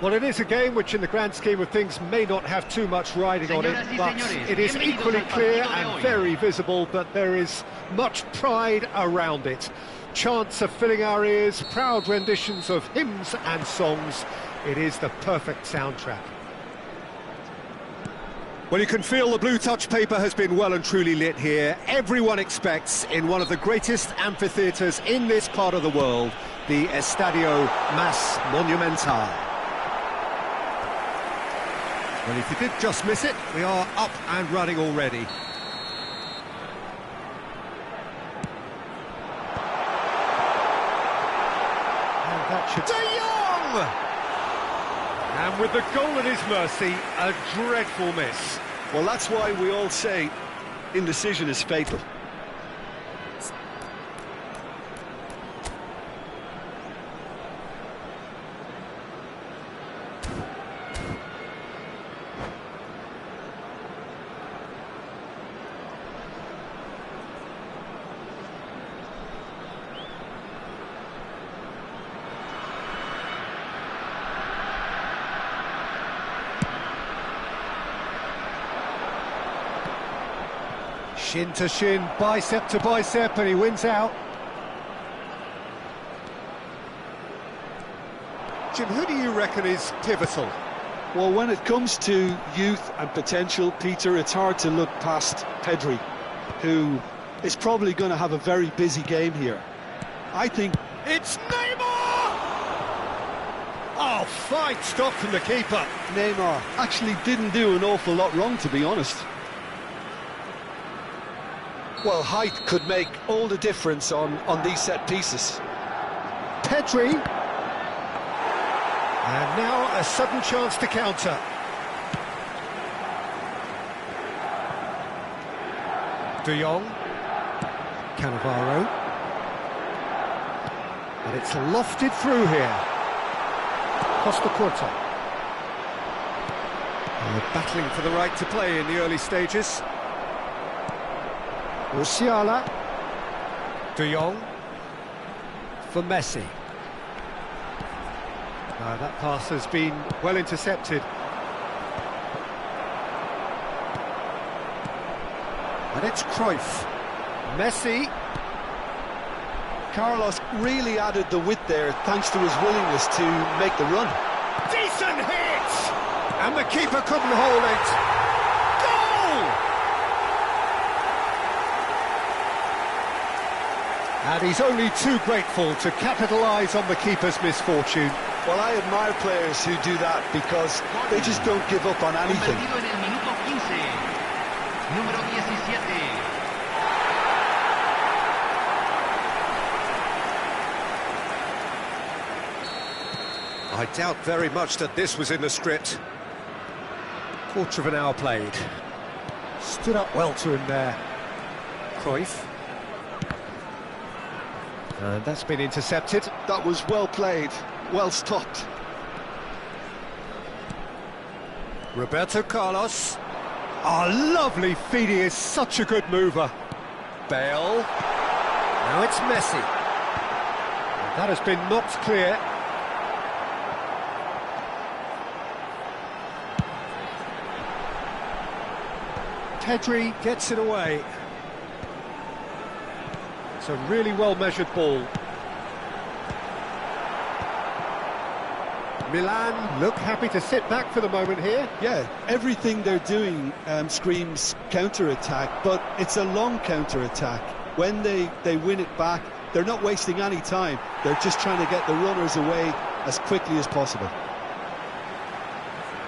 Well, it is a game which, in the grand scheme of things, may not have too much riding on it, but it is equally clear and very visible that there is much pride around it. Chants are filling our ears, proud renditions of hymns and songs. It is the perfect soundtrack. Well, you can feel the blue touch paper has been well and truly lit here. Everyone expects, in one of the greatest amphitheatres in this part of the world, the Estadio Mas Monumental. Well, if you did just miss it, we are up and running already. And that should... De Jong! And with the goal at his mercy, a dreadful miss. Well, that's why we all say indecision is fatal. Shin to shin, bicep to bicep, and he wins out. Jim, who do you reckon is pivotal? Well, when it comes to youth and potential, Peter, it's hard to look past Pedri, who is probably going to have a very busy game here. I think... It's Neymar! Oh, Well, fine stop from the keeper. Neymar actually didn't do an awful lot wrong, to be honest. Well, height could make all the difference on these set pieces. Pedri. And now a sudden chance to counter. De Jong. Cannavaro. And it's lofted through here. Costa Curta. They're battling for the right to play in the early stages. Musiala. De Jong. For Messi. That pass has been well intercepted. And it's Cruyff. Messi. Carlos really added the width there thanks to his willingness to make the run. Decent hit! And the keeper couldn't hold it. Goal! And he's only too grateful to capitalise on the keeper's misfortune. Well, I admire players who do that because they just don't give up on anything. I doubt very much that this was in the script. Quarter of an hour played. Stood up well to him there. Cruyff. And that's been intercepted. That was well played, well stopped. Roberto Carlos. Oh, lovely feed, he is such a good mover. Bale. Now it's Messi. And that has been knocked clear. Pedri gets it away. It's a really well-measured ball. Milan look happy to sit back for the moment here. Yeah, everything they're doing screams counter-attack, but it's a long counter-attack. When they win it back, they're not wasting any time. They're just trying to get the runners away as quickly as possible.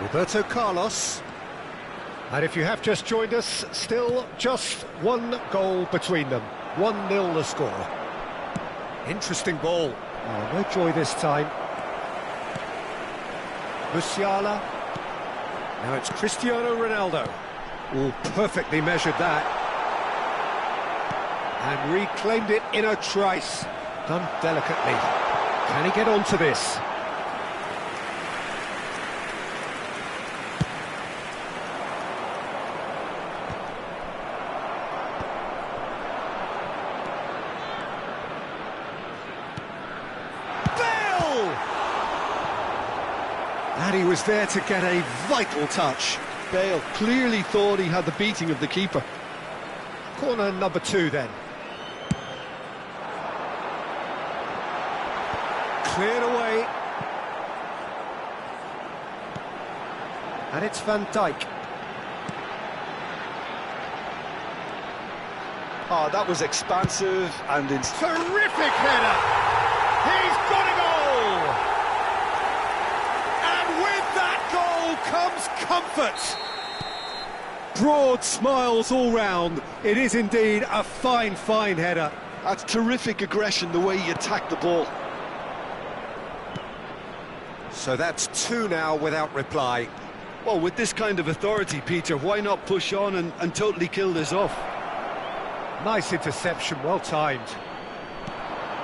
Roberto Carlos. And if you have just joined us, still just one goal between them. 1-0 the score. Interesting ball. Oh, no joy this time. Musiala. Now it's Cristiano Ronaldo. Oh, perfectly measured that. And reclaimed it in a trice. Done delicately. Can he get onto this? And he was there to get a vital touch. Bale clearly thought he had the beating of the keeper. Corner number 2 then. Cleared away. And it's Van Dijk. Oh, that was expansive and terrific header! He's got a goal! And with that goal comes comfort. Broad smiles all round. It is indeed a fine, fine header. That's terrific aggression, the way he attacked the ball. So that's 2 now without reply. Well, with this kind of authority, Peter, why not push on and totally kill this off? Nice interception, well timed.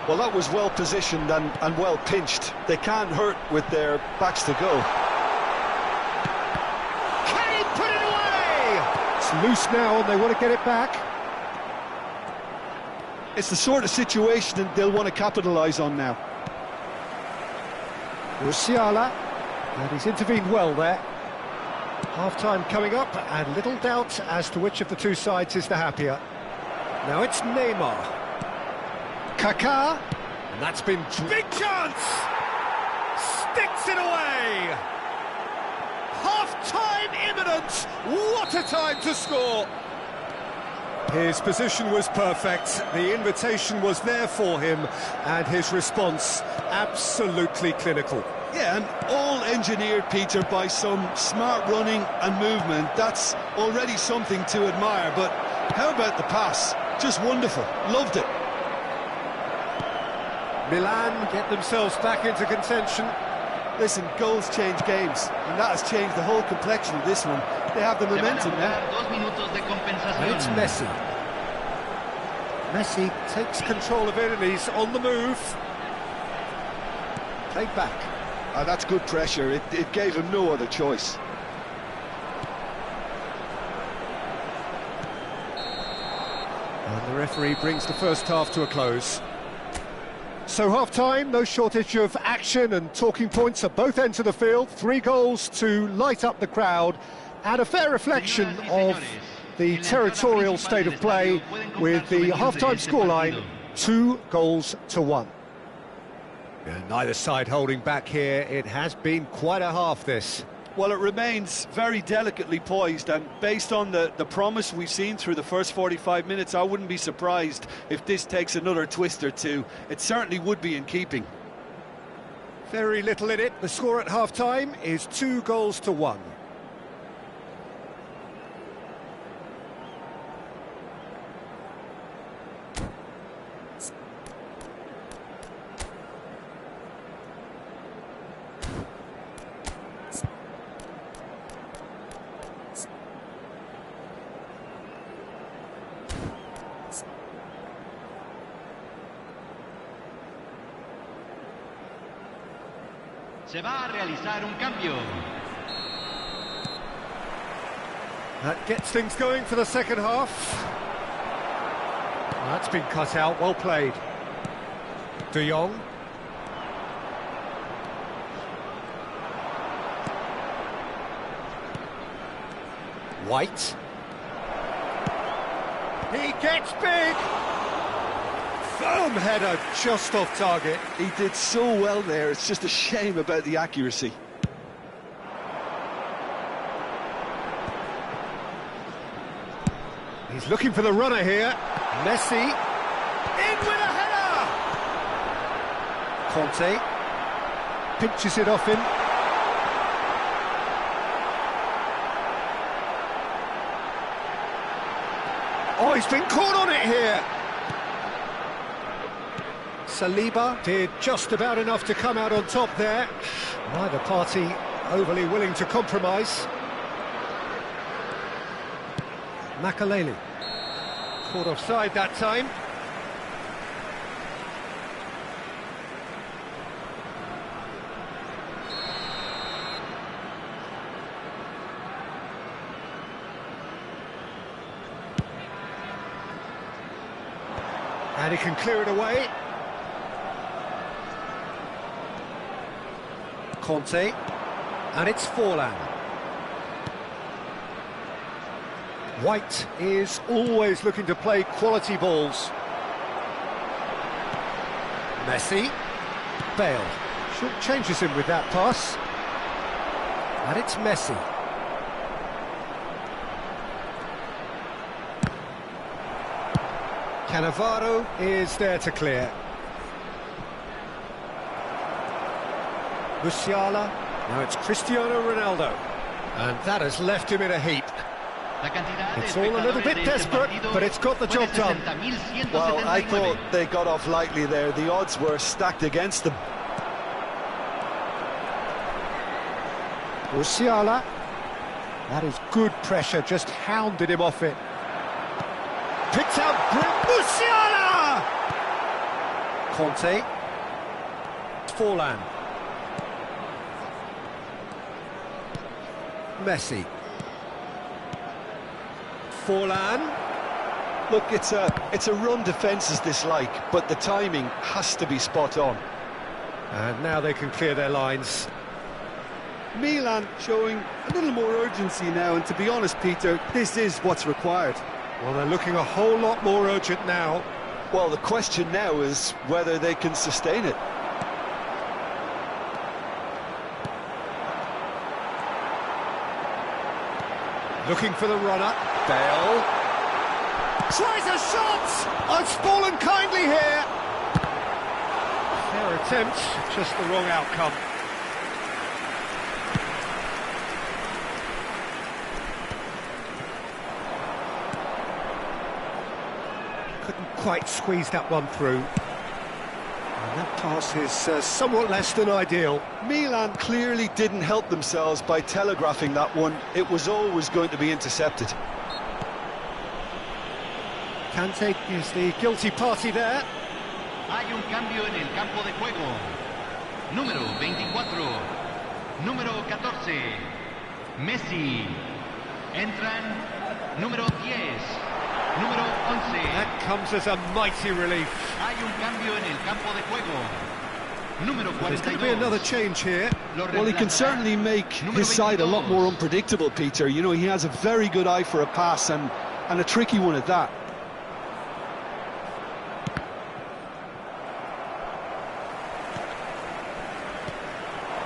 Well, that was well positioned and well pinched. They can't hurt with their backs to go. Can he put it away? It's loose now and they want to get it back. It's the sort of situation that they'll want to capitalise on now. Musiala, and he's intervened well there. Half-time coming up, and little doubt as to which of the two sides is the happier. Now it's Neymar. Kaká, and that's been... Big chance! Sticks it away! Half-time imminent! What a time to score! His position was perfect, the invitation was there for him, and his response absolutely clinical. Yeah, and all engineered, Peter, by some smart running and movement. That's already something to admire, but how about the pass? Just wonderful. Loved it. Milan get themselves back into contention. Listen, goals change games, and that has changed the whole complexion of this one. They have the momentum now. And it's Messi. Messi takes control of it, and he's on the move. Played back. That's good pressure. It gave him no other choice. And the referee brings the first half to a close. So half-time, no shortage of action and talking points at both ends of the field. 3 goals to light up the crowd, and a fair reflection of the territorial state of play, with the half-time scoreline 2-1. And neither side holding back here. It has been quite a half, this. Well, it remains very delicately poised, and based on the promise we've seen through the first 45 minutes, I wouldn't be surprised if this takes another twist or two. It certainly would be in keeping. Very little in it. The score at half-time is 2-1. Se va a realizar un cambio. That gets things going for the second half. That's been cut out, well played. De Jong. White. He gets big! Firm header, just off target. He did so well there, it's just a shame about the accuracy. He's looking for the runner here. Messi. In with a header! Conte. Pinches it off him. Oh, he's been caught on it here. Saliba did just about enough to come out on top there. Neither party overly willing to compromise. Makaleli. Caught offside that time. And he can clear it away. Conte, and it's Forlan. White is always looking to play quality balls. Messi, Bale, short changes him with that pass. And it's Messi. Cannavaro is there to clear. Musiala, now it's Cristiano Ronaldo, and that has left him in a heap. It's all a little bit desperate, but it's got the job done. Well, I thought they got off lightly there. The odds were stacked against them. Musiala, that is good pressure, just hounded him off it. Picked out Musiala! Conte. Forlan. Messi. Forlan. Look, it's a run defence this like, but the timing has to be spot on. And now they can clear their lines. Milan showing a little more urgency now, and to be honest, Peter, this is what's required. Well, they're looking a whole lot more urgent now. Well, the question now is whether they can sustain it. Looking for the runner. Bale. Tries a shot! Oh, it's fallen kindly here. Fair attempt, just the wrong outcome. Couldn't quite squeeze that one through. And that pass is somewhat less than ideal. Milan clearly didn't help themselves by telegraphing that one. It was always going to be intercepted. Kante is the guilty party there. Hay un cambio en el campo de juego. Número 24. Número 14. Messi. Entran número 10. Número 11. That comes as a mighty relief. Hay un cambio en el campo de juego. Número 42. There's going to be another change here. Well, he can certainly make his side a lot more unpredictable, Peter. You know, he has a very good eye for a pass and a tricky one at that.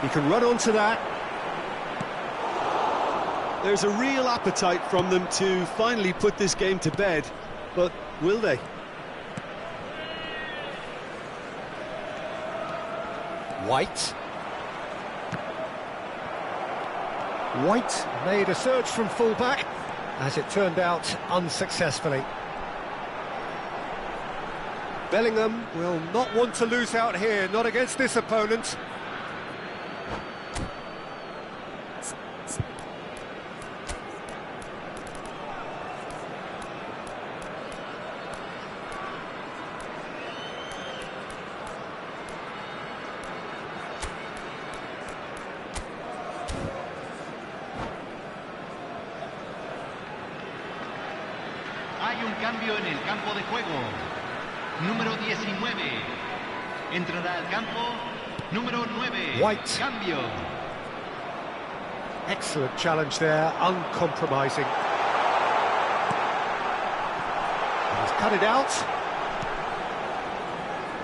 He can run onto that. There's a real appetite from them to finally put this game to bed, but will they? White. White made a surge from fullback, as it turned out unsuccessfully. Bellingham will not want to lose out here, not against this opponent. Hay un cambio en el campo de juego. Número 19. Entrará al campo. Número 9. White. Cambio. Excellent challenge there, uncompromising. He's cut it out.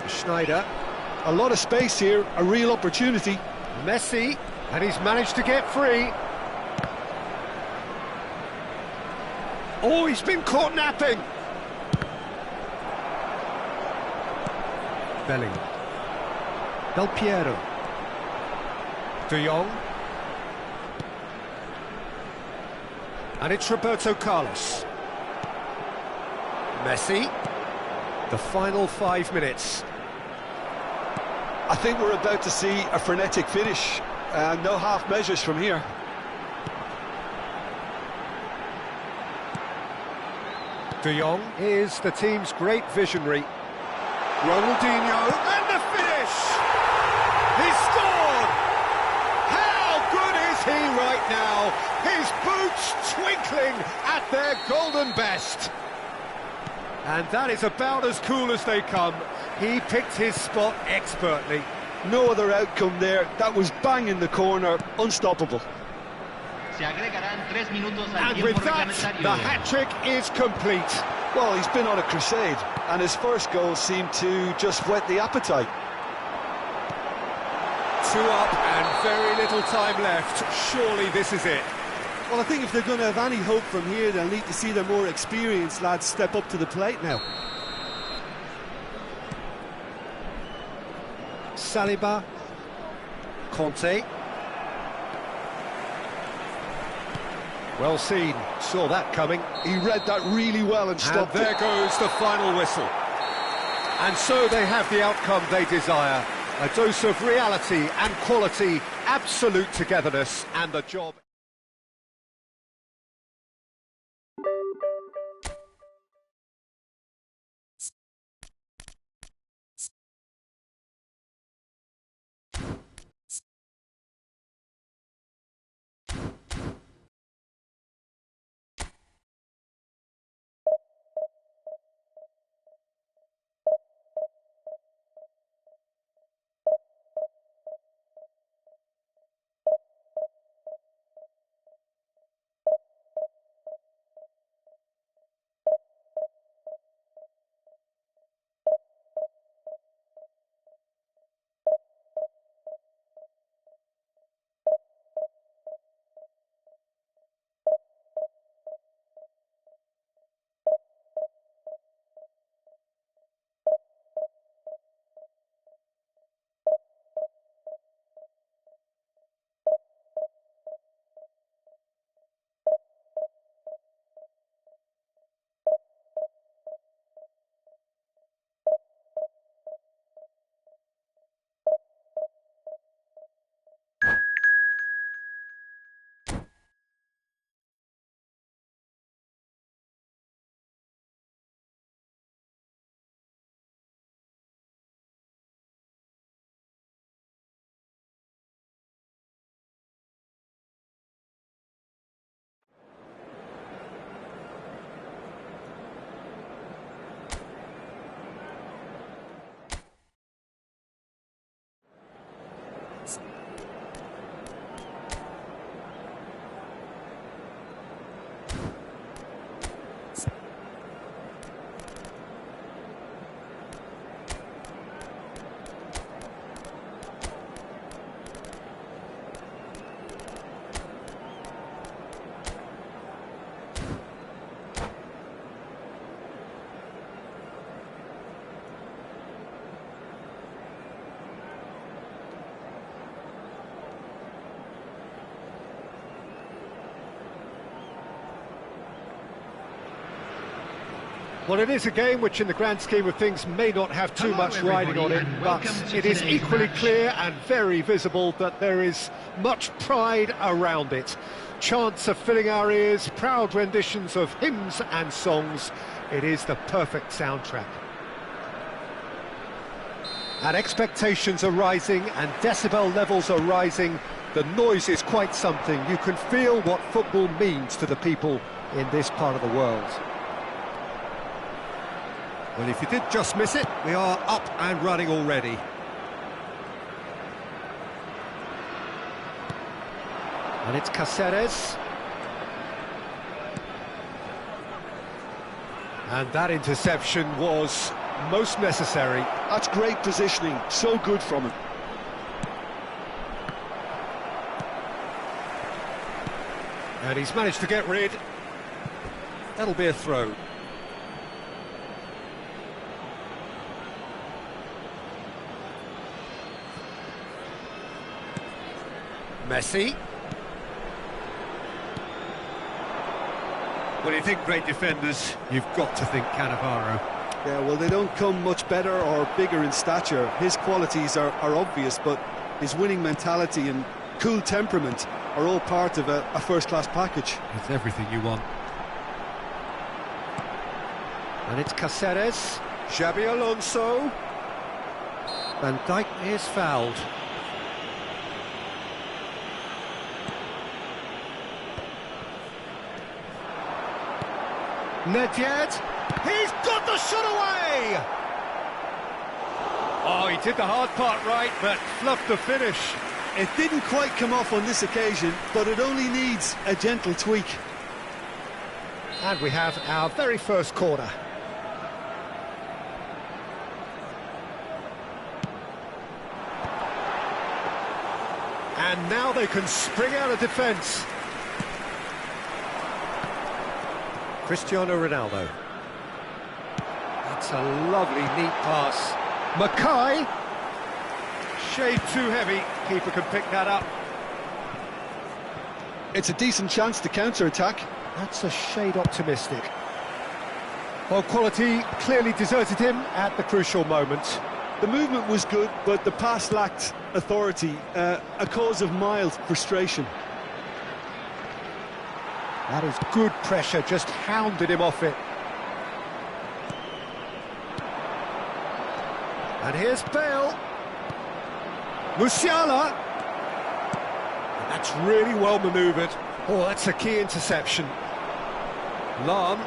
Schneider. A lot of space here, a real opportunity. Messi, and he's managed to get free. Oh, he's been caught napping. Bellingham. Del Piero. De Jong. And it's Roberto Carlos. Messi. The final 5 minutes. I think we're about to see a frenetic finish. No half measures from here. De Jong is the team's great visionary. Ronaldinho, and the finish! He scored! How good is he right now? His boots twinkling at their golden best. And that is about as cool as they come. He picked his spot expertly. No other outcome there. That was bang in the corner, unstoppable. Se agregarán 3 minutos al And tiempo with that, reglamentario. the hat-trick is complete. Well, he's been on a crusade, and his first goal seemed to just whet the appetite. 2 up and very little time left. Surely this is it. Well, I think if they're going to have any hope from here, they'll need to see their more experienced lads step up to the plate now. Saliba. Conte. Well seen, saw that coming. He read that really well and stopped And there it. goes the final whistle. And so they have the outcome they desire. A dose of reality and quality, absolute togetherness, and the job... Well, it is a game which in the grand scheme of things may not have too much riding on it, but it is equally clear and very visible that there is much pride around it. Chants are filling our ears, proud renditions of hymns and songs. It is the perfect soundtrack. And expectations are rising and decibel levels are rising. The noise is quite something. You can feel what football means to the people in this part of the world. Well, if you did just miss it, we are up and running already. And it's Cáceres. And that interception was most necessary. That's great positioning, so good from him. And he's managed to get rid. That'll be a throw. Messi. When you think great defenders, you've got to think Cannavaro. Yeah, well, they don't come much better or bigger in stature. His qualities are obvious, but his winning mentality and cool temperament are all part of a first-class package. It's everything you want. And it's Cáceres. Xabi Alonso. Van Dijk is fouled. Nedved, he's got the shot away! Oh, he did the hard part right, but fluffed the finish. It didn't quite come off on this occasion, but it only needs a gentle tweak. And we have our very first corner. And now they can spring out of defence. Cristiano Ronaldo. That's a lovely, neat pass. Mackay. Shade too heavy. Keeper can pick that up. It's a decent chance to counter-attack. That's a shade optimistic. Well, quality clearly deserted him at the crucial moment. The movement was good, but the pass lacked authority, a cause of mild frustration. That is good pressure, just hounded him off it. And here's Bale. Musiala. And that's really well manoeuvred. Oh, that's a key interception. Lahm.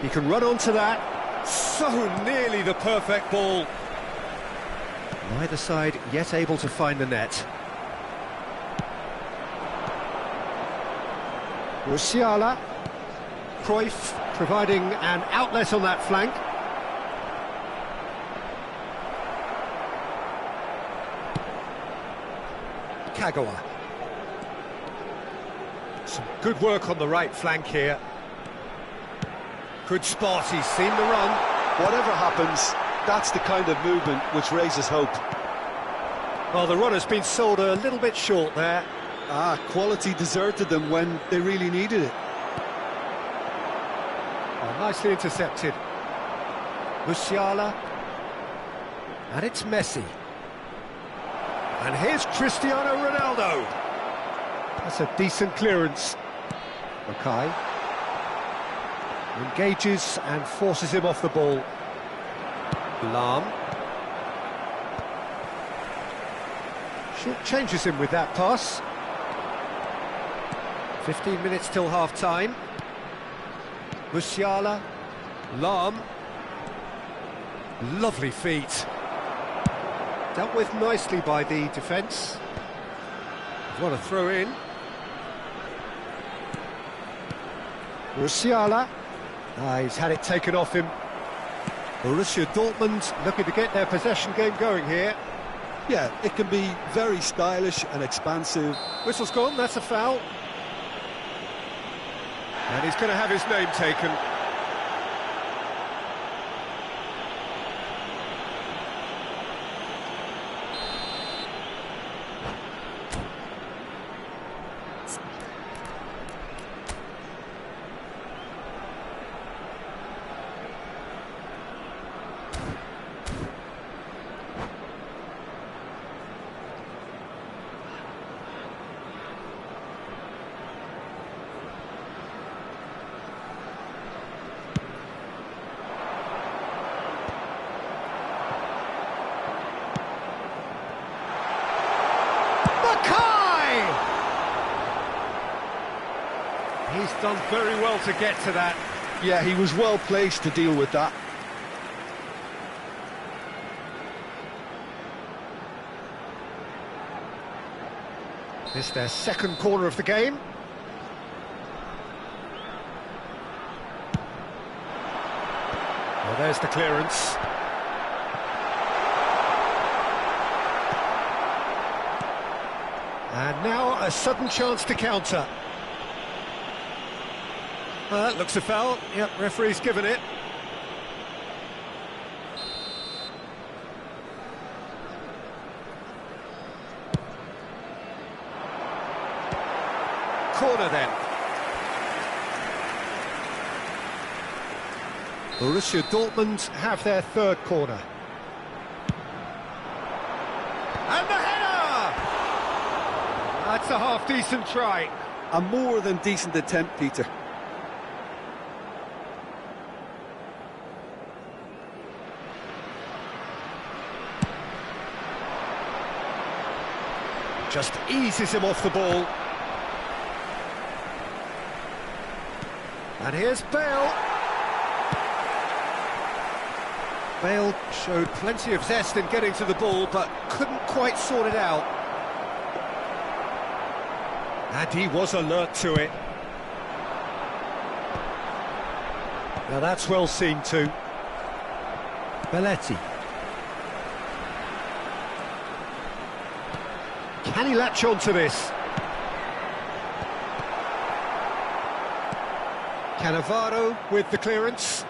He can run onto that. So nearly the perfect ball. Neither side yet able to find the net. Musiala. Cruyff providing an outlet on that flank. Kagawa. Some good work on the right flank here. Good spot, he's seen the run. Whatever happens, that's the kind of movement which raises hope. Well, the run has been sold a little bit short there. Quality deserted them when they really needed it. Oh, nicely intercepted. Musiala. And it's Messi. And here's Cristiano Ronaldo. That's a decent clearance. Mackay engages and forces him off the ball. Lahm. Short changes him with that pass. 15 minutes till half-time. Musiala. Lahm. Lovely feet. Dealt with nicely by the defence. What a throw in. Musiala. He's had it taken off him. Borussia Dortmund looking to get their possession game going here. Yeah, it can be very stylish and expansive. Whistle's gone, that's a foul. And he's going to have his name taken. he's done very well to get to that. Yeah, he was well placed to deal with that. This is their second corner of the game. Well, there's the clearance. And now a sudden chance to counter. That looks a foul. Yep, referee's given it. Corner then. Borussia Dortmund have their third corner. And the header! That's a half-decent try. A more than decent attempt, Peter. Just eases him off the ball. And here's Bale. Bale showed plenty of zest in getting to the ball, but couldn't quite sort it out. And he was alert to it. Now that's well seen too. Belletti. Can he latch on to this? Cannavaro with the clearance.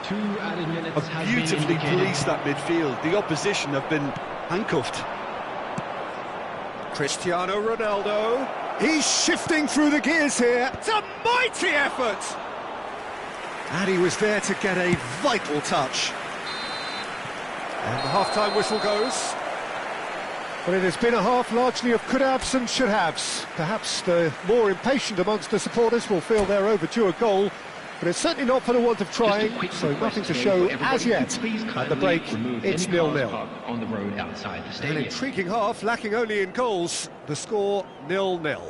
2 added minutes Have beautifully policed that midfield. The opposition have been handcuffed. Cristiano Ronaldo. He's shifting through the gears here. It's a mighty effort! And he was there to get a vital touch. And the half-time whistle goes. But it has been a half largely of could-haves and should-haves. Perhaps the more impatient amongst the supporters will feel they're overdue a goal, but it's certainly not for the want of trying, so nothing to show as yet. At the break, it's 0-0. On the road outside the An stadium. intriguing half, lacking only in goals. The score 0-0.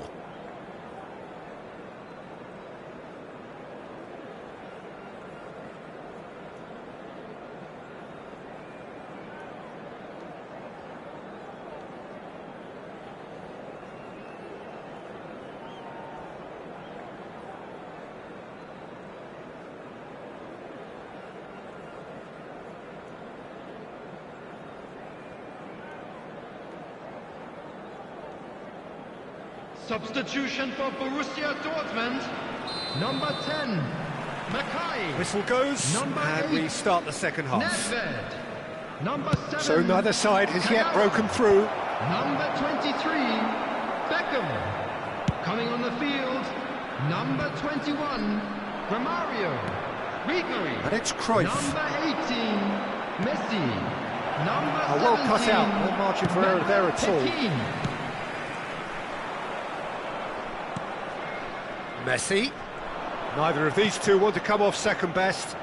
Substitution for Borussia Dortmund. Number 10, Mackay. Whistle goes, Number and 8, we start the second half. Nedved. Number 7, So neither side has yet broken through. Number 23, Beckham. Coming on the field, number 21, Romario. Ribery. And it's Cruyff. Number 18, Messi. Number 17, Well cut out, no margin for error there at all. Pekin. Messi. Neither of these two want to come off second best.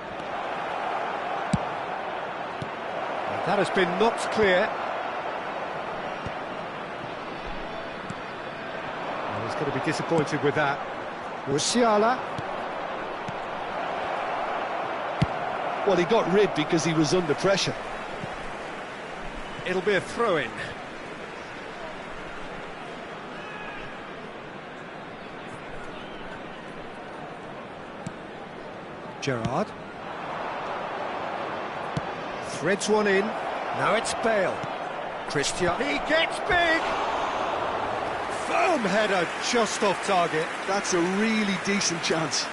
And that has been knocked clear. And he's going to be disappointed with that. Musiala. Well, he got rid because he was under pressure. It'll be a throw-in. Gerrard. Threads one in. Now it's Bale. Cristiano. He gets big! Firm header just off target. That's a really decent chance.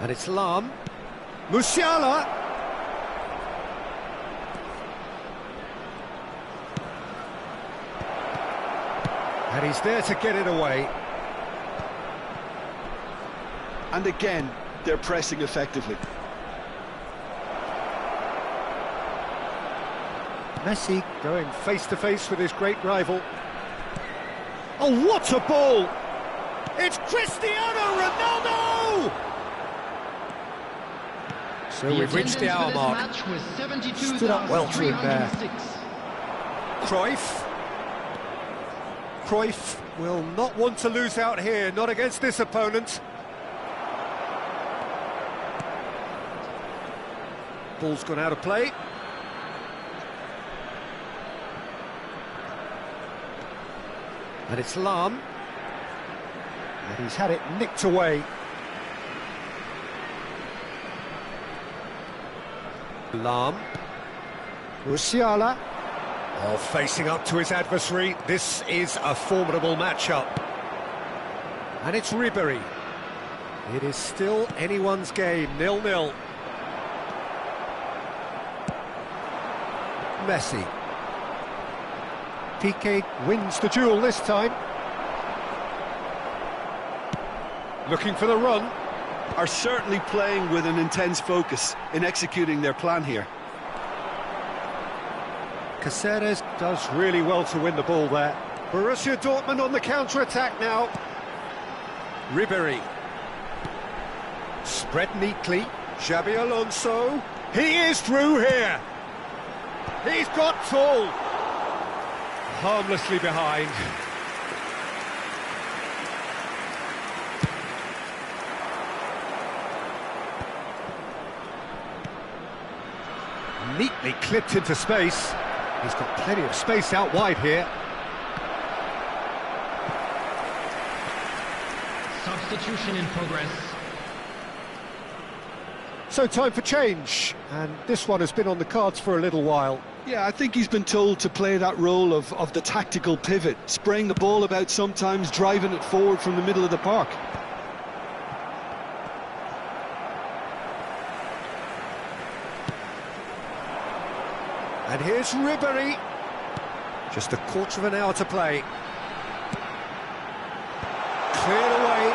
And it's Lam. Musiala. And he's there to get it away. And again, they're pressing effectively. Messi going face-to-face with his great rival. Oh, what a ball! It's Cristiano Ronaldo! So we've reached the hour mark. Stood up well to him there. Cruyff. Cruyff will not want to lose out here, not against this opponent. Ball's gone out of play. And it's Lahm. And he's had it nicked away. Lahm. Musiala. Oh, facing up to his adversary. This is a formidable matchup. And it's Ribery. It is still anyone's game, 0-0. Messi. Piqué wins the duel this time. Looking for the run. Are certainly playing with an intense focus in executing their plan here. Caceres does really well to win the ball there. Borussia Dortmund on the counter-attack now. Ribery. Spread neatly. Xabi Alonso. He is through here. He's got full. Harmlessly behind. Neatly clipped into space. He's got plenty of space out wide here. Substitution in progress. So time for change, and this one has been on the cards for a little while. Yeah, I think he's been told to play that role of the tactical pivot, spraying the ball about sometimes, driving it forward from the middle of the park. And here's Ribery. Just a quarter of an hour to play. Cleared away.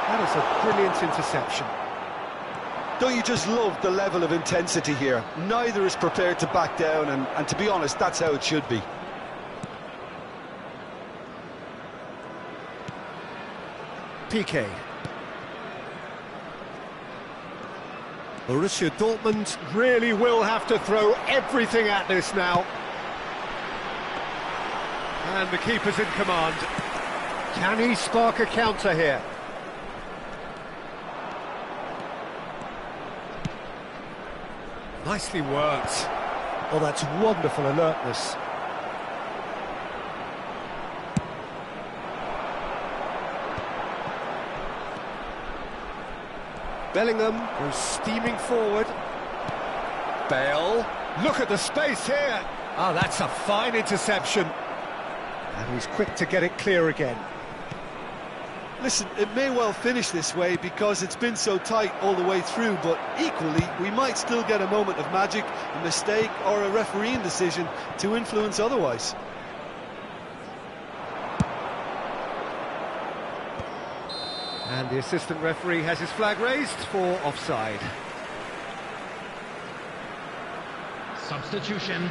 That is a brilliant interception. Don't you just love the level of intensity here? Neither is prepared to back down, and to be honest, that's how it should be. Piqué. Borussia Dortmund really will have to throw everything at this now. And the keeper's in command. Can he spark a counter here? Nicely worked. Oh, that's wonderful alertness. Bellingham goes steaming forward. Bale. Look at the space here. Ah, that's a fine interception. And he's quick to get it clear again. Listen, it may well finish this way because it's been so tight all the way through, but equally, we might still get a moment of magic, a mistake, or a refereeing decision to influence otherwise. And the assistant referee has his flag raised for offside. Substitution.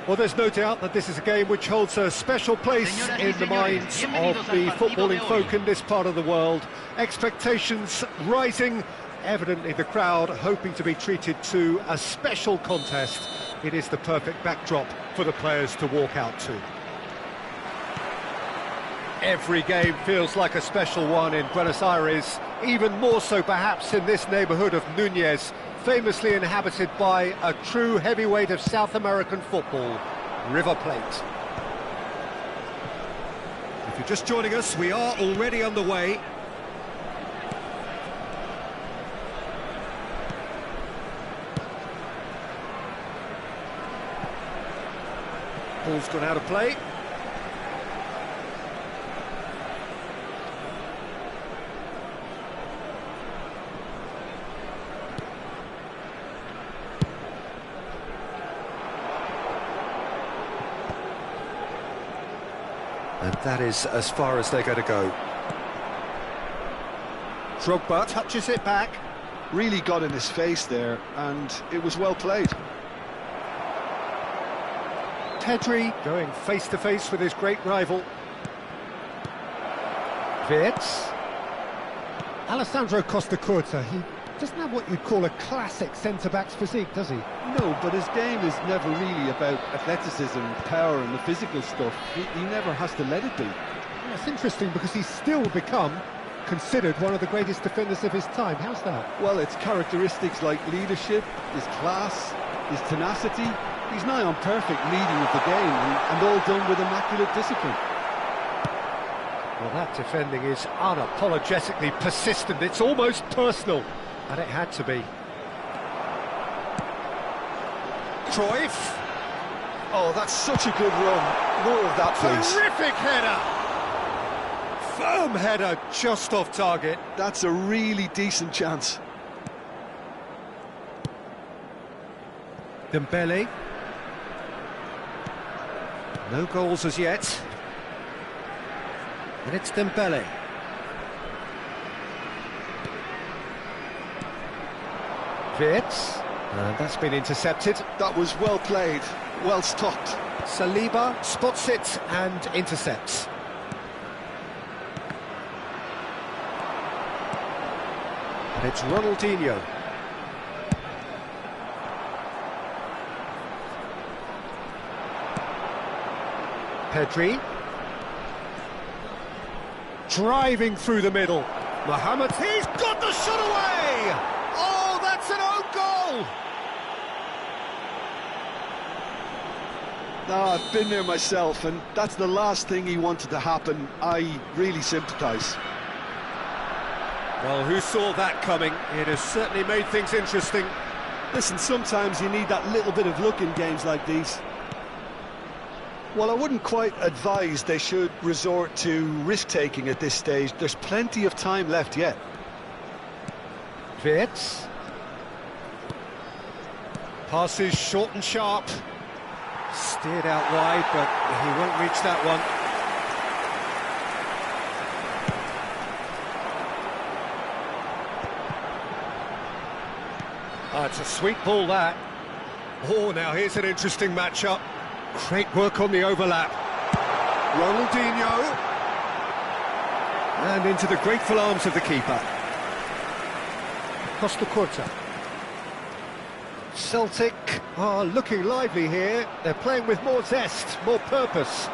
Well, there's no doubt that this is a game which holds a special place in the minds of the footballing folk in this part of the world. Expectations rising, evidently the crowd hoping to be treated to a special contest. It is the perfect backdrop for the players to walk out to. Every game feels like a special one in Buenos Aires, even more so perhaps in this neighbourhood of Núñez, famously inhabited by a true heavyweight of South American football, River Plate. If you're just joining us, we are already underway. Ball's gone out of play. And that is as far as they're going to go. Drogba touches it back. Really got in his face there, and it was well played. Pedri going face-to-face with his great rival. Wirtz. Alessandro Costa Curta, he doesn't have what you'd call a classic centre-back's physique, does he? No, but his game is never really about athleticism, power and the physical stuff. He never has to let it be. Yeah, it's interesting because he's still become considered one of the greatest defenders of his time. How's that? Well, it's characteristics like leadership, his class, his tenacity. He's nigh on perfect leading of the game, and all done with immaculate discipline. Well, that defending is unapologetically persistent. It's almost personal, and it had to be. Cruyff. Oh, that's such a good run. More of that, please. Terrific header! Firm header, just off target. That's a really decent chance. Dembele. No goals as yet. And it's Dembele. Wirtz. And that's been intercepted. That was well played, well stopped. Saliba spots it and intercepts. And it's Ronaldinho. Pedri. Driving through the middle. Mohamed, he's got the shot away! Oh, that's an own goal! No, I've been there myself, and that's the last thing he wanted to happen. I really sympathise. Well, who saw that coming? It has certainly made things interesting. Listen, sometimes you need that little bit of luck in games like these. Well, I wouldn't quite advise they should resort to risk-taking at this stage. There's plenty of time left yet. Wirtz. Passes short and sharp. Steered out wide, but he won't reach that one. Oh, it's a sweet ball, that. Oh, now here's an interesting matchup. Great work on the overlap. Ronaldinho. And into the grateful arms of the keeper. Costa Curta. Celtic are looking lively here. They're playing with more zest, more purpose.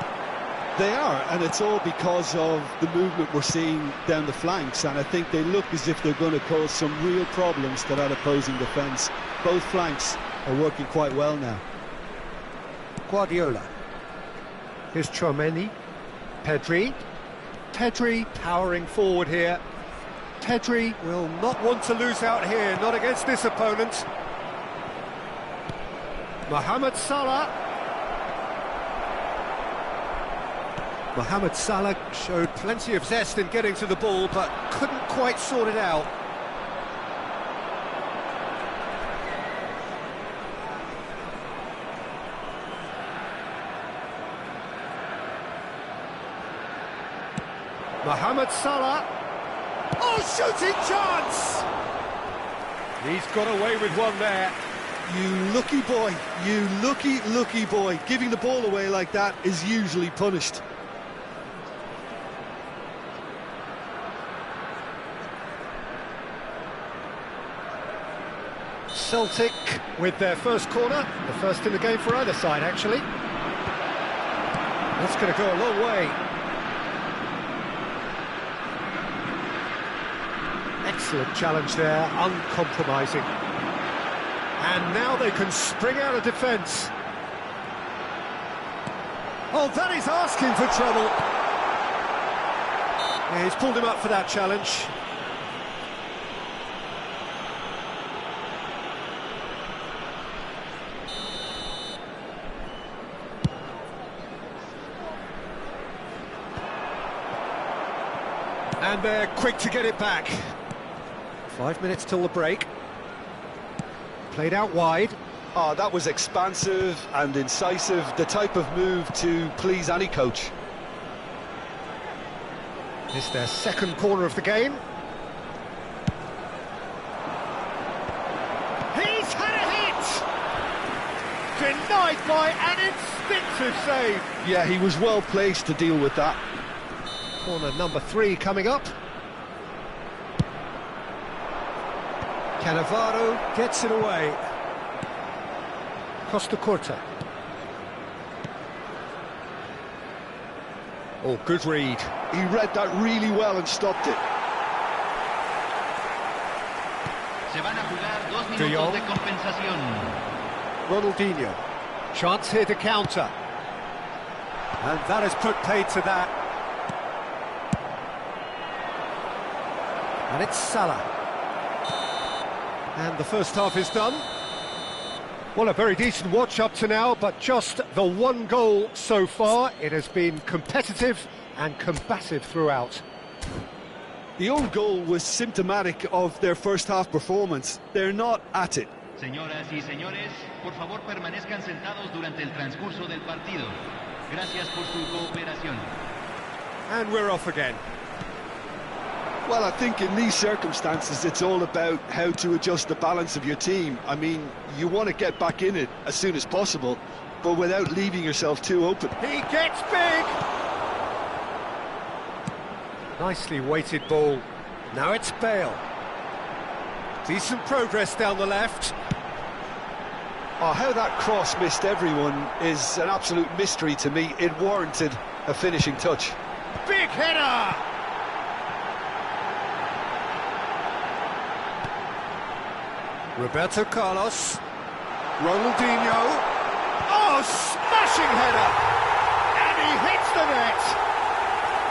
They are, and it's all because of the movement we're seeing down the flanks, and I think they look as if they're going to cause some real problems to that opposing defence. Both flanks are working quite well now. Guardiola. Here's Tchouaméni. Pedri. Pedri powering forward here. Pedri will not want to lose out here, not against this opponent. Mohamed Salah. Mohamed Salah showed plenty of zest in getting to the ball, but couldn't quite sort it out. Mohamed Salah. Oh, shooting chance! He's got away with one there. You lucky boy, you lucky boy. Giving the ball away like that is usually punished. Celtic with their first corner, the first in the game for either side, actually. That's going to go a long way. Excellent challenge there, uncompromising. And now they can spring out of defence. Oh, that is asking for trouble. Yeah, he's pulled him up for that challenge. And they're quick to get it back. 5 minutes till the break. Played out wide. Oh, that was expansive and incisive, the type of move to please any coach. It's their second corner of the game. He's had a hit! Denied by an instinctive save. Yeah, he was well placed to deal with that. Corner number 3 coming up. Cannavaro gets it away. Costa Curta. Oh, good read. He read that really well and stopped it. Se van a jugar 2 De Jong. minutos de compensación. Ronaldinho. Chance here to counter. And that has put paid to that. And it's Salah. And the first half is done. Well, a very decent watch up to now, but just the one goal so far. It has been competitive and combative throughout. The own goal was symptomatic of their first half performance. They're not at it. Señoras y señores, por favor permanezcan sentados durante el transcurso del partido. Gracias por su cooperación. And we're off again. Well, I think in these circumstances, it's all about how to adjust the balance of your team. I mean, you want to get back in it as soon as possible, but without leaving yourself too open. He gets big! Nicely weighted ball. Now it's Bale. Decent progress down the left. Oh, how that cross missed everyone is an absolute mystery to me. It warranted a finishing touch. Big header! Roberto Carlos. Ronaldinho. Oh, smashing header! And he hits the net!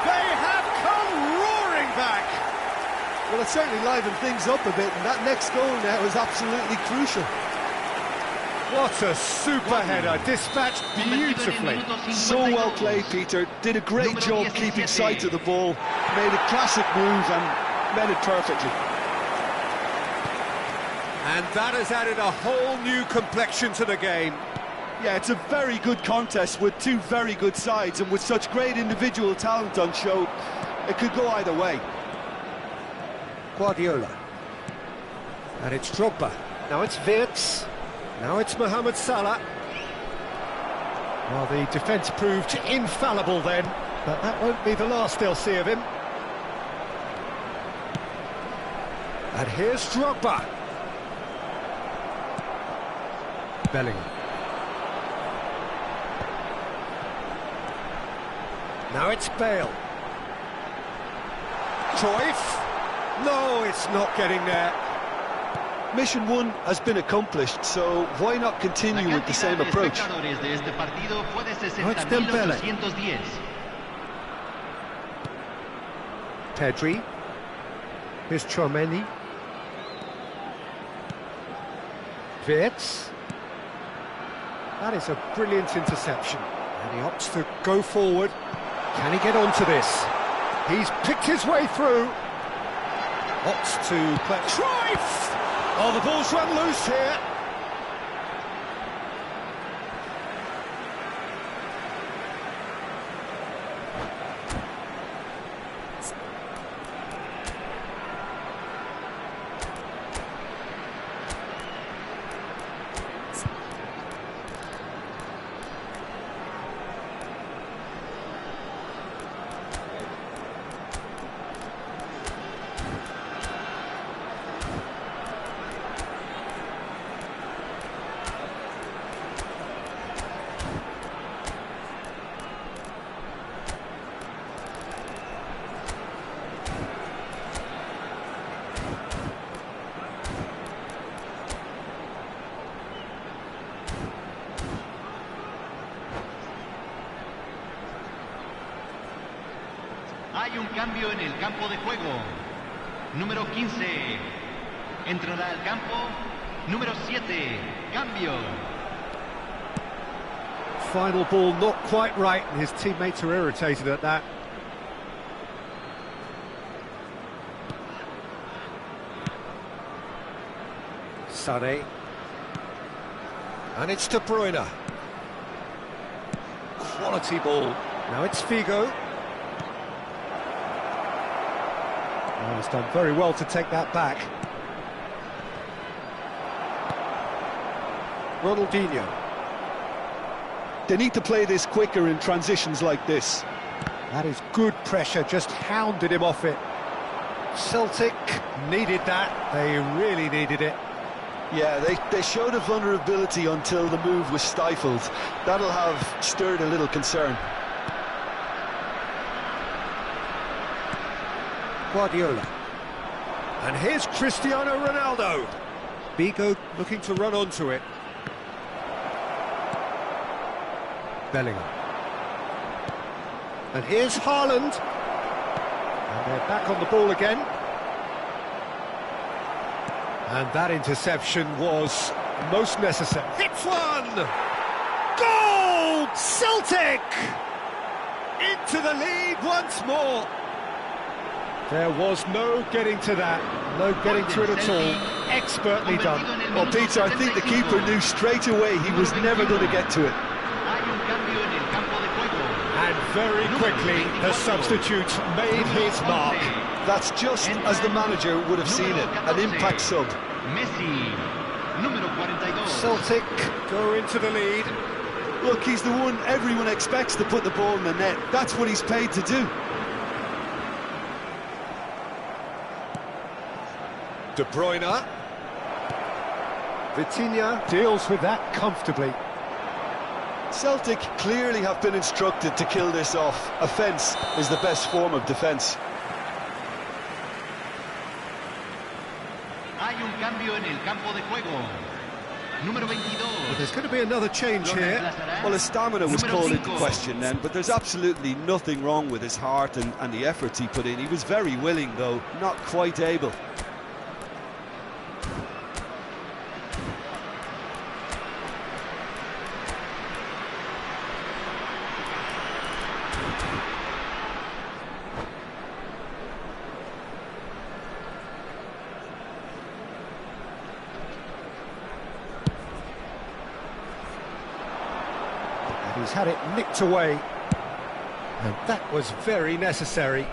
They have come roaring back! Well, it certainly livened things up a bit, and that next goal now is absolutely crucial. What a super header, dispatched beautifully. So well played, Peter. Did a great job keeping sight of the ball. Made a classic move and met it perfectly. And that has added a whole new complexion to the game. Yeah, it's a very good contest with two very good sides, and with such great individual talent on show, it could go either way. Guardiola. And it's Drogba. Now it's Wirtz. Now it's Mohamed Salah. Well, the defence proved infallible then, but that won't be the last they'll see of him. And here's Drogba. Bellingham. Now it's Bale. Cruyff. No, it's not getting there. Mission 1 has been accomplished, so why not continue with the same approach? Now it's Dembele. Pedri. Here's Chouameni. Wirtz. That is a brilliant interception. And he opts to go forward. Can he get onto this? He's picked his way through. Opts to play. Cruyff! Oh, the ball's run loose here. Hay un cambio en el campo de juego. Número 15. Entrará al campo. Número 7. Cambio. Final ball not quite right, and his teammates are irritated at that. Sané. And it's De Bruyne. Quality ball. Now it's Figo. Oh, he's done very well to take that back. Ronaldinho. They need to play this quicker in transitions like this. That is good pressure, just hounded him off it. Celtic needed that, they really needed it. Yeah, they showed a vulnerability until the move was stifled. That'll have stirred a little concern. Guardiola. And here's Cristiano Ronaldo. Figo looking to run onto it. Bellingham. And here's Haaland. And they're back on the ball again. And that interception was most necessary. Hits one! Goal! Celtic! Into the lead once more. There was no getting to that, no getting to it at all. Expertly done. Well, Peter, I think the keeper knew straight away he was never going to get to it. And very quickly, the substitute made his mark. That's just as the manager would have seen it, an impact sub. Celtic go into the lead. Look, he's the one everyone expects to put the ball in the net. That's what he's paid to do. De Bruyne. Vitinha deals with that comfortably. Celtic clearly have been instructed to kill this off. Offence is the best form of defence. Hay un cambio en el campo de juego. Número 22. There's going to be another change here. Well, his stamina was called into question then, but there's absolutely nothing wrong with his heart and the efforts he put in. He was very willing, though, not quite able. He's had it nicked away, and that was very necessary.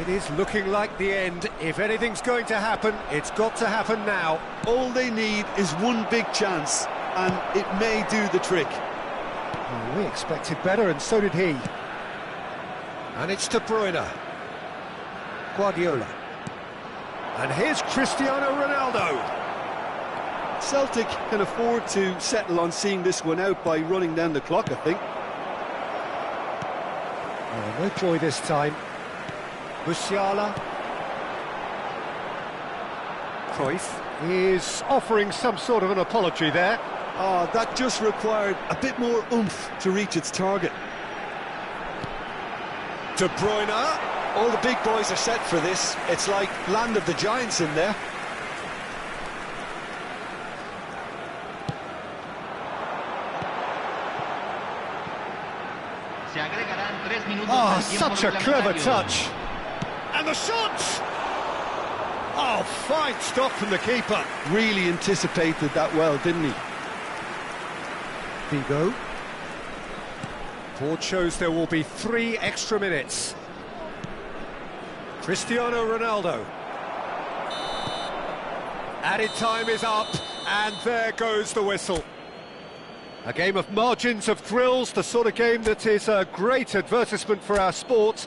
It is looking like the end. If anything's going to happen, it's got to happen now. All they need is one big chance, and it may do the trick. Well, we expected better, and so did he. And it's De Bruyne. Guardiola. And here's Cristiano Ronaldo. Celtic can afford to settle on seeing this one out by running down the clock, I think. Oh, no joy this time. Musiala. Cruyff is offering some sort of an apology there. Oh, that just required a bit more oomph to reach its target. De Bruyne. All the big boys are set for this. It's like land of the giants in there. Oh, such a clever touch. And the shot! Oh, fine stop from the keeper. Really anticipated that well, didn't he? Figo. Board shows there will be 3 extra minutes. Cristiano Ronaldo. Added time is up, and there goes the whistle. A game of margins, of thrills, the sort of game that is a great advertisement for our sport.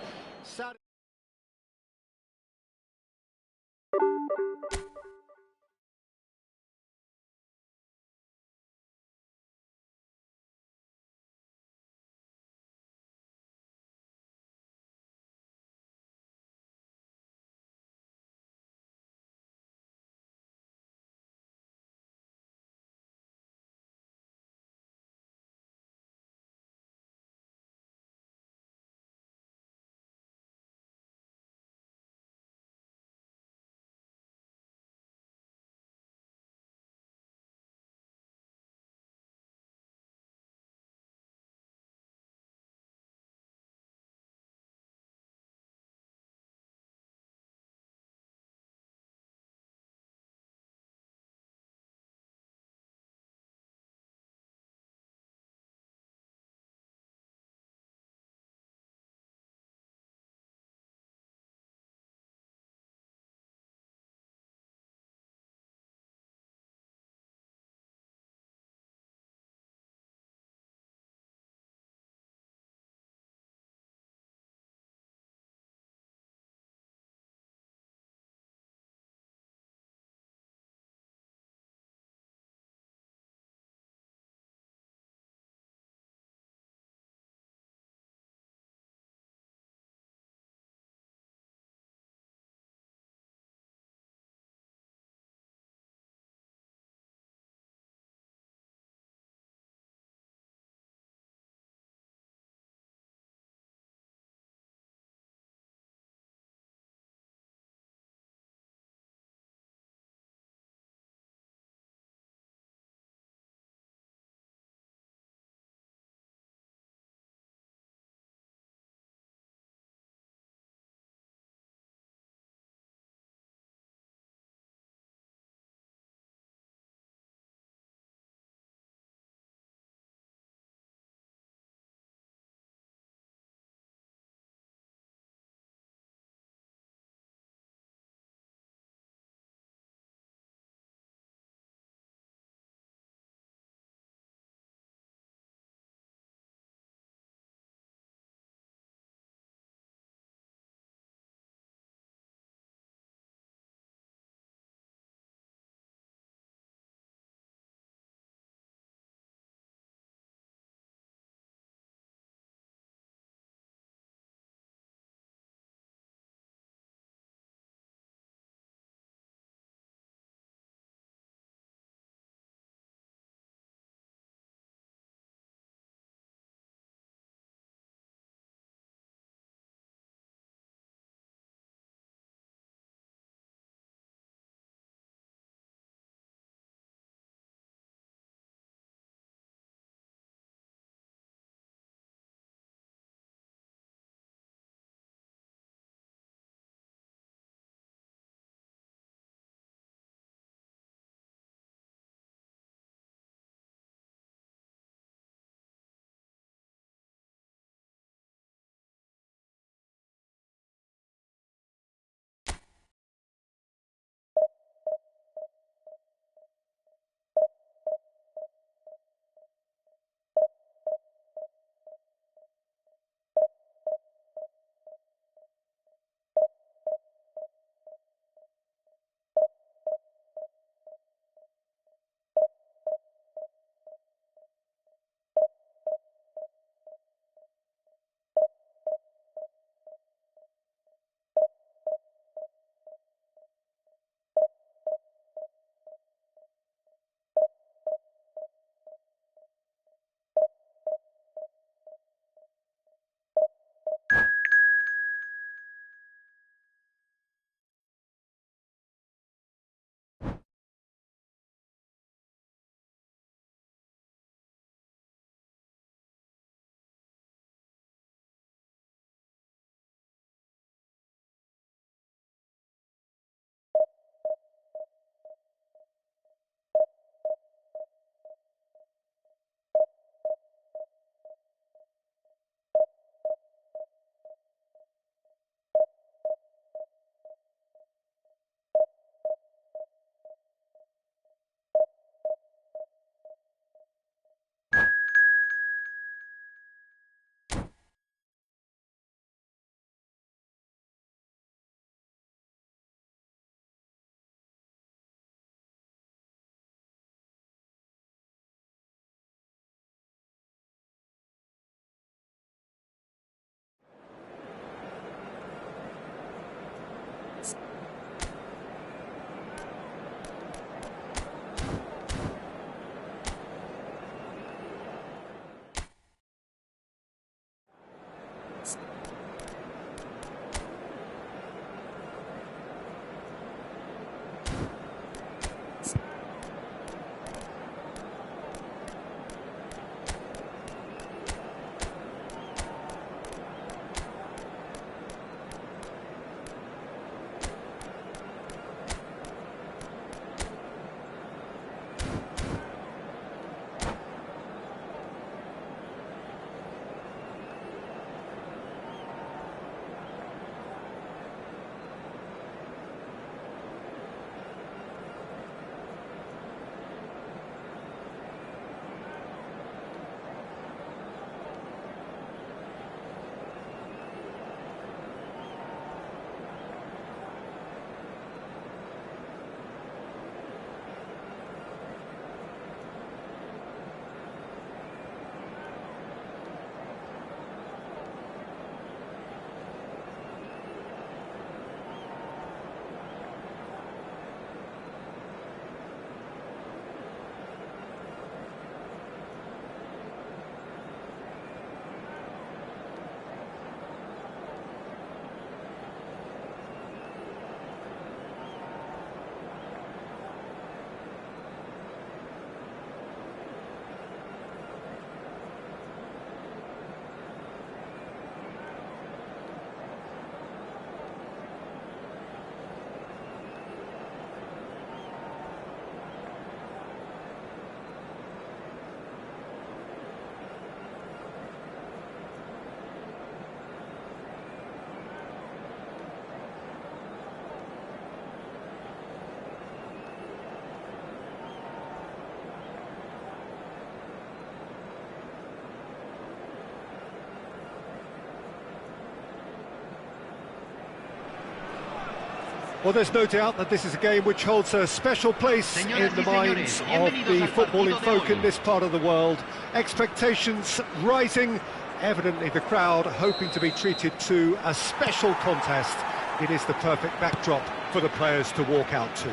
Well, there's no doubt that this is a game which holds a special place in the minds of the footballing folk in this part of the world. Expectations rising, evidently the crowd hoping to be treated to a special contest. It is the perfect backdrop for the players to walk out to.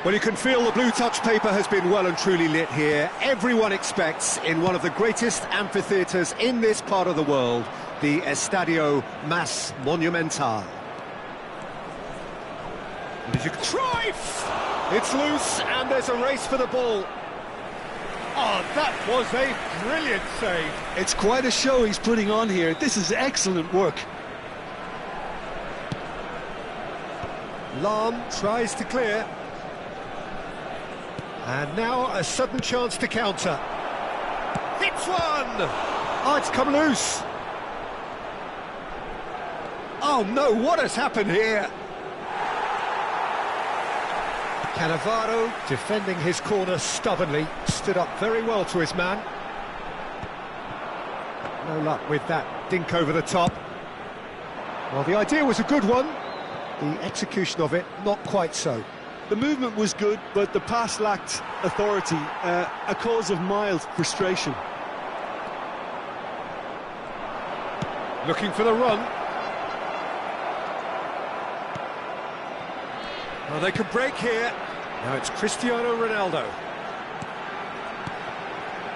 Well, you can feel the blue touch paper has been well and truly lit here. Everyone expects, in one of the greatest amphitheatres in this part of the world, the Estadio Más Monumental. Cruyff! It's loose and there's a race for the ball. Oh, that was a brilliant save. It's quite a show he's putting on here. This is excellent work. Lahm tries to clear. And now a sudden chance to counter. Hits one! Oh, it's come loose. Oh no, what has happened here? Cannavaro, defending his corner stubbornly, stood up very well to his man. No luck with that dink over the top. Well, the idea was a good one. The execution of it, not quite so. The movement was good, but the pass lacked authority, a cause of mild frustration. Looking for the run. Well, they can break here. Now it's Cristiano Ronaldo.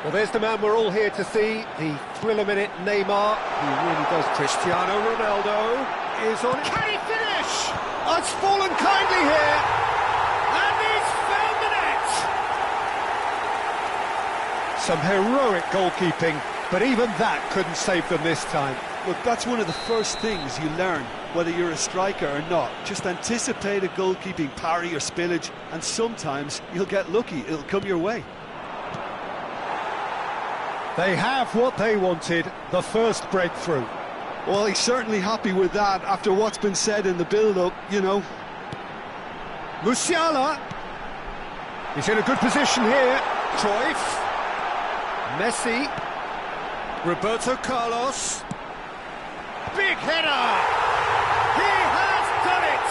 Well, there's the man we're all here to see, the thriller-minute Neymar, who really does. Cristiano Ronaldo is on. Can he finish? Oh, it's fallen kindly here, and he's found the net. Some heroic goalkeeping, but even that couldn't save them this time. Look, that's one of the first things you learn, whether you're a striker or not. Just anticipate a goalkeeping parry or spillage, and sometimes you'll get lucky, it'll come your way. They have what they wanted, the first breakthrough. Well, he's certainly happy with that after what's been said in the build-up, you know. Musiala. He's in a good position here. Cruyff. Messi. Roberto Carlos. Big header! He has done it!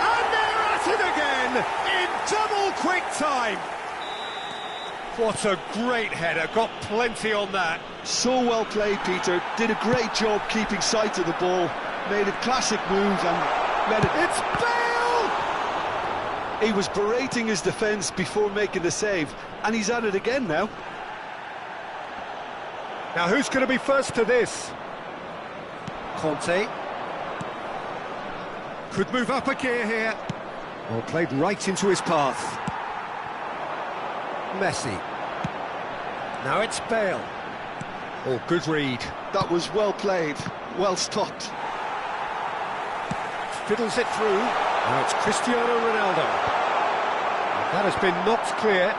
And they're at it again in double quick time! What a great header, got plenty on that. So well played, Peter. Did a great job keeping sight of the ball. Made a classic move and let it... It's Bale! He was berating his defence before making the save, and he's at it again now. Now who's going to be first to this? Conte. Could move up a gear here. Well, played right into his path. Messi. Now it's Bale. Oh, good read. That was well played, well stopped. Fiddles it through. Now it's Cristiano Ronaldo. That has been knocked clear.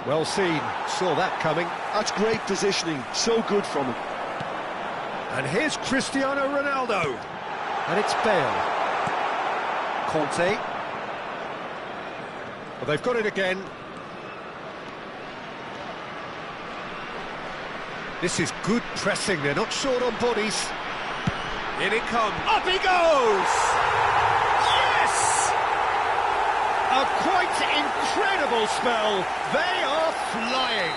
Well seen, saw that coming. That's great positioning, so good from him. And here's Cristiano Ronaldo. And it's Bale. Conte. Well, they've got it again. This is good pressing, they're not short on bodies. In it comes. Up he goes! Yes! A quite incredible spell. They are flying.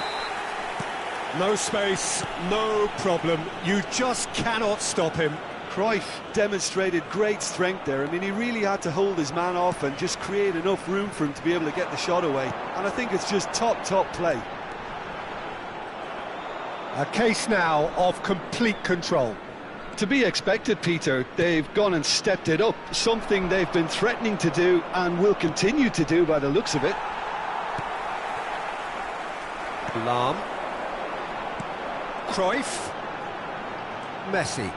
No space, no problem. You just cannot stop him. Cruyff demonstrated great strength there. I mean, he really had to hold his man off and just create enough room for him to be able to get the shot away. And I think it's just top play. A case now of complete control. To be expected, Peter. They've gone and stepped it up, something they've been threatening to do and will continue to do by the looks of it. Lahm. Cruyff. Messi.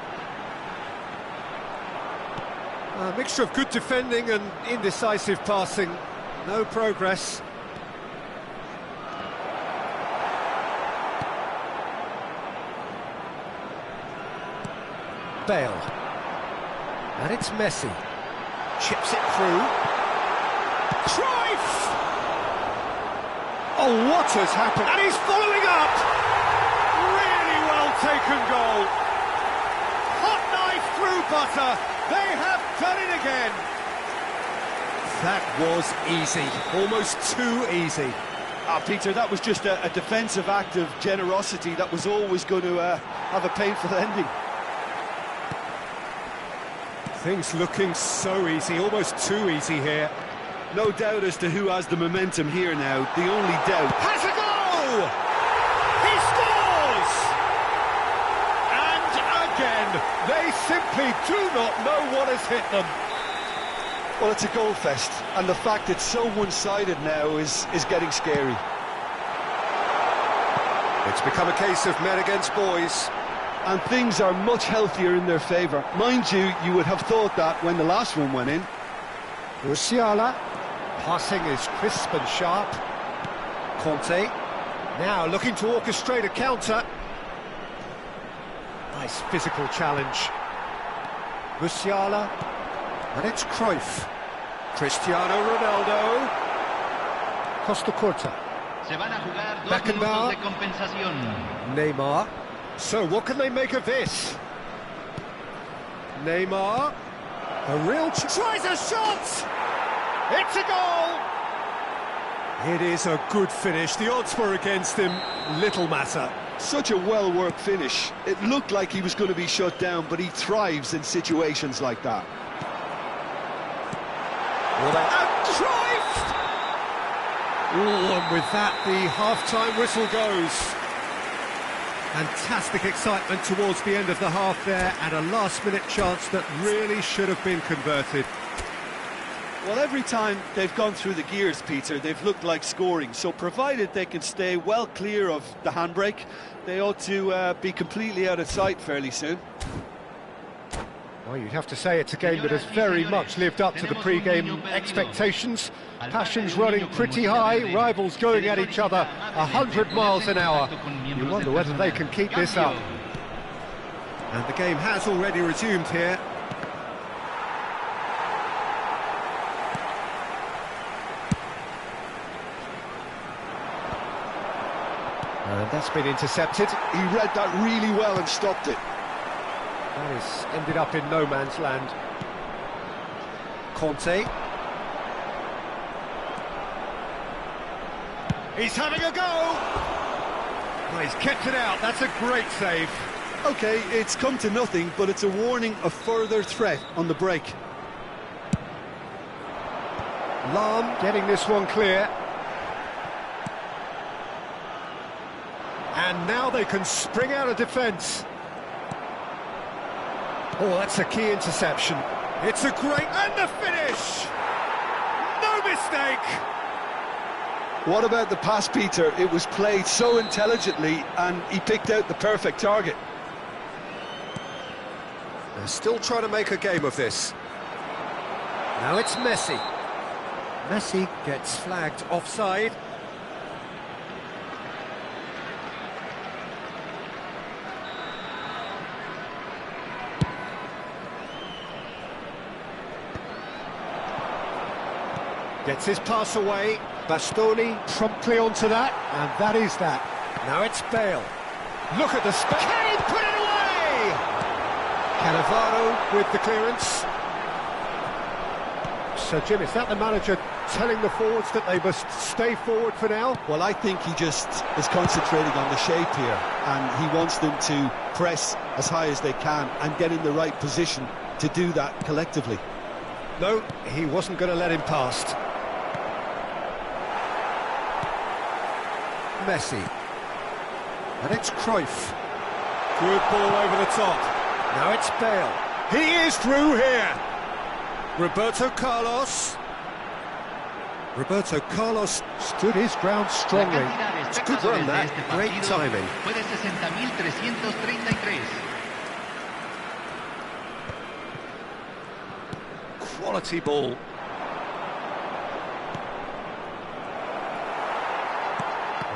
A mixture of good defending and indecisive passing. No progress. Bale. And it's Messi. Chips it through. Cruyff! Oh, what has happened? And he's following up! Really well taken goal. through butter. They have done it again. That was easy, almost too easy. Peter, that was just a defensive act of generosity that was always going to have a painful ending. Things looking so easy, almost too easy here. No doubt as to who has the momentum here now. The only doubt... Has a goal! He scores! And again, they simply do not know what has hit them. Well, it's a goal fest, and the fact it's so one-sided now is getting scary. It's become a case of men against boys. And things are much healthier in their favour. Mind you, you would have thought that when the last one went in. Musiala, passing is crisp and sharp. Conte, now looking to orchestrate a counter. Nice physical challenge. Musiala, and it's Cruyff. Cristiano Ronaldo. Costa Curta. Se van a jugar 2 Beckenbauer. minutos de compensación. Neymar. So what can they make of this? Neymar. A real tries a shot! It's a goal! It is a good finish. The odds were against him. Little matter. Such a well-worked finish. It looked like he was going to be shut down, but he thrives in situations like that. And Cruyff! And with that, the half-time whistle goes. Fantastic excitement towards the end of the half there, and a last-minute chance that really should have been converted. Well, every time they've gone through the gears, Peter, they've looked like scoring. So provided they can stay well clear of the handbrake, they ought to be completely out of sight fairly soon. Well, you'd have to say it's a game that has very much lived up to the pre-game expectations. Passions running pretty high, rivals going at each other 100 miles an hour. You wonder whether they can keep this up. And the game has already resumed here. And that's been intercepted. He read that really well and stopped it. That has ended up in no man's land. Conte. He's having a go! Oh, he's kept it out, that's a great save. OK, it's come to nothing, but it's a warning of further threat on the break. Lahm getting this one clear. And now they can spring out of defence. Oh, that's a key interception. It's a great... and the finish! No mistake! What about the pass, Peter? It was played so intelligently, and he picked out the perfect target. They're still trying to make a game of this. Now it's Messi. Messi gets flagged offside. Gets his pass away. Bastoni promptly onto that, and that is that. Now it's Bale. Look at the space. Can he put it away? Cannavaro with the clearance. So, Jim, is that the manager telling the forwards that they must stay forward for now? Well, I think he just is concentrating on the shape here, and he wants them to press as high as they can and get in the right position to do that collectively. No, he wasn't going to let him past. Messi. And it's Cruyff. Good ball over the top. Now it's Bale. He is through here. Roberto Carlos. Roberto Carlos stood his ground strongly. It's a good run, that. Great timing. Fue de 60.333. Quality ball.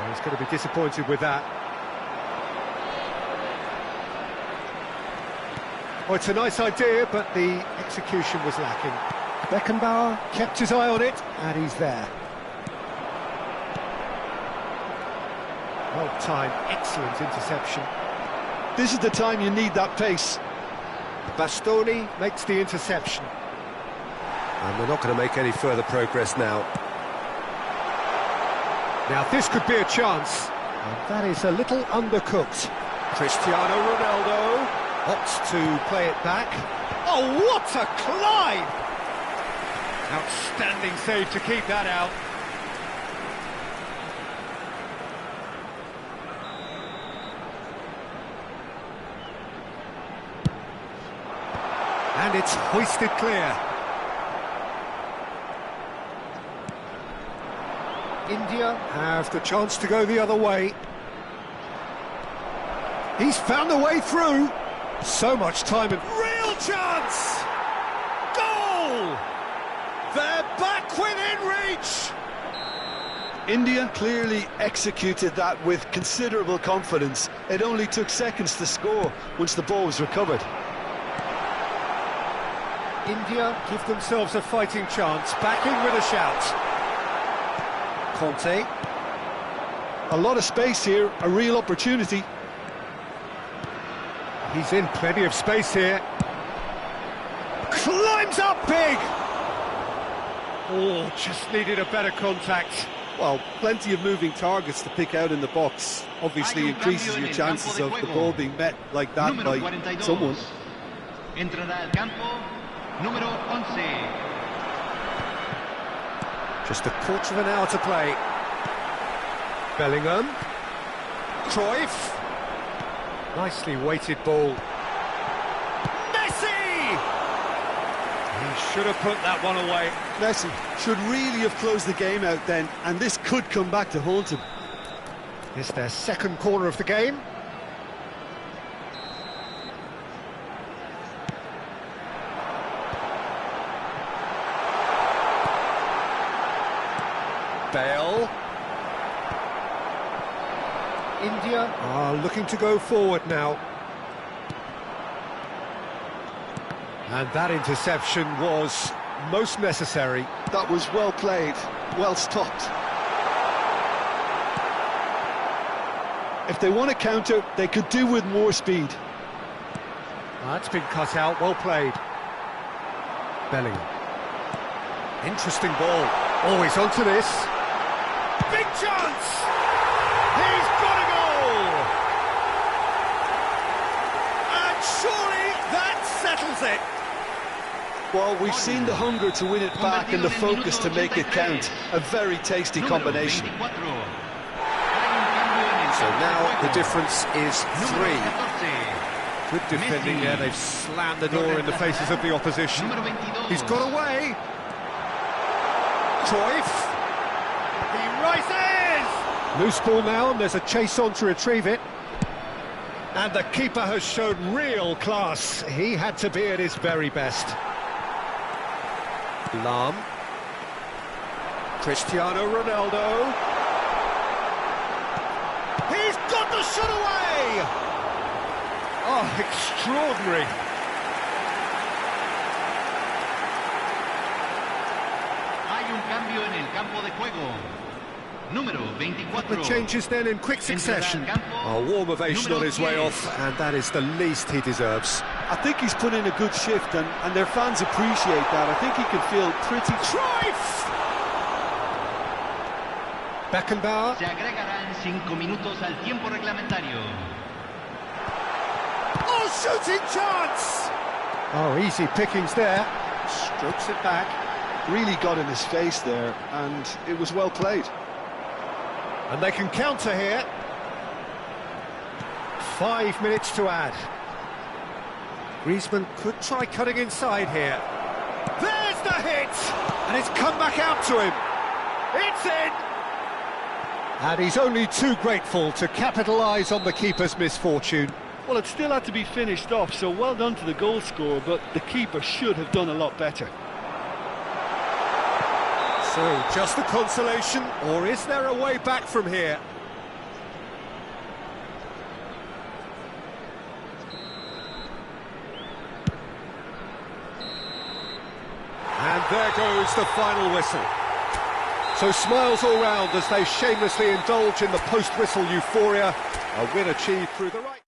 He's going to be disappointed with that. Oh, it's a nice idea, but the execution was lacking. Beckenbauer kept his eye on it, and he's there. Well timed, excellent interception. This is the time you need that pace. Bastoni makes the interception. And they're not going to make any further progress now. Now this could be a chance. And that is a little undercooked. Cristiano Ronaldo opts to play it back. Oh, what a climb! Outstanding save to keep that out. And it's hoisted clear. India have the chance to go the other way. He's found a way through. So much time and real chance! Goal! They're back within reach! India clearly executed that with considerable confidence. It only took seconds to score once the ball was recovered. India give themselves a fighting chance, back in with a shout. Conte. A lot of space here, a real opportunity. He's in plenty of space here. Climbs up big! Oh, just needed a better contact. Well, plenty of moving targets to pick out in the box. Obviously increases your chances of the ball being met like that by someone. Entrará al campo, número 11. Just a quarter of an hour to play. Bellingham. Cruyff. Nicely weighted ball. Messi! He should have put that one away. Messi should really have closed the game out then, and this could come back to haunt him. It's their second corner of the game. Bale. India are looking to go forward now. And that interception was most necessary. That was well played, well stopped. If they want to counter, they could do with more speed. That's been cut out, well played. Bellingham. Interesting ball. Always onto this. Big chance! He's got a goal! And surely that settles it. Well, we've seen the hunger to win it back and the focus to make it count. A very tasty combination. So now the difference is 3. Good defending there, they've slammed the door in the faces of the opposition. He's got away. Cruyff. He rises! Loose ball now, and there's a chase on to retrieve it. And the keeper has shown real class. He had to be at his very best. Lam. Cristiano Ronaldo. He's got the shot away! Oh, extraordinary. Hay un cambio en el campo de juego. Número 24. The changes then in quick succession. A warm ovation on his way off, and that is the least he deserves. I think he's put in a good shift, and their fans appreciate that. I think he can feel pretty... Cruyff! Beckenbauer. Se agregarán 5 minutos al tiempo reglamentario. Oh, shooting chance! Oh, easy pickings there. Strokes it back. Really got in his face there, and it was well played. And they can counter here. 5 minutes to add. Griezmann could try cutting inside here. There's the hit! And it's come back out to him. It's in! And he's only too grateful to capitalise on the keeper's misfortune. Well, it still had to be finished off, so well done to the goal scorer, but the keeper should have done a lot better. So, just a consolation, or is there a way back from here? And there goes the final whistle. So smiles all round as they shamelessly indulge in the post-whistle euphoria. A win achieved through the right...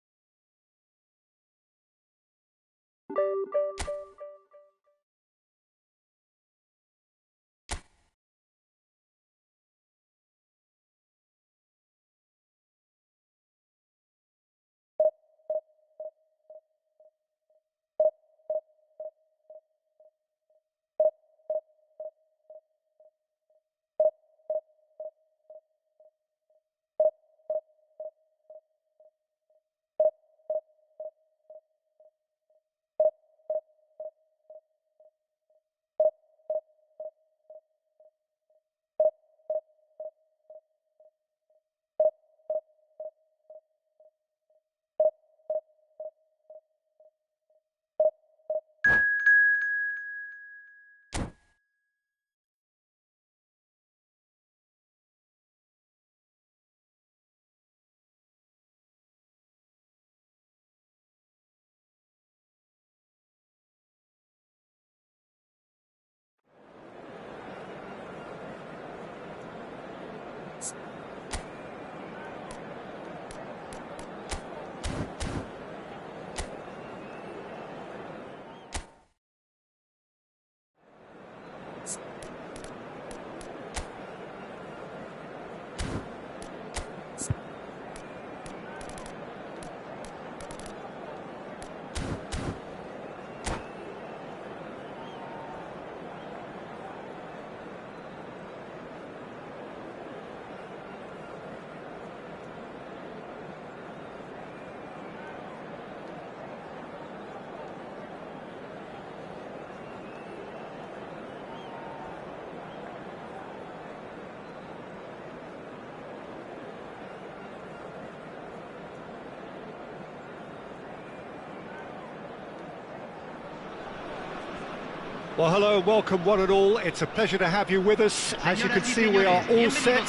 Well, hello, welcome one and all. It's a pleasure to have you with us. As you can see, we are all set.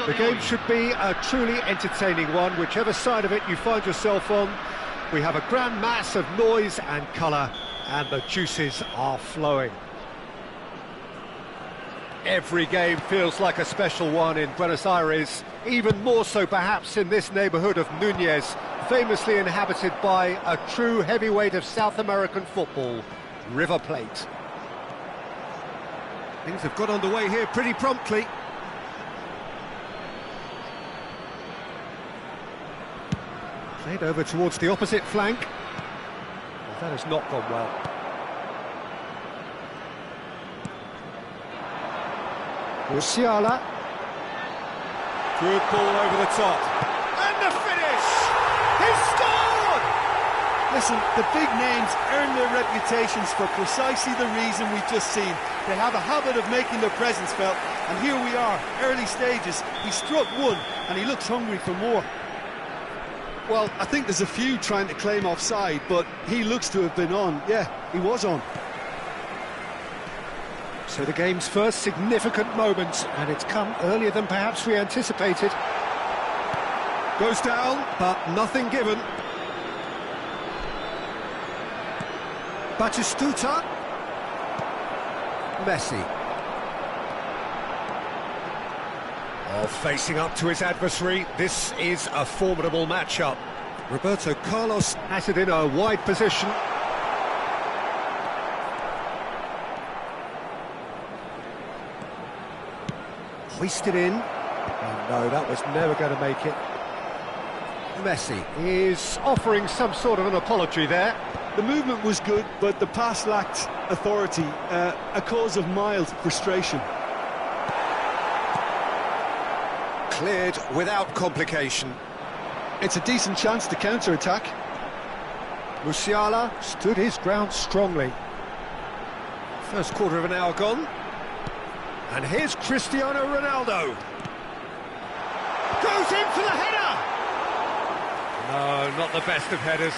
The game should be a truly entertaining one, whichever side of it you find yourself on. We have a grand mass of noise and colour, and the juices are flowing. Every game feels like a special one in Buenos Aires, even more so perhaps in this neighbourhood of Núñez, famously inhabited by a true heavyweight of South American football, River Plate. Things have got underway here pretty promptly. Played over towards the opposite flank. Well, that has not gone well. Musiala. Good ball over the top. And the finish! He's scored! Listen, the big names earn their reputations for precisely the reason we've just seen. They have a habit of making their presence felt, and here we are, early stages. He struck one, and he looks hungry for more. Well, I think there's a few trying to claim offside, but he looks to have been on. Yeah, he was on. So the game's first significant moment, and it's come earlier than perhaps we anticipated. Goes down, but nothing given. Batistuta. Messi. Oh, facing up to his adversary, this is a formidable matchup. Roberto Carlos has it in a wide position. Hoisted in. Oh no, that was never going to make it. Messi is offering some sort of an apology there. The movement was good, but the pass lacked authority, a cause of mild frustration. Cleared without complication. It's a decent chance to counter-attack. Musiala stood his ground strongly. First quarter of an hour gone. And here's Cristiano Ronaldo. Goes in for the header! No, not the best of headers.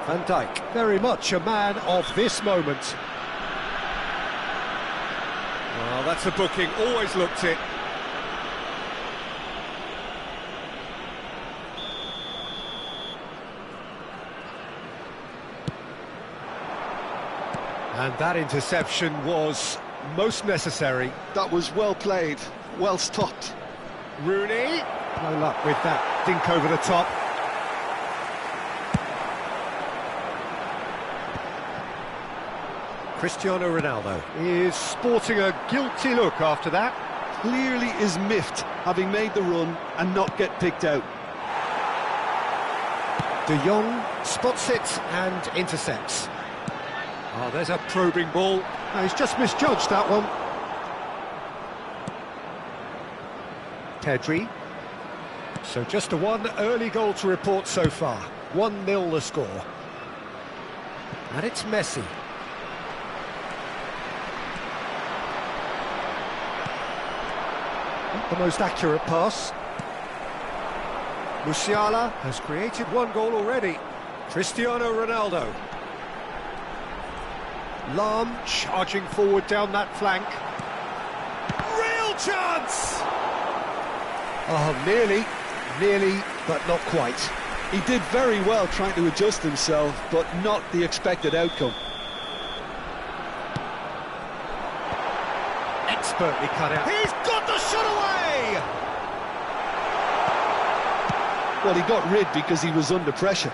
Van Dijk, very much a man of this moment. Well, that's a booking, always looked it. And that interception was most necessary. That was well played, well stopped. Rooney, no luck with that dink over the top. Cristiano Ronaldo is sporting a guilty look after that. Clearly is miffed, having made the run and not get picked out. De Jong spots it and intercepts. Oh, there's a probing ball. Oh, he's just misjudged that one. Pedri. So just a one early goal to report so far. 1-0 the score. And it's Messi. Not the most accurate pass. Musiala has created one goal already. Cristiano Ronaldo. Lahm charging forward down that flank. Real chance! Oh, nearly, but not quite. He did very well trying to adjust himself, but not the expected outcome. Expertly cut out. He's got the shot away! Well, he got rid because he was under pressure.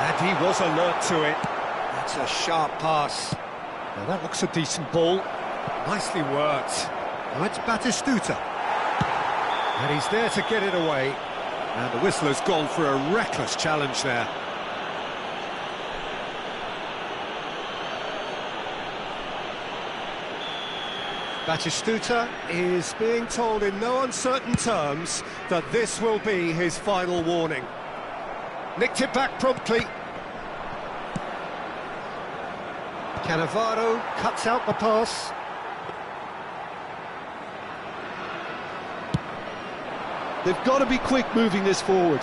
And he was alert to it. That's a sharp pass. Now that looks a decent ball. Nicely worked. Now it's Batistuta. And he's there to get it away. And the whistler's gone for a reckless challenge there. Batistuta is being told in no uncertain terms that this will be his final warning. Nicked it back promptly. Cannavaro cuts out the pass. They've got to be quick moving this forward.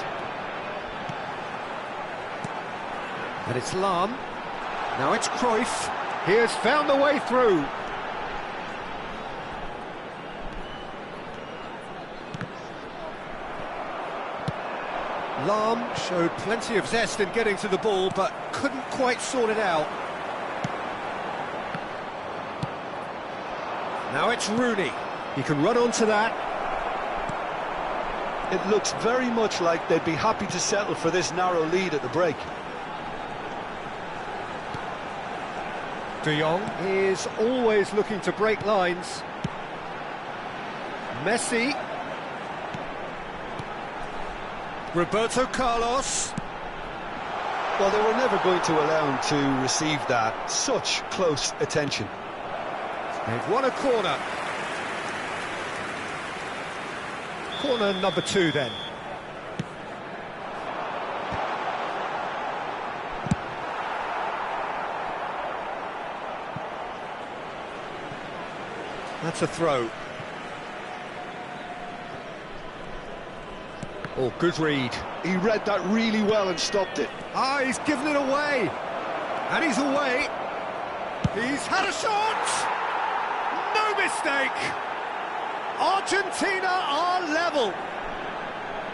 And it's Lahm. Now it's Cruyff. He has found the way through. Lahm showed plenty of zest in getting to the ball, but couldn't quite sort it out. Now it's Rooney. He can run onto that. It looks very much like they'd be happy to settle for this narrow lead at the break. De Jong is always looking to break lines. Messi. Roberto Carlos. Well, they were never going to allow him to receive that. Such close attention. They've won a corner. Corner number 2 then. That's a throw. Oh, good read. He read that really well and stopped it. Ah, he's given it away. And he's away. He's had a shot. No mistake. Argentina are level.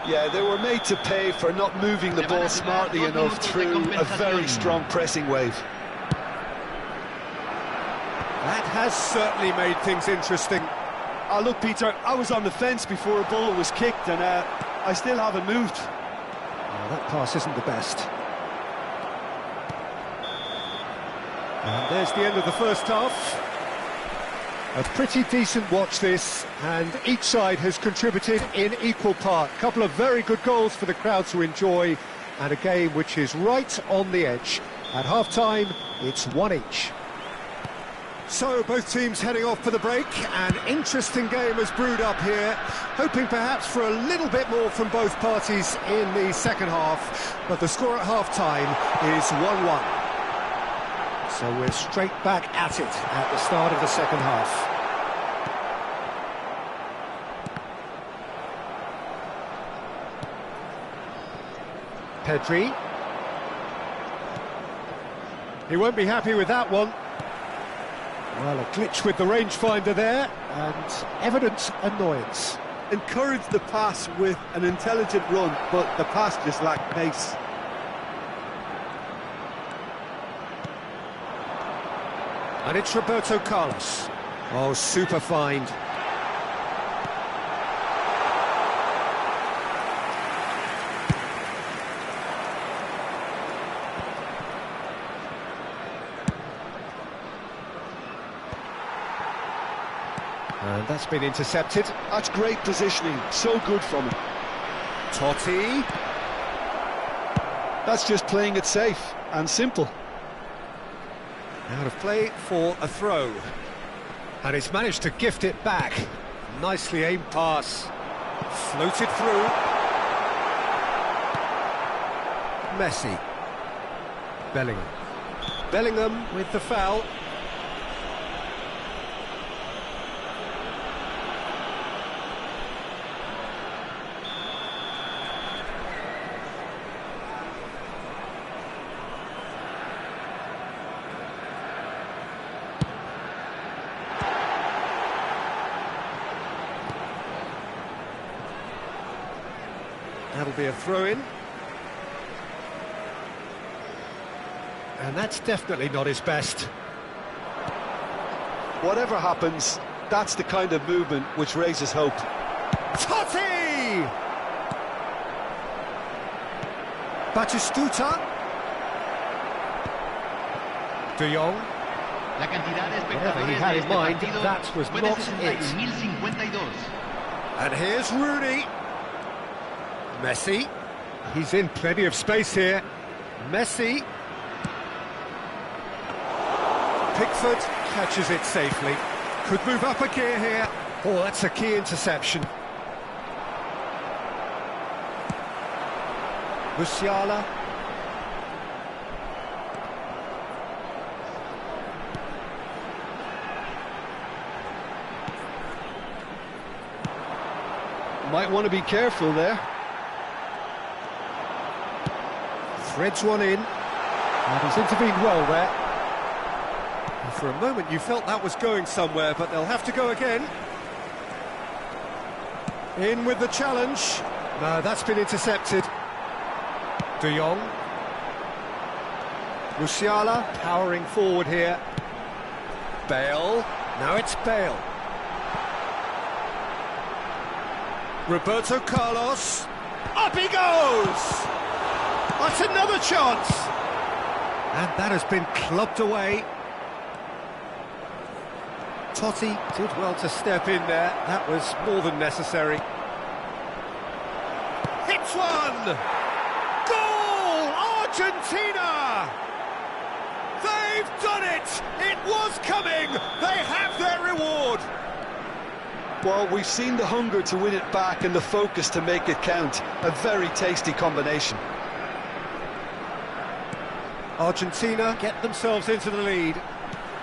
Yeah, they were made to pay for not moving the ball smartly enough through a very strong pressing wave. That has certainly made things interesting. Oh, look, Peter, I was on the fence before a ball was kicked, and I still haven't moved. Oh, that pass isn't the best. And there's the end of the first half. A pretty decent watch this, and each side has contributed in equal part. A couple of very good goals for the crowd to enjoy, and a game which is right on the edge. At half-time, it's 1 each. So, both teams heading off for the break. An interesting game has brewed up here, hoping perhaps for a little bit more from both parties in the second half, but the score at half-time is 1-1. So we're straight back at it at the start of the second half. Pedri. He won't be happy with that one. Well, a glitch with the rangefinder there, and evident annoyance. Encouraged the pass with an intelligent run, but the pass just lacked pace. And it's Roberto Carlos. Oh, super find. And that's been intercepted. That's great positioning, so good from him. Totti. That's just playing it safe and simple. Out of play for a throw. And he's managed to gift it back. Nicely aimed pass. Floated through. Messi. Bellingham. Bellingham with the foul. That'll be a throw-in. And that's definitely not his best. Whatever happens, that's the kind of movement which raises hope. Totti! Batistuta. De Jong. Whatever he had in mind, that was not it. And here's Rooney. Messi. He's in plenty of space here. Messi. Pickford catches it safely. Could move up a gear here. Oh, that's a key interception. Musiala. Might want to be careful there. Threads one in. And he's intervened well there. And for a moment you felt that was going somewhere, but they'll have to go again. In with the challenge. No, that's been intercepted. De Jong. Musiala powering forward here. Bale. Now it's Bale. Roberto Carlos. Up he goes! That's another chance! And that has been clubbed away. Totti did well to step in there. That was more than necessary. Hits one! Goal! Argentina! They've done it! It was coming! They have their reward! Well, we've seen the hunger to win it back and the focus to make it count. A very tasty combination. Argentina get themselves into the lead.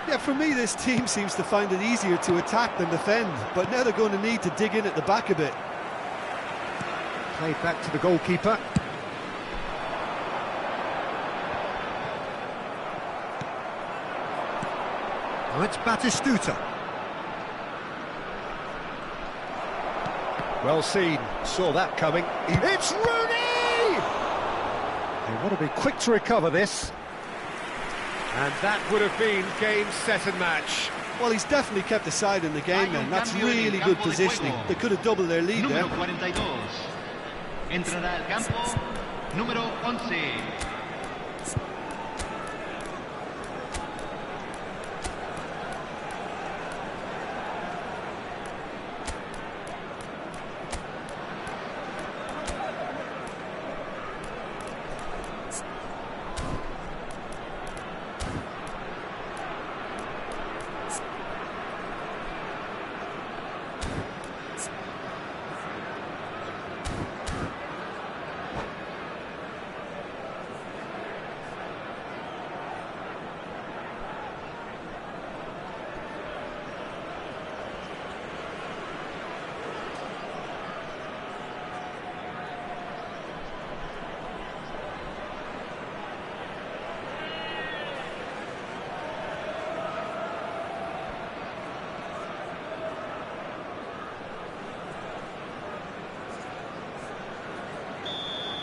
Yeah, for me, this team seems to find it easier to attack than defend, but now they're going to need to dig in at the back a bit. Played back to the goalkeeper. Now it's Batistuta. Well seen, saw that coming. It's Rooney! They want to be quick to recover this. And that would have been game, set and match. Well, he's definitely kept the side in the game then. That's really good positioning. They could have doubled their lead there. Número 42. Entrará al campo número 11.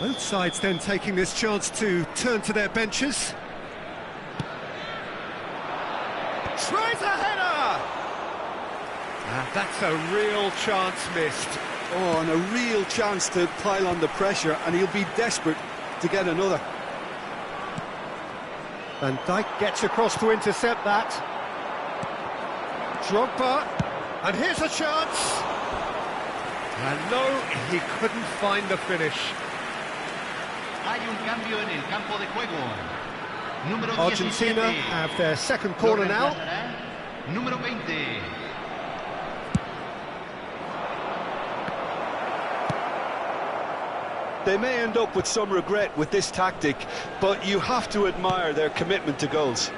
Both sides then taking this chance to turn to their benches. Tries a header! And that's a real chance missed. Oh, and a real chance to pile on the pressure, and he'll be desperate to get another. Van Dijk gets across to intercept that. Drogba, and here's a chance. And no, he couldn't find the finish. Hay un cambio en el campo de juego. Número Argentina 17. have their second corner now. Número 20. They may end up with some regret with this tactic, but you have to admire their commitment to goals.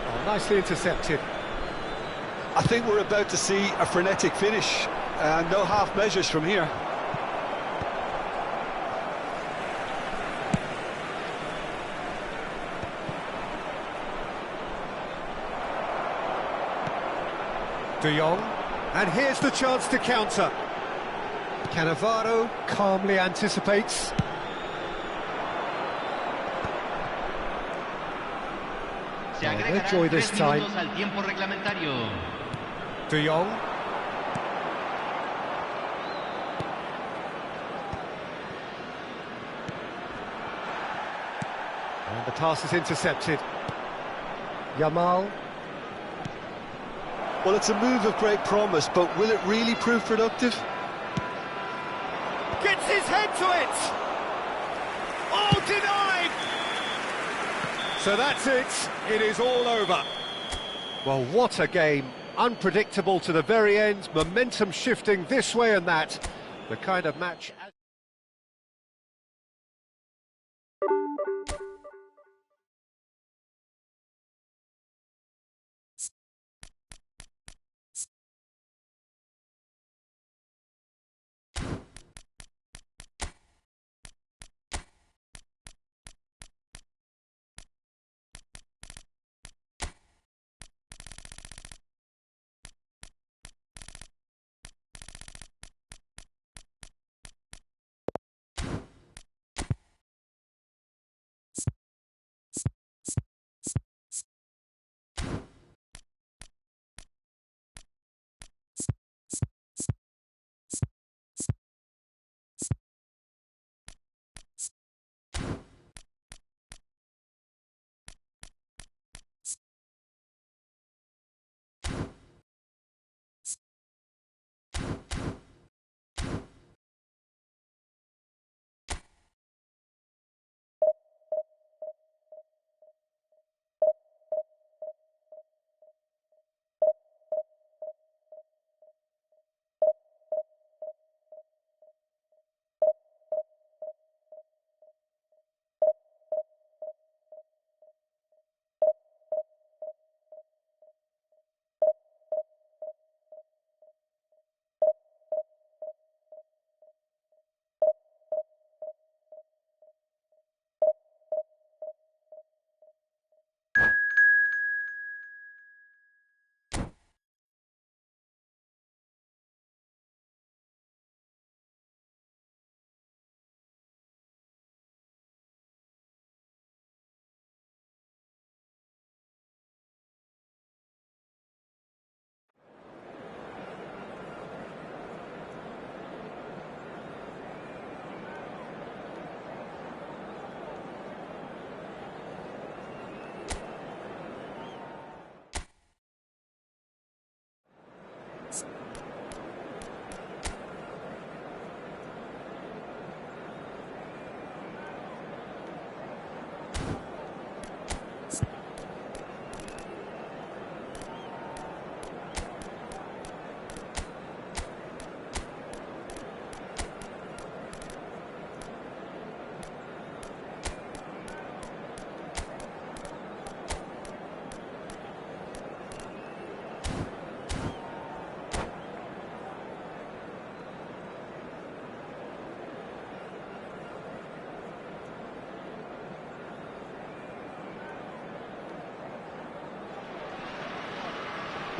Oh, nicely intercepted. I think we're about to see a frenetic finish, and no half measures from here. De Jong, and here's the chance to counter. Cannavaro calmly anticipates. Se Oh, agregarán enjoy 3 this time. minutos al tiempo reglamentario. De Jong. And the pass is intercepted. Yamal. Well, it's a move of great promise, but will it really prove productive? Gets his head to it! Oh, denied! So that's it. It is all over. Well, what a game. Unpredictable to the very end. Momentum shifting this way and that. The kind of match...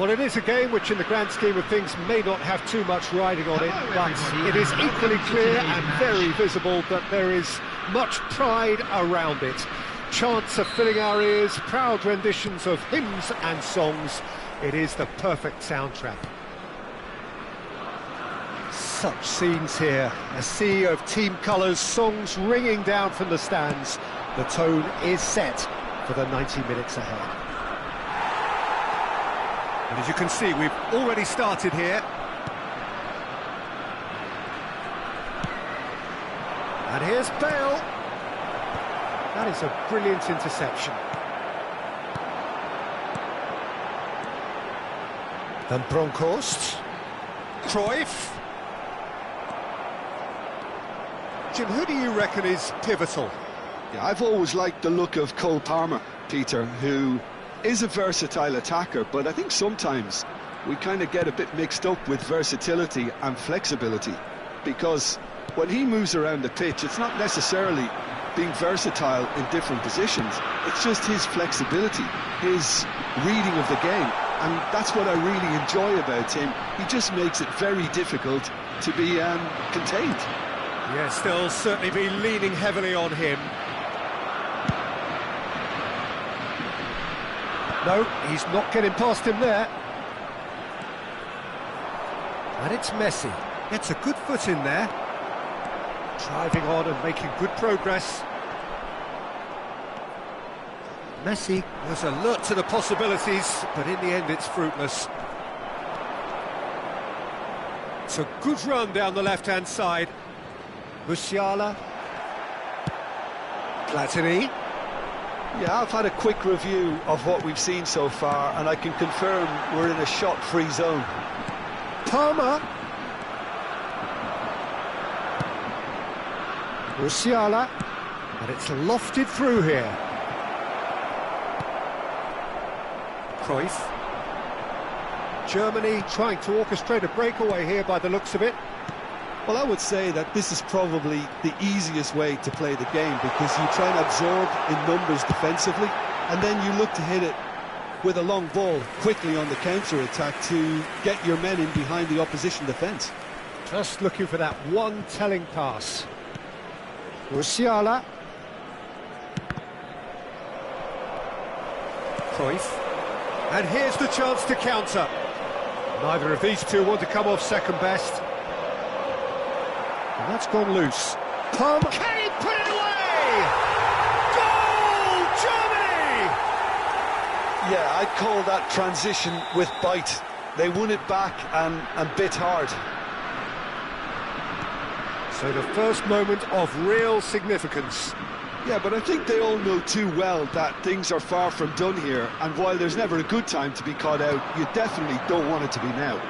Well, it is a game which in the grand scheme of things may not have too much riding on it, but it is equally clear and very visible that there is much pride around it. Chants are filling our ears, proud renditions of hymns and songs. It is the perfect soundtrack. Such scenes here, a sea of team colours, songs ringing down from the stands. The tone is set for the 90 minutes ahead. And as you can see, we've already started here. And here's Bale. That is a brilliant interception. Then Bronkhorst. Cruyff. Jim, who do you reckon is pivotal? Yeah, I've always liked the look of Cole Palmer, Peter, who is a versatile attacker, but I think sometimes we kind of get a bit mixed up with versatility and flexibility, because when he moves around the pitch, it's not necessarily being versatile in different positions, it's just his flexibility, his reading of the game, and that's what I really enjoy about him. He just makes it very difficult to be contained. Yes, they'll certainly be leaning heavily on him. No, he's not getting past him there. And it's Messi. Gets a good foot in there. Driving on and making good progress. Messi was alert to the possibilities, but in the end it's fruitless. It's a good run down the left-hand side. Musiala. Platini. Yeah, I've had a quick review of what we've seen so far, and I can confirm we're in a shot-free zone. Palmer. Musiala. And it's lofted through here. Cruyff. Germany trying to orchestrate a breakaway here by the looks of it. Well, I would say that this is probably the easiest way to play the game, because you try and absorb in numbers defensively, and then you look to hit it with a long ball quickly on the counter-attack to get your men in behind the opposition defence. Just looking for that one telling pass. Musiala. Cruyff. And here's the chance to counter. Neither of these two want to come off second best. And that's gone loose. Palmer. Can he put it away? Goal, Germany! Yeah, I'd call that transition with bite. They won it back and bit hard. So the first moment of real significance. Yeah, but I think they all know too well that things are far from done here, and while there's never a good time to be caught out, you definitely don't want it to be now.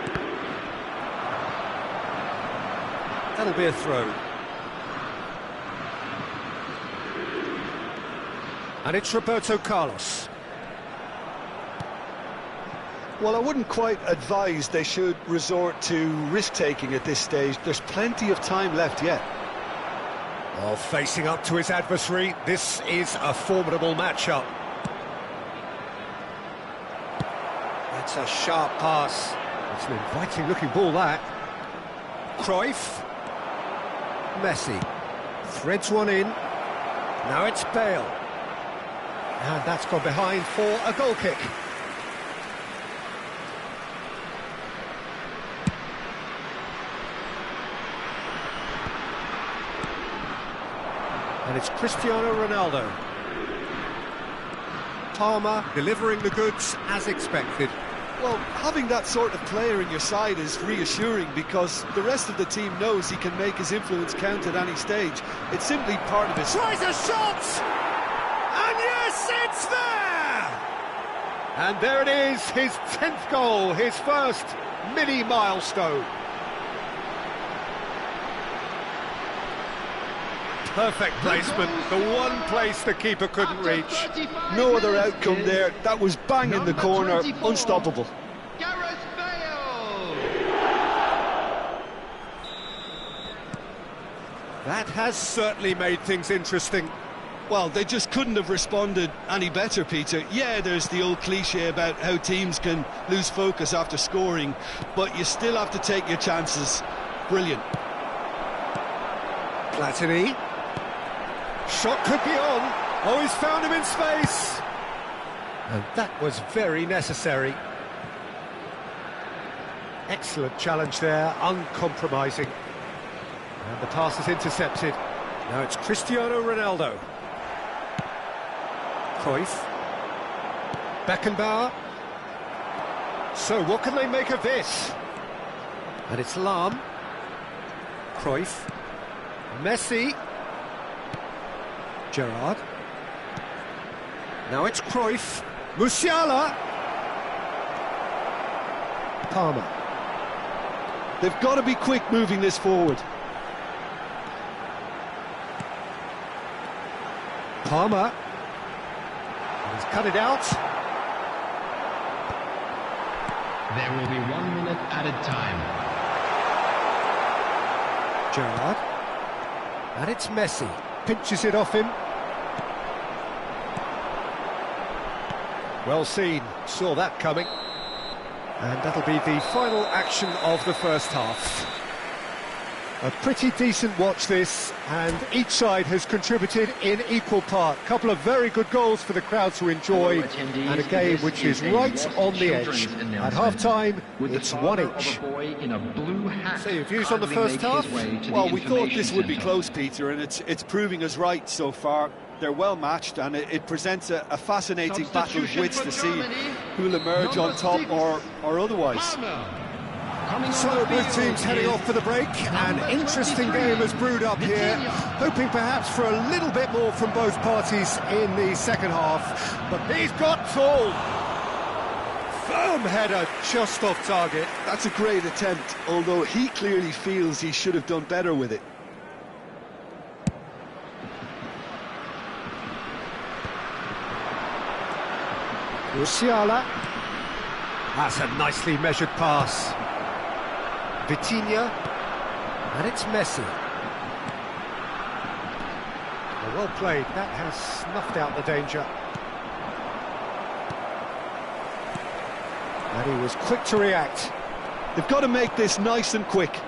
That'll be a throw. And it's Roberto Carlos. Well, I wouldn't quite advise they should resort to risk-taking at this stage. There's plenty of time left yet. Oh, facing up to his adversary, this is a formidable matchup. That's a sharp pass. It's an inviting-looking ball, that. Cruyff. Messi threads one in. Now it's Bale. And that's gone behind for a goal kick. And it's Cristiano Ronaldo. Palmer delivering the goods as expected. Well, having that sort of player in your side is reassuring, because the rest of the team knows he can make his influence count at any stage. It's simply part of his... Tries a shot! And yes, it's there! And there it is, his 10th goal, his first mini milestone. Perfect placement, the one place the keeper couldn't reach. No other outcome there. That was bang in the corner, unstoppable. That has certainly made things interesting. Well, they just couldn't have responded any better, Peter. Yeah, there's the old cliche about how teams can lose focus after scoring, but you still have to take your chances. Brilliant. Platini. Shot could be on. Oh, he's found him in space. And that was very necessary. Excellent challenge there, uncompromising. And the pass is intercepted. Now it's Cristiano Ronaldo. Cruyff. Beckenbauer. So what can they make of this? And it's Lahm. Cruyff. Messi. Gerrard. Now it's Cruyff. Musiala. Palmer. They've got to be quick moving this forward. Palmer. He's cut it out. There will be 1 minute added time. Gerrard. And it's Messi. Pinches it off him. Well seen. Saw that coming. And that'll be the final action of the first half. A pretty decent watch this, and each side has contributed in equal part. A couple of very good goals for the crowd to enjoy, and a game which is right on the edge. At half-time, it's one each. So your views on the first half? Well, we thought this would be close, Peter, and it's proving us right so far. They're well matched, and it presents a fascinating battle of wits to see who'll emerge on top or otherwise. So both teams heading off for the break. An interesting game has brewed up here, hoping perhaps for a little bit more from both parties in the second half. But he's got full. Firm header just off target. That's a great attempt, although he clearly feels he should have done better with it. Musiala. That's a nicely measured pass. Vitinha, and it's Messi. Well played, that has snuffed out the danger. And he was quick to react. They've got to make this nice and quick.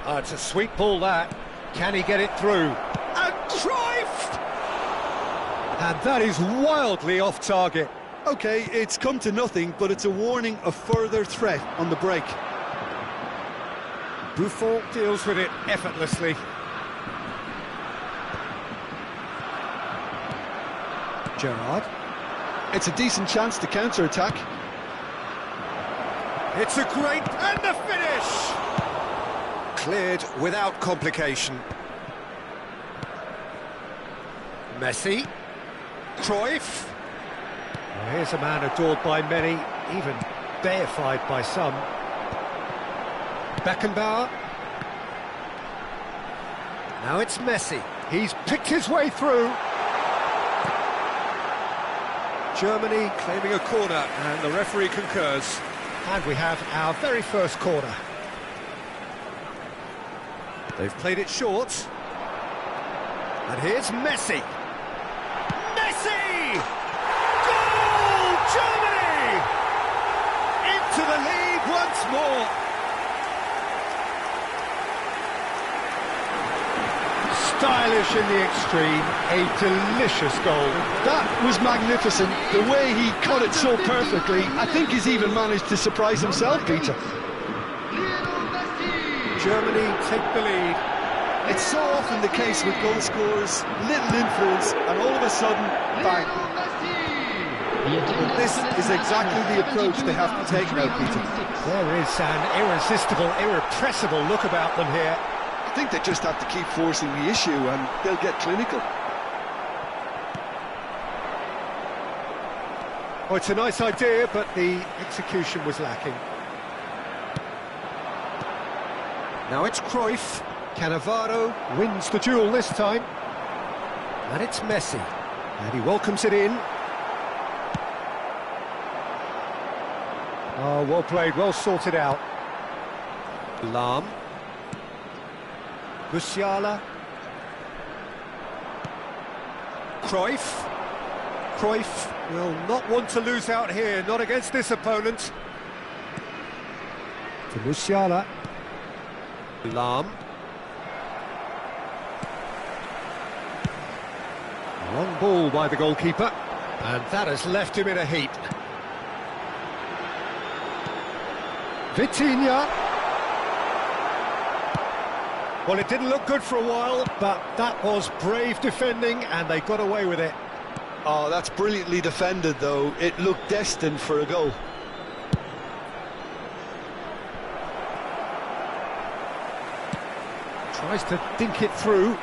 Oh, it's a sweet ball that. Can he get it through? And Cruyff! And that is wildly off target. OK, it's come to nothing, but it's a warning of further threat on the break. Buffon deals with it effortlessly. Gerrard. It's a decent chance to counter-attack. It's a great... and the finish! Cleared without complication. Messi. Cruyff. Well, here's a man adored by many, even deified by some. Beckenbauer. Now it's Messi. He's picked his way through. Germany claiming a corner, and the referee concurs. And we have our very first corner. They've played it short. And here's Messi. Messi! Goal! Germany! Into the lead once more. Stylish in the extreme, a delicious goal. That was magnificent. The way he cut it so perfectly, I think he's even managed to surprise himself, Peter. Germany take the lead. It's so often the case with goal scorers, little influence, and all of a sudden, bang. But this is exactly the approach they have to take now, Peter. There is an irresistible, irrepressible look about them here. I think they just have to keep forcing the issue and they'll get clinical. Oh, it's a nice idea, but the execution was lacking. Now it's Cruyff. Cannavaro wins the duel this time. And it's Messi. And he welcomes it in. Oh, well played, well sorted out. Lahm. Musiala. Cruyff. Cruyff will not want to lose out here, not against this opponent. To Musiala. Lahm. Long ball by the goalkeeper, and that has left him in a heap. Vitinha. Well, it didn't look good for a while, but that was brave defending, and they got away with it. Oh, that's brilliantly defended, though. It looked destined for a goal. Tries to dink it through.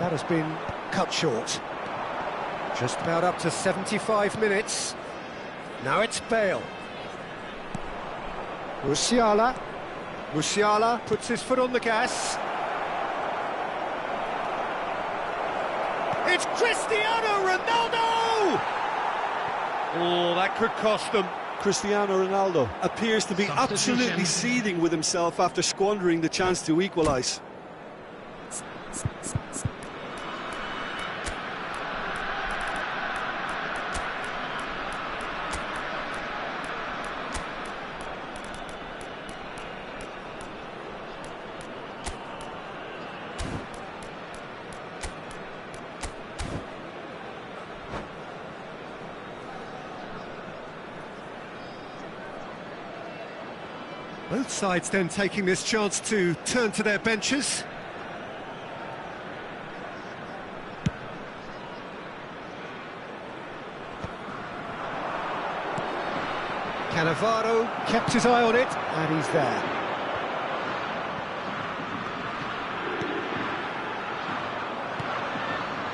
That has been cut short. Just about up to 75 minutes. Now it's Bale. Musiala. Musiala puts his foot on the gas. It's Cristiano Ronaldo! Oh, that could cost them. Cristiano Ronaldo appears to be absolutely seething with himself after squandering the chance to equalise. Both sides then taking this chance to turn to their benches. Cannavaro kept his eye on it, and he's there.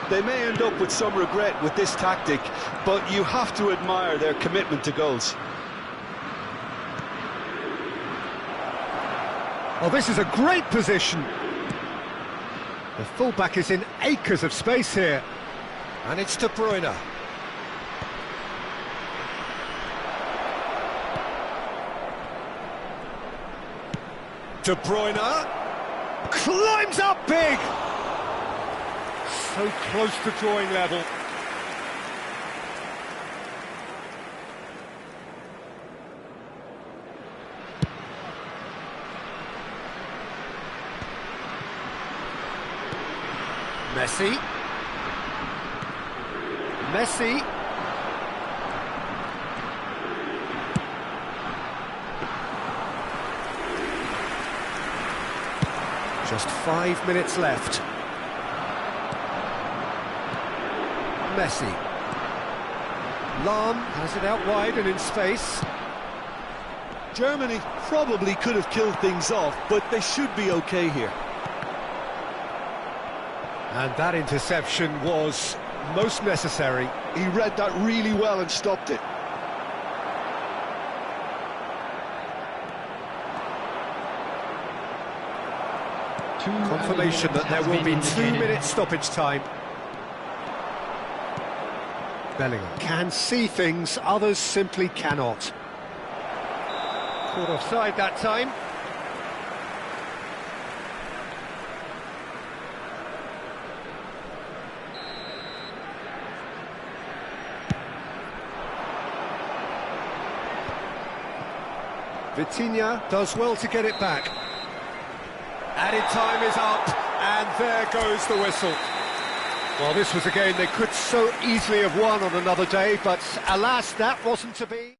They may end up with some regret with this tactic, but you have to admire their commitment to goals. Oh, this is a great position. The fullback is in acres of space here. And it's De Bruyne. De Bruyne climbs up big. So close to drawing level. Messi. Messi. Just 5 minutes left. Messi. Lahm has it out wide and in space. Germany probably could have killed things off, but they should be okay here. And that interception was most necessary. He read that really well and stopped it. Confirmation that there will be 2 minutes stoppage time. Bellingham can see things, others simply cannot. Caught offside that time. Vitinha does well to get it back. Added time is up, and there goes the whistle. Well, this was a game they could so easily have won on another day, but alas, that wasn't to be.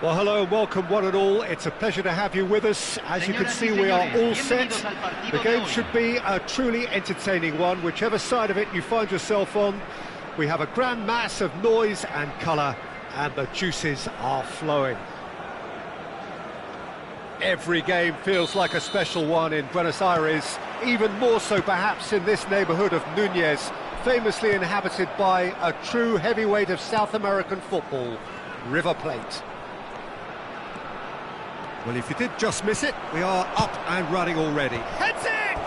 Well, hello and welcome one and all. It's a pleasure to have you with us. As you can see, we are all set. The game should be a truly entertaining one, whichever side of it you find yourself on. We have a grand mass of noise and colour, and the juices are flowing. Every game feels like a special one in Buenos Aires, even more so perhaps in this neighbourhood of Núñez, famously inhabited by a true heavyweight of South American football, River Plate. Well, if you did just miss it, we are up and running already. Heads it!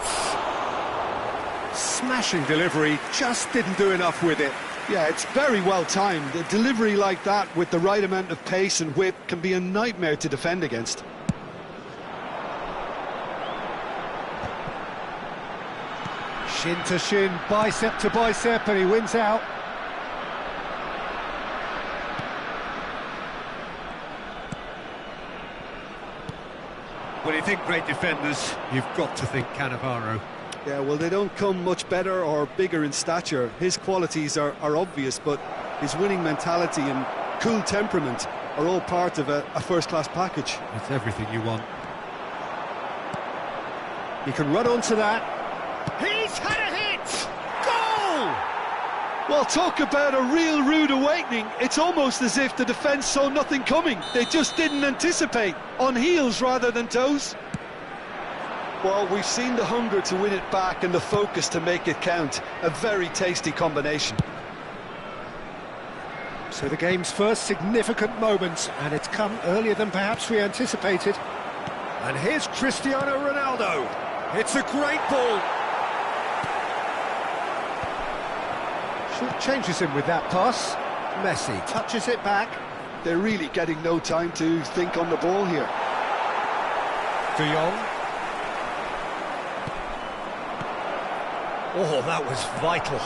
Smashing delivery, just didn't do enough with it. Yeah, it's very well timed. A delivery like that with the right amount of pace and whip can be a nightmare to defend against. Shin to shin, bicep to bicep, and he wins out. When you think great defenders, you've got to think Cannavaro. Yeah, well, they don't come much better or bigger in stature. His qualities are obvious, but his winning mentality and cool temperament are all part of a first-class package. It's everything you want. He can run onto that. He's had a hit! Goal! Well, talk about a real rude awakening. It's almost as if the defence saw nothing coming. They just didn't anticipate. On heels rather than toes. Well, we've seen the hunger to win it back and the focus to make it count. A very tasty combination. So the game's first significant moment, and it's come earlier than perhaps we anticipated. And here's Cristiano Ronaldo. It's a great ball. Changes him with that pass. Messi touches it back. They're really getting no time to think on the ball here. De Jong. Oh, that was vital.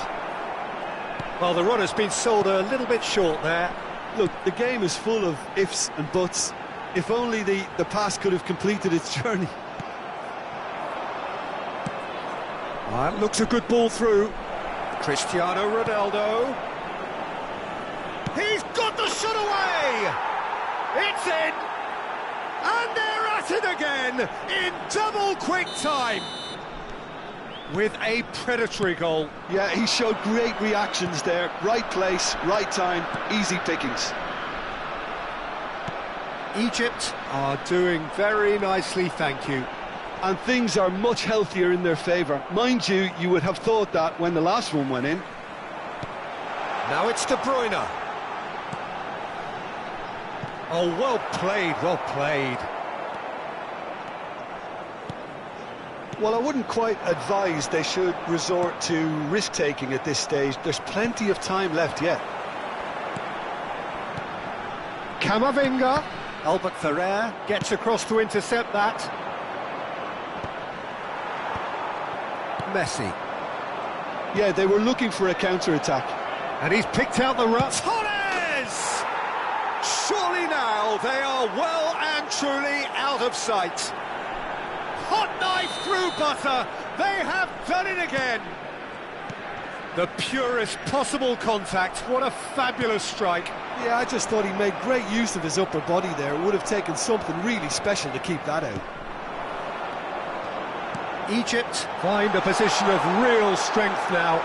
Well, the run has been sold a little bit short there. Look, the game is full of ifs and buts. If only the pass could have completed its journey. That looks a good ball through. Cristiano Ronaldo. He's got the shot away! It's in! And they're at it again in double quick time! With a predatory goal. Yeah, he showed great reactions there. Right place, right time, easy pickings. Egypt are doing very nicely, thank you. And things are much healthier in their favour. Mind you, you would have thought that when the last one went in. Now it's De Bruyne. Oh, well played, well played. Well, I wouldn't quite advise they should resort to risk-taking at this stage. There's plenty of time left yet. Camavinga. Albert Ferrer gets across to intercept that. Messi. Yeah, they were looking for a counter-attack. And he's picked out the rut. Torres! Surely now they are well and truly out of sight. Hot knife through butter. They have done it again. The purest possible contact. What a fabulous strike. Yeah, I just thought he made great use of his upper body there. It would have taken something really special to keep that out. Egypt find a position of real strength now.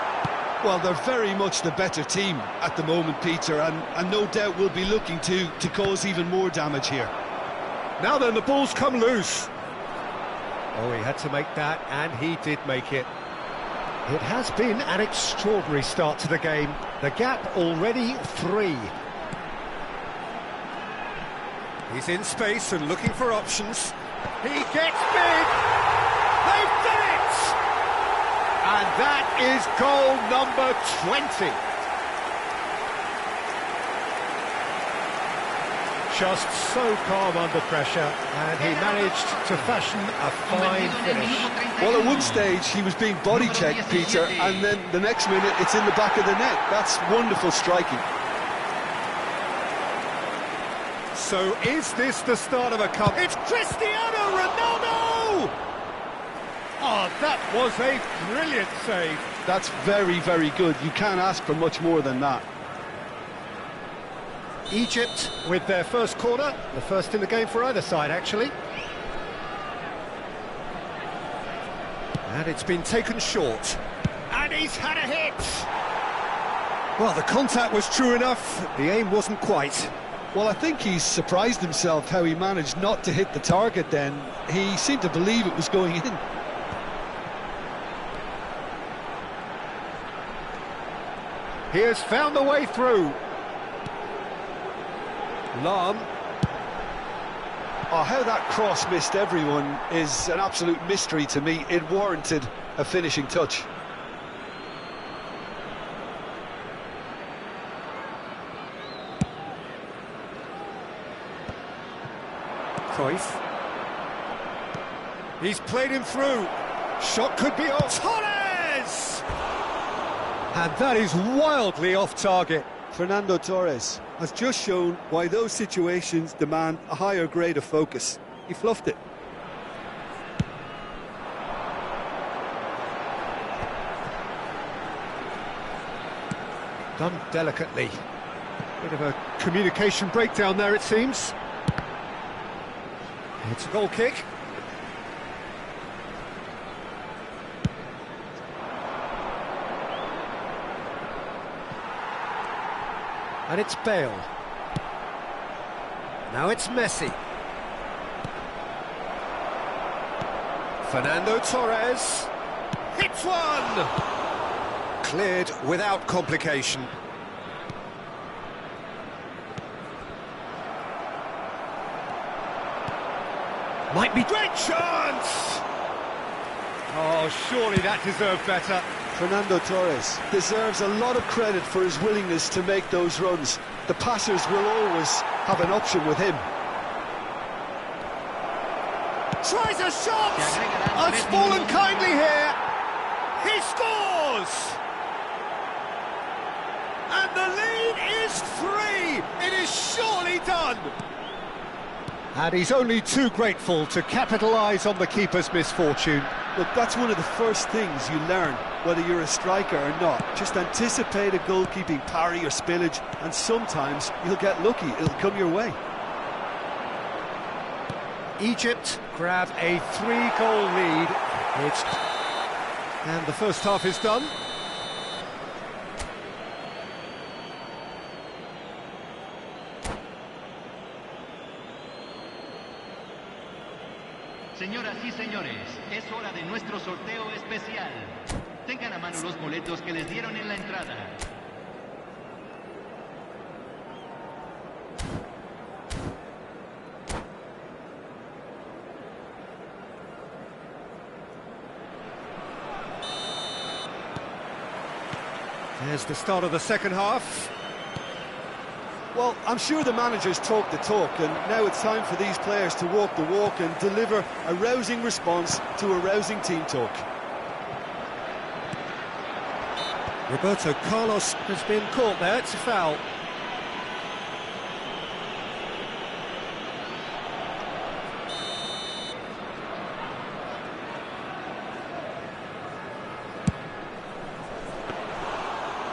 Well, they're very much the better team at the moment, Peter, and no doubt will be looking to cause even more damage here. Now then, the ball's come loose. Oh, he had to make that, and he did make it. It has been an extraordinary start to the game. The gap already 3. He's in space and looking for options. He gets big! They've done it! And that is goal number 20. Just so calm under pressure, and he managed to fashion a fine finish. Well, at one stage he was being body checked, Peter, and then the next minute it's in the back of the net. That's wonderful striking. So is this the start of a cup? It's Cristiano Ronaldo! Oh, that was a brilliant save. That's very, very good. You can't ask for much more than that. Egypt with their first corner, the first in the game for either side, actually. And it's been taken short. And he's had a hit! Well, the contact was true enough, the aim wasn't quite. Well, I think he's surprised himself how he managed not to hit the target then. He seemed to believe it was going in. He has found the way through. Lam. Oh, how that cross missed everyone is an absolute mystery to me. It warranted a finishing touch. Cruyff. He's played him through. Shot could be off. Torres! And that is wildly off target. Fernando Torres has just shown why those situations demand a higher grade of focus. He fluffed it. Done delicately. Bit of a communication breakdown there, it seems. It's a goal kick. And it's Bale. Now it's Messi. Fernando Torres. Hits one! Cleared without complication. Might be great chance! Oh, surely that deserved better. Fernando Torres deserves a lot of credit for his willingness to make those runs. The passers will always have an option with him. Tries a shot! Has fallen kindly here! He scores! And the lead is 3! It is surely done! And he's only too grateful to capitalise on the keeper's misfortune. Look, that's one of the first things you learn, whether you're a striker or not. Just anticipate a goalkeeping parry or spillage, and sometimes you'll get lucky, it'll come your way. Egypt grab a 3-goal lead. And the first half is done. Señoras y señores, es hora de nuestro sorteo especial. Tengan a mano los boletos que les dieron en la entrada. There's the start of the second half. Well, I'm sure the managers talk the talk, and now it's time for these players to walk the walk and deliver a rousing response to a rousing team talk. Roberto Carlos has been caught there, it's a foul.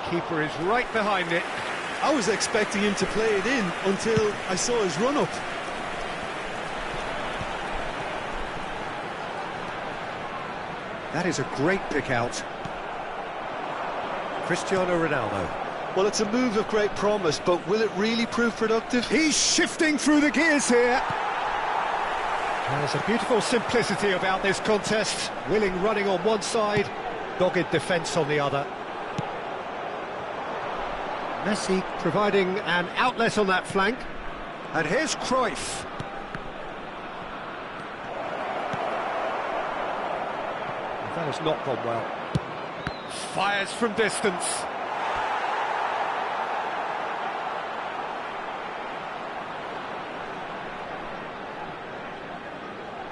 Keeper is right behind it. I was expecting him to play it in until I saw his run-up. That is a great pick-out. Cristiano Ronaldo. Well, it's a move of great promise, but will it really prove productive? He's shifting through the gears here. There's a beautiful simplicity about this contest. Willing running on one side, dogged defence on the other. Messi providing an outlet on that flank. And here's Cruyff. That has not gone well. Fires from distance.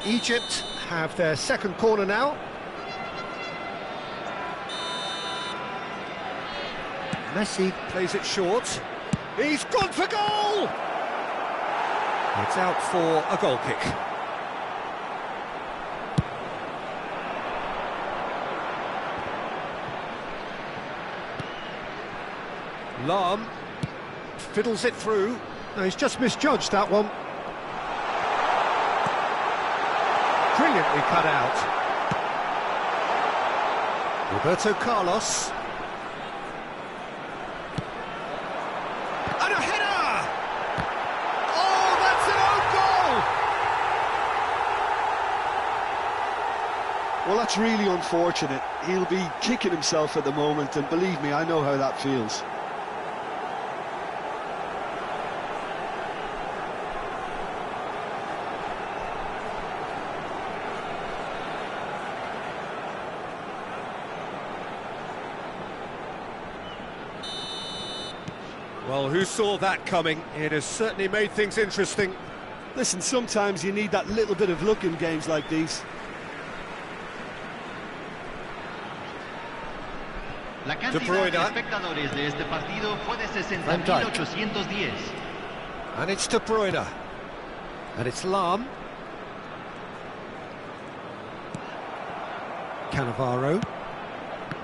Egypt have their second corner now. Messi plays it short. He's gone for goal! It's out for a goal kick. Lam fiddles it through. No, he's just misjudged that one. Brilliantly cut out. Roberto Carlos. And a header! Oh, that's an own goal! Well, that's really unfortunate. He'll be kicking himself at the moment, and believe me, I know how that feels. Well, who saw that coming? It has certainly made things interesting. Listen, sometimes you need that little bit of luck in games like these. La cantidad de espectadores de este partido fue de 60.810. And it's De Bruyne. And it's Lahm. Cannavaro.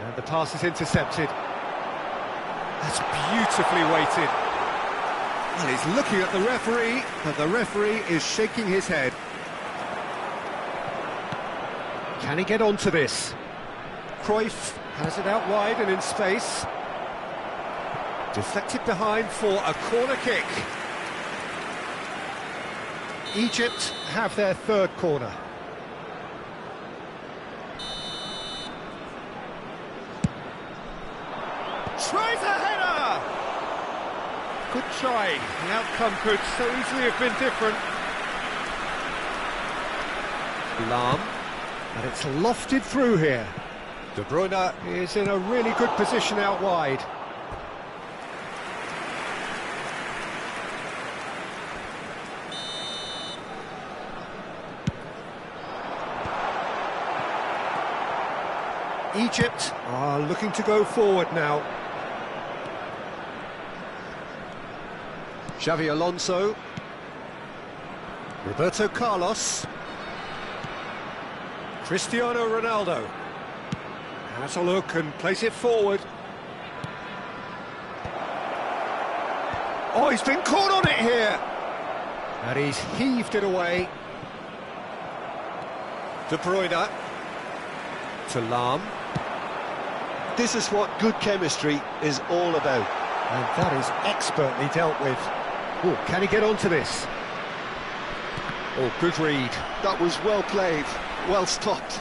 And the pass is intercepted. That's beautifully weighted. Well, he's looking at the referee, but the referee is shaking his head. Can he get onto this? Cruyff has it out wide and in space. Deflected behind for a corner kick. Egypt have their third corner. Tries a header! Good try. The outcome could so easily have been different. Lahm, and it's lofted through here. De Bruyne is in a really good position out wide. Egypt are looking to go forward now. Xavi Alonso. Roberto Carlos. Cristiano Ronaldo. Has a look and place it forward. Oh, he's been caught on it here. And he's heaved it away. De Bruyne. To Lahm. This is what good chemistry is all about. And that is expertly dealt with. Oh, can he get onto this? Oh, good read. That was well played, well stopped.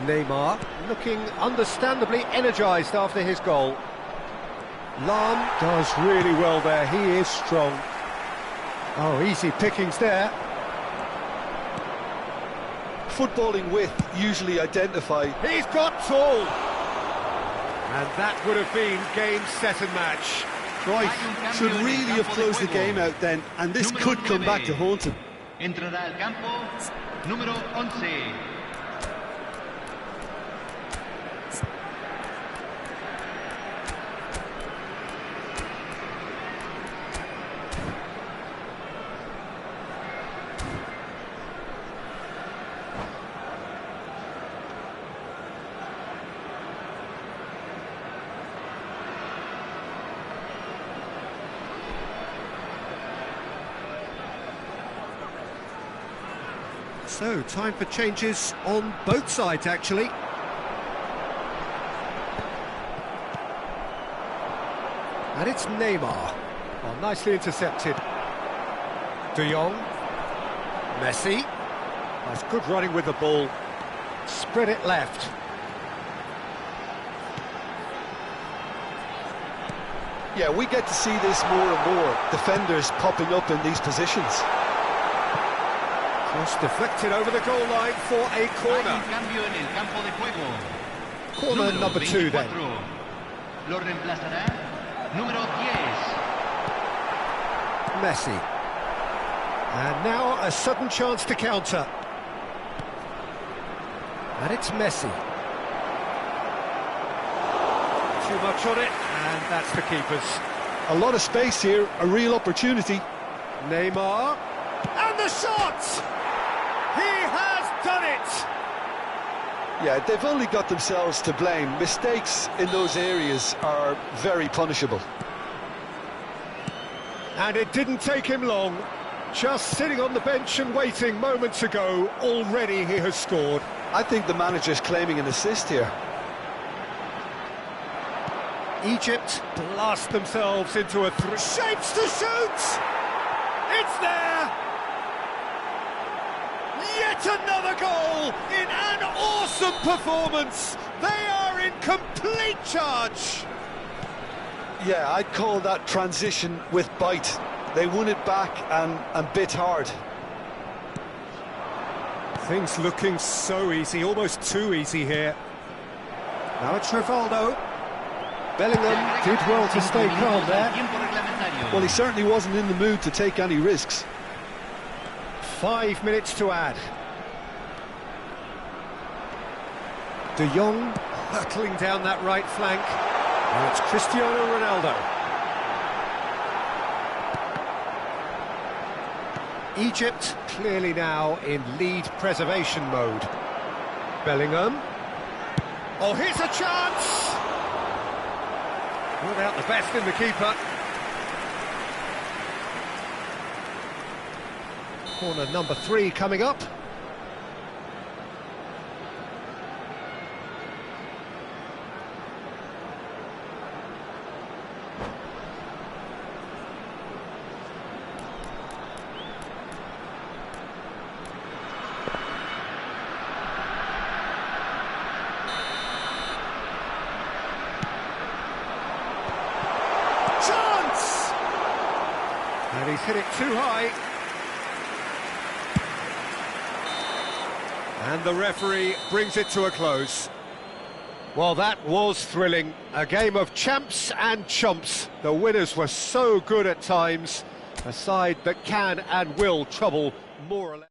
Neymar looking understandably energised after his goal. Lahm does really well there, he is strong. Oh, easy pickings there. Footballing width usually identified. He's got tall! And that would have been game, set and match. Cruyff should really have closed the game out then, and this could come back to haunt him. Entrará al campo número 11. So, time for changes on both sides, actually. And it's Neymar. Oh, nicely intercepted. De Jong. Messi. That's good running with the ball. Spread it left. Yeah, we get to see this more and more. Defenders popping up in these positions. Cross deflected over the goal line for a corner. Corner number 2 then. Lo reemplazará número 10. Messi. And now a sudden chance to counter. And it's Messi. Too much on it, and that's the keeper's. A lot of space here, a real opportunity. Neymar. And the shot! He has done it! Yeah, they've only got themselves to blame. Mistakes in those areas are very punishable. And it didn't take him long. Just sitting on the bench and waiting moments ago, already he has scored. I think the manager's claiming an assist here. Egypt blast themselves into a shapes to shoot! It's there! Yet another goal in an awesome performance! They are in complete charge! Yeah, I'd call that transition with bite. They won it back and bit hard. Things looking so easy, almost too easy here. Now it's Rivaldo. Bellingham did well to stay calm there. Well, he certainly wasn't in the mood to take any risks. 5 minutes to add. De Jong hurtling down that right flank. Now it's Cristiano Ronaldo. Egypt clearly now in lead preservation mode. Bellingham. Oh, here's a chance! Without the best in the keeper. Corner number 3 coming up. And he's hit it too high. And the referee brings it to a close. Well, that was thrilling. A game of champs and chumps. The winners were so good at times. A side that can and will trouble more or less.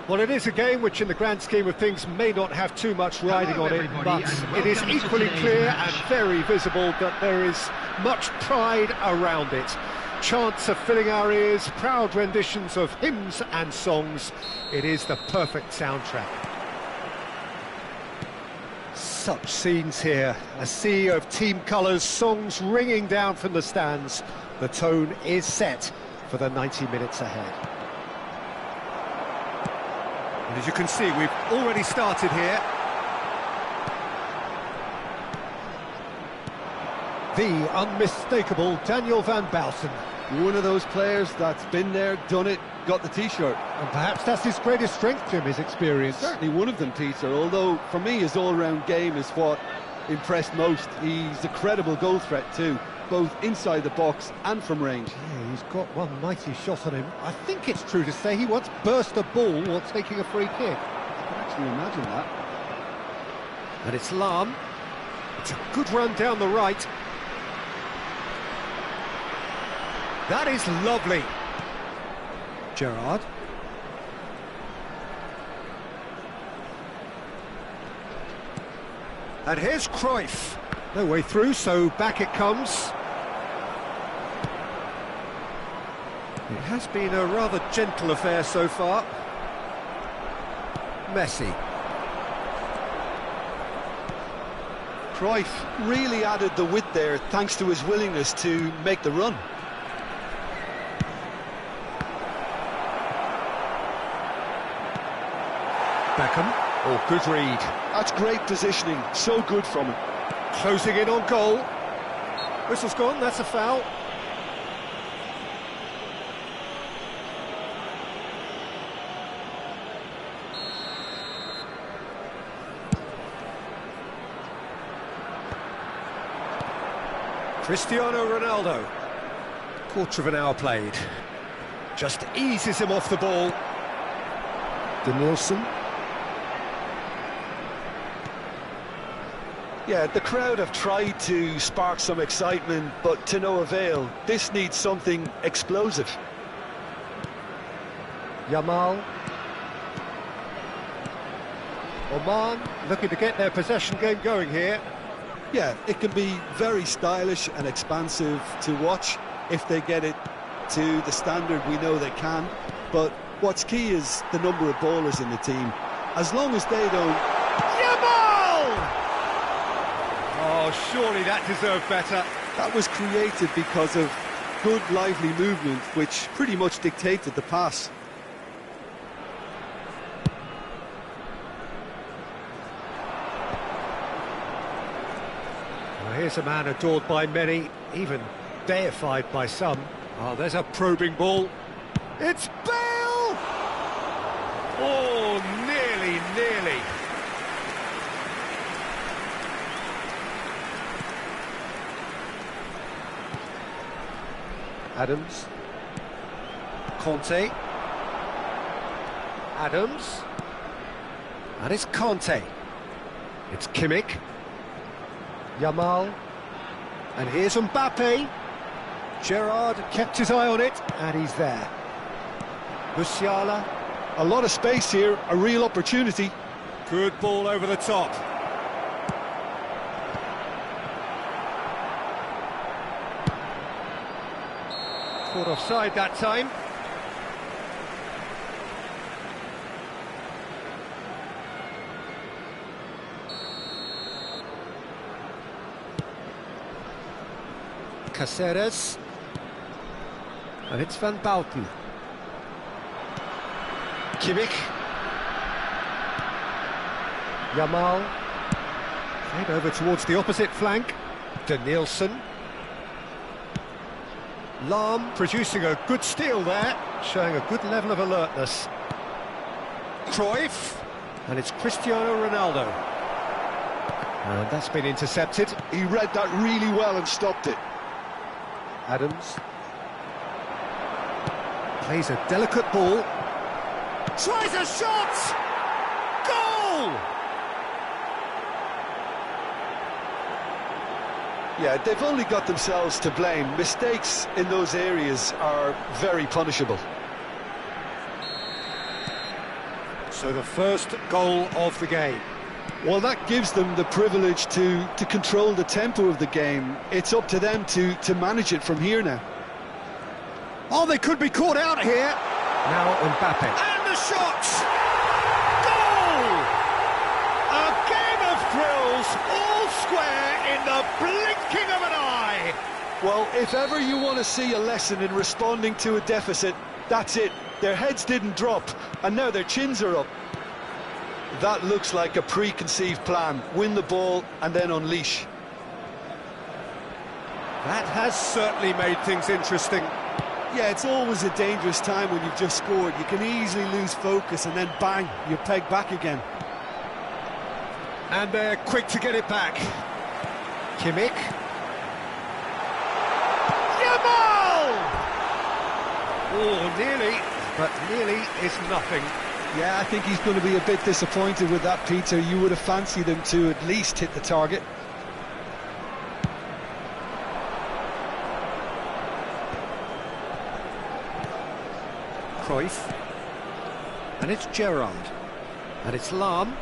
Well, it is a game which in the grand scheme of things may not have too much riding on it, but it is equally clear and very visible that there is much pride around it. Chants are filling our ears, proud renditions of hymns and songs. It is the perfect soundtrack. Such scenes here, a sea of team colours, songs ringing down from the stands. The tone is set for the 90 minutes ahead. And as you can see, we've already started here. The unmistakable Daniel van Bouten. One of those players that's been there, done it, got the T-shirt. And perhaps that's his greatest strength, Jim, his experience. Certainly one of them, Peter, although for me his all-round game is what impressed most. He's a credible goal threat too, both inside the box and from range. Yeah, he's got one mighty shot on him. I think it's true to say he once burst a ball while taking a free kick. I can actually imagine that. And it's Lahm. It's a good run down the right. That is lovely. Gerrard. And here's Cruyff. No way through, so back it comes. It has been a rather gentle affair so far. Messi. Cruyff really added the width there thanks to his willingness to make the run. Beckham. Oh, good read. That's great positioning, so good from him. Closing in on goal. Whistle's gone, that's a foul. Cristiano Ronaldo. Quarter of an hour played. Just eases him off the ball. Danielson. Yeah, the crowd have tried to spark some excitement, but to no avail. This needs something explosive. Yamal. Oman looking to get their possession game going here. Yeah, it can be very stylish and expansive to watch if they get it to the standard we know they can. But what's key is the number of ballers in the team. As long as they don't... Yamal! Oh, surely that deserved better. That was created because of good, lively movement, which pretty much dictated the pass. Well, here's a man adored by many, even deified by some. Oh, there's a probing ball. It's Bale! Oh, nearly. Adams. Conte. Adams. And it's Conte. It's Kimmich. Yamal. And here's Mbappe. Gerrard kept his eye on it, and he's there. Musiala. A lot of space here, a real opportunity. Good ball over the top. Caught offside that time. Caceres. And it's Van Bouten. Kimmich. Yamal. Played over towards the opposite flank. Danielson. Lahm producing a good steal there, showing a good level of alertness. Cruyff. And it's Cristiano Ronaldo. And that's been intercepted. He read that really well and stopped it. Adams. Plays a delicate ball. Tries a shot! Goal! Yeah, they've only got themselves to blame. Mistakes in those areas are very punishable. So the first goal of the game. Well, that gives them the privilege to control the tempo of the game. It's up to them to manage it from here now. Oh, they could be caught out here. Now Mbappe. And the shot! Goal! A game of thrills, all square in the blinking of an eye. Well, if ever you want to see a lesson in responding to a deficit, that's it. Their heads didn't drop, and now their chins are up. That looks like a preconceived plan. Win the ball and then unleash. That has certainly made things interesting. Yeah, it's always a dangerous time when you've just scored. You can easily lose focus and then bang, you're pegged back again. And they're quick to get it back. Kimmich. Yamal! Oh, nearly, but nearly is nothing. Yeah, I think he's going to be a bit disappointed with that, Peter. You would have fancied him to at least hit the target. Cruyff. And it's Gerrard. And it's Lahm.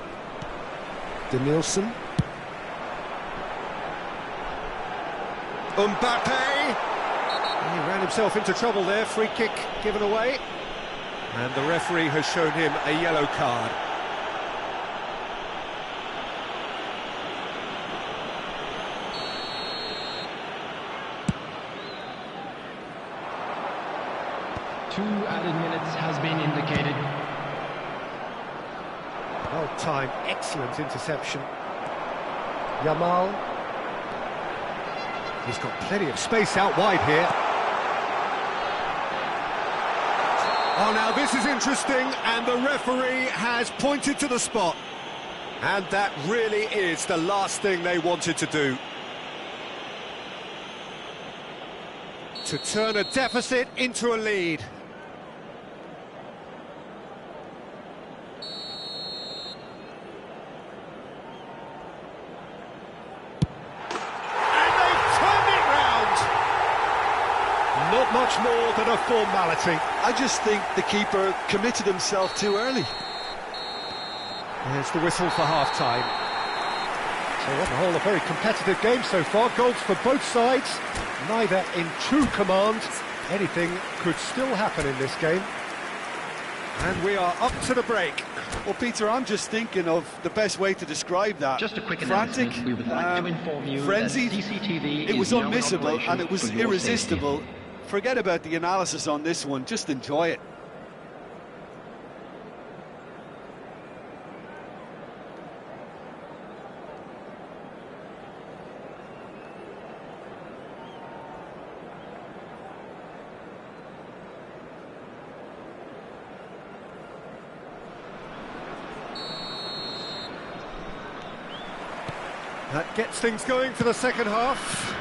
Denilson. Mbappe! He ran himself into trouble there. Free kick given away. And the referee has shown him a yellow card. Two added minutes has been indicated. Well timed, excellent interception. Yamal. He's got plenty of space out wide here. Oh, now this is interesting, and the referee has pointed to the spot. And that really is the last thing they wanted to do. To turn a deficit into a lead. And they've turned it round. Not much more than a formality. I just think the keeper committed himself too early. There's the whistle for half-time. So on the whole, a very competitive game so far. Goals for both sides, neither in true command. Anything could still happen in this game. And we are up to the break. Well, Peter, I'm just thinking of the best way to describe that. Just a quick Frantic, announcement. We would like to inform you frenzied. that CCTV It was is now in unmissable operation and it was for your irresistible. safety. Forget about the analysis on this one, just enjoy it. That gets things going for the second half.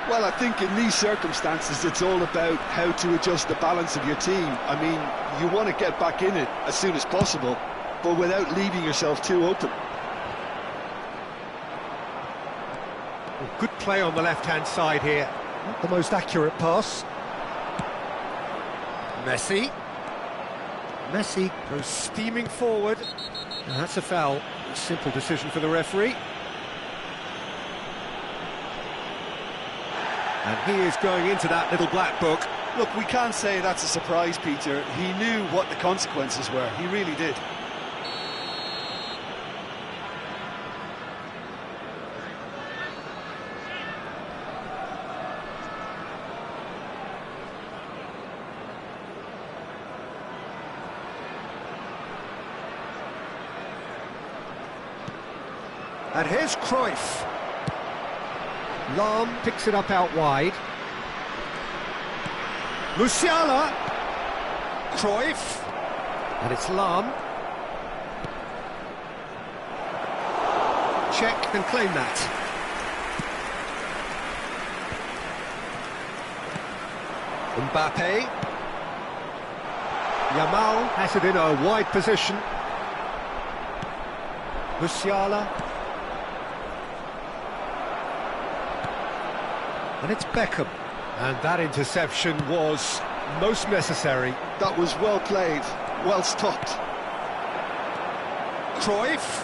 Well, I think in these circumstances, it's all about how to adjust the balance of your team. I mean, you want to get back in it as soon as possible, but without leaving yourself too open. Well, good play on the left-hand side here. Not the most accurate pass. Messi. Messi goes steaming forward. And that's a foul. A simple decision for the referee. And he is going into that little black book. Look, we can't say that's a surprise, Peter. He knew what the consequences were. He really did. And here's Cruyff. Lahm picks it up out wide. Musiala. Cruyff. And it's Lahm. Check and claim that. Mbappe. Yamal has it in a wide position. Musiala. And it's Beckham. And that interception was most necessary. That was well played, well stopped. Cruyff.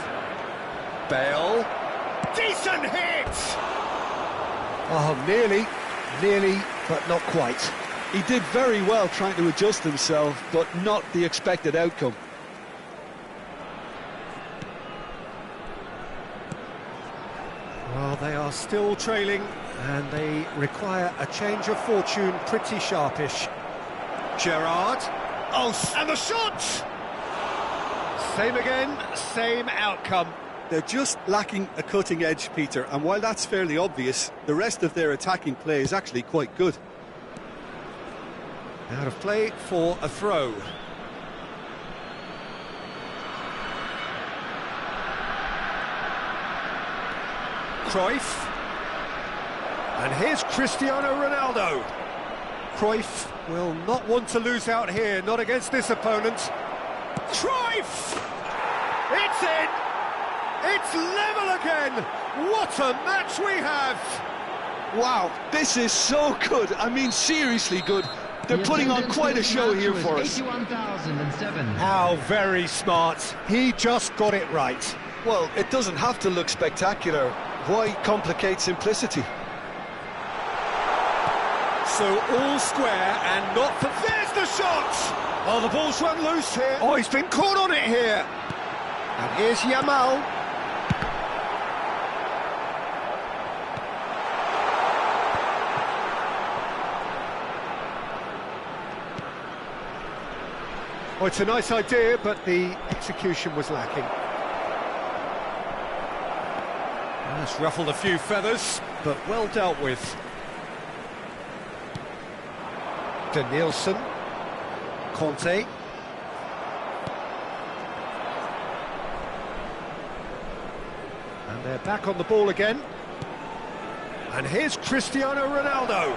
Bale. Decent hit! Oh, nearly, but not quite. He did very well trying to adjust himself, but not the expected outcome. Well, they are still trailing, and they require a change of fortune pretty sharpish. Gerrard. Oh, and the shot! Same again, same outcome. They're just lacking a cutting edge, Peter, and while that's fairly obvious, the rest of their attacking play is actually quite good. Out of play for a throw. Cruyff. And here's Cristiano Ronaldo. Cruyff will not want to lose out here, not against this opponent. Cruyff! It's in! It's level again! What a match we have! Wow, this is so good. I mean, seriously good. They're putting on quite a show here for us. 81,007. How very smart. He just got it right. Well, it doesn't have to look spectacular. Why complicate simplicity? So all square and not for... There's the shot! Oh, the ball's run loose here. Oh, he's been caught on it here. And here's Yamal. Oh, it's a nice idea, but the execution was lacking. That's ruffled a few feathers, but well dealt with. Danielson. Conte. And they're back on the ball again. And here's Cristiano Ronaldo.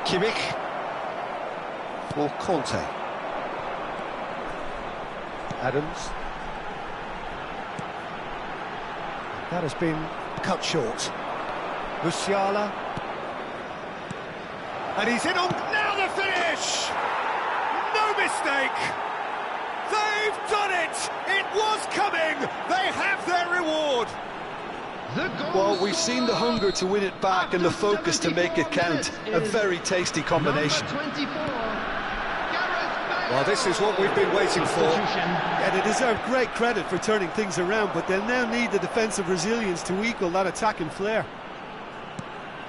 Kimmich. For Conte. Adams. That has been cut short. Musiala. And he's in on... Now the finish! No mistake! They've done it! It was coming! They have their reward! Well, we've seen the hunger to win it back and the focus to make it count. A very tasty combination. Well, this is what we've been waiting for. And they deserve great credit for turning things around, but they'll now need the defensive resilience to equal that attacking flair.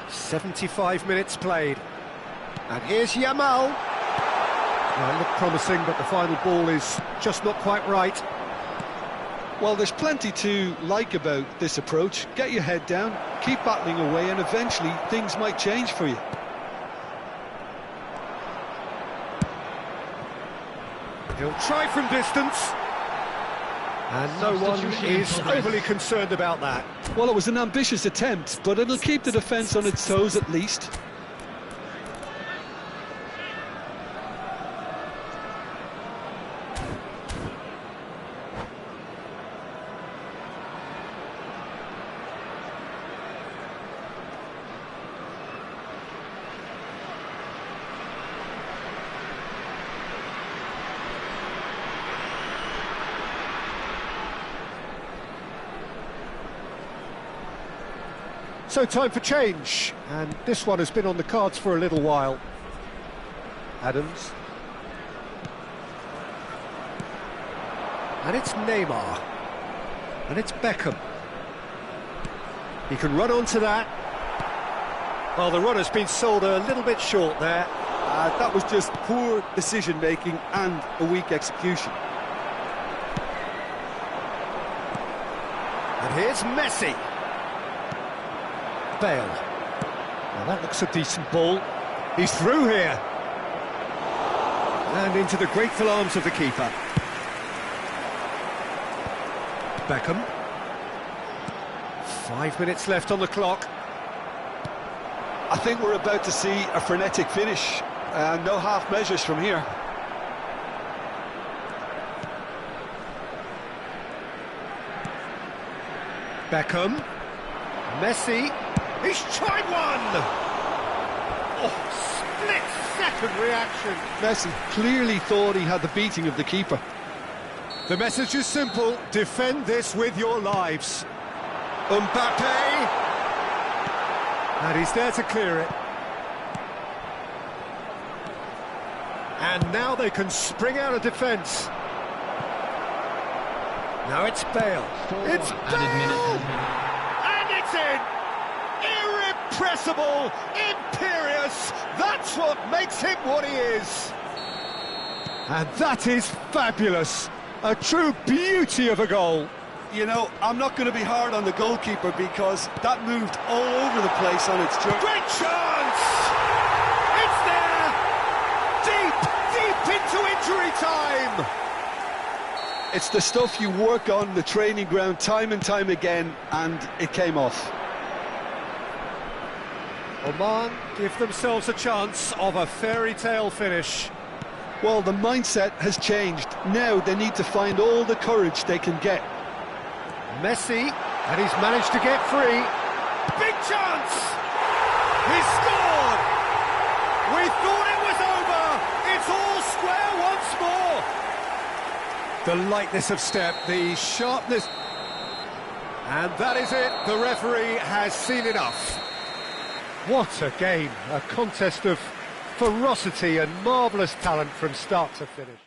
75 minutes played. And here's Yamal. Well, it looked promising, but the final ball is just not quite right. Well, there's plenty to like about this approach. Get your head down, keep battling away, and eventually things might change for you. He'll try from distance. And no one is overly concerned about that. Well, it was an ambitious attempt, but it'll keep the defence on its toes at least. So time for change, and this one has been on the cards for a little while. Adams. And it's Neymar. And it's Beckham. He can run onto that. Well, the run has been sold a little bit short there. That was just poor decision-making and a weak execution. And here's Messi. Bale. Well, that looks a decent ball. He's through here. And into the grateful arms of the keeper. Beckham. 5 minutes left on the clock. I think we're about to see a frenetic finish. No half measures from here. Beckham. Messi. He's tried one! Oh, split-second reaction. Messi clearly thought he had the beating of the keeper. The message is simple: defend this with your lives. Mbappe! And he's there to clear it. And now they can spring out of defence. Now it's Bale. It's Bale! And it's in! Irrepressible, imperious, that's what makes him what he is. And that is fabulous. A true beauty of a goal. You know, I'm not going to be hard on the goalkeeper because that moved all over the place on its journey. Great chance! It's there! Deep into injury time! It's the stuff you work on the training ground time and time again, and it came off. Oman give themselves a chance of a fairy tale finish. Well, the mindset has changed. Now they need to find all the courage they can get. Messi, and he's managed to get free. Big chance! He scored! We thought it was over! It's all square once more! The lightness of step, the sharpness... And that is it, the referee has seen enough. What a game, a contest of ferocity and marvellous talent from start to finish.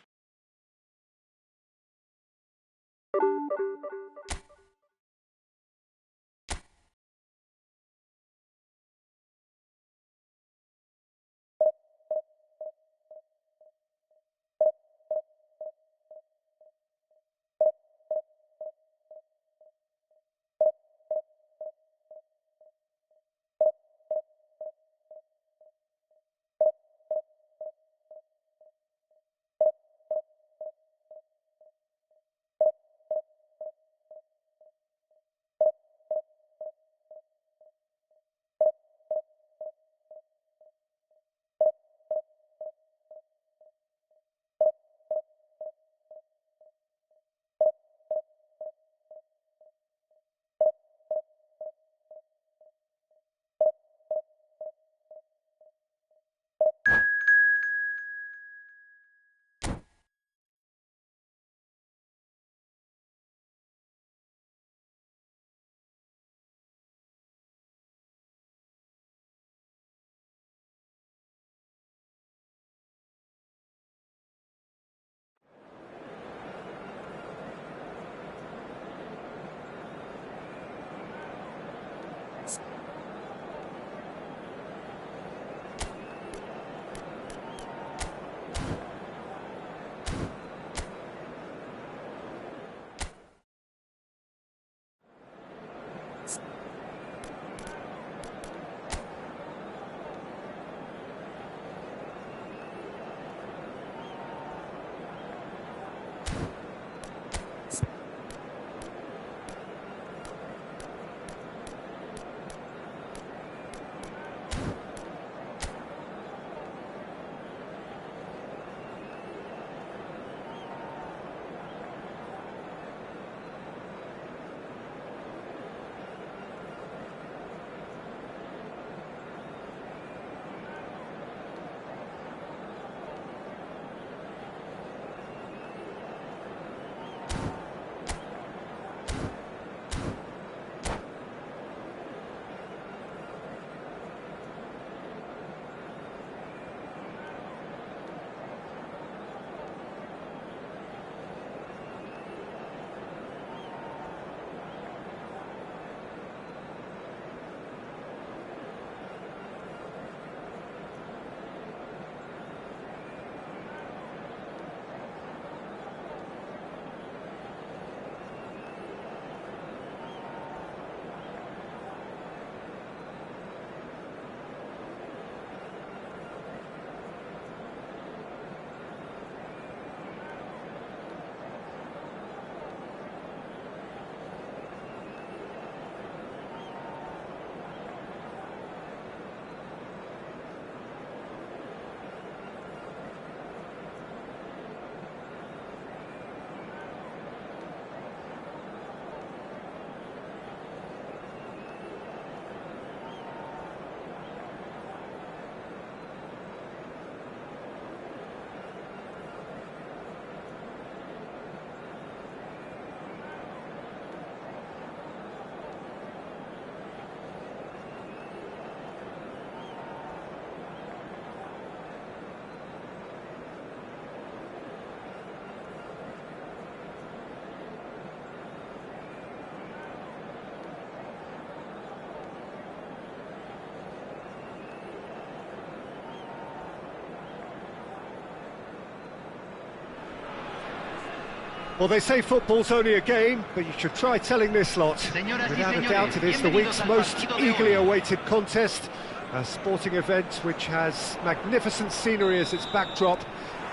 Well, they say football's only a game, but you should try telling this lot. Without a doubt, it is the week's most eagerly awaited contest. A sporting event which has magnificent scenery as its backdrop.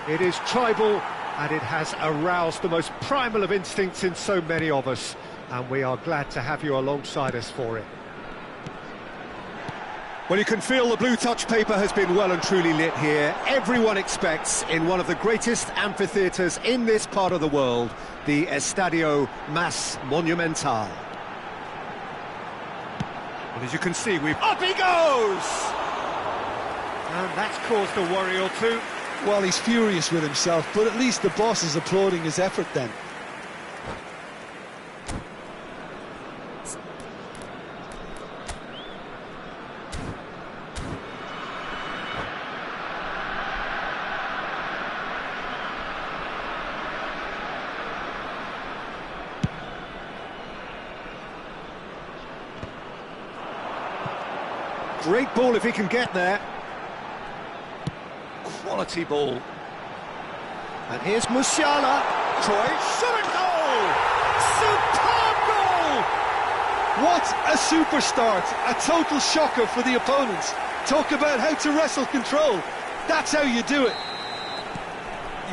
It is tribal, and it has aroused the most primal of instincts in so many of us. And we are glad to have you alongside us for it. Well, you can feel the blue touch paper has been well and truly lit here. Everyone expects, in one of the greatest amphitheatres in this part of the world, the Estadio Más Monumental. And as you can see, up he goes! And that's caused a worry or two. Well, he's furious with himself, but at least the boss is applauding his effort then. Great ball if he can get there. Quality ball. And here's Musiala. Troy, shot and goal! Superb goal! What a super start! A total shocker for the opponents. Talk about how to wrestle control. That's how you do it.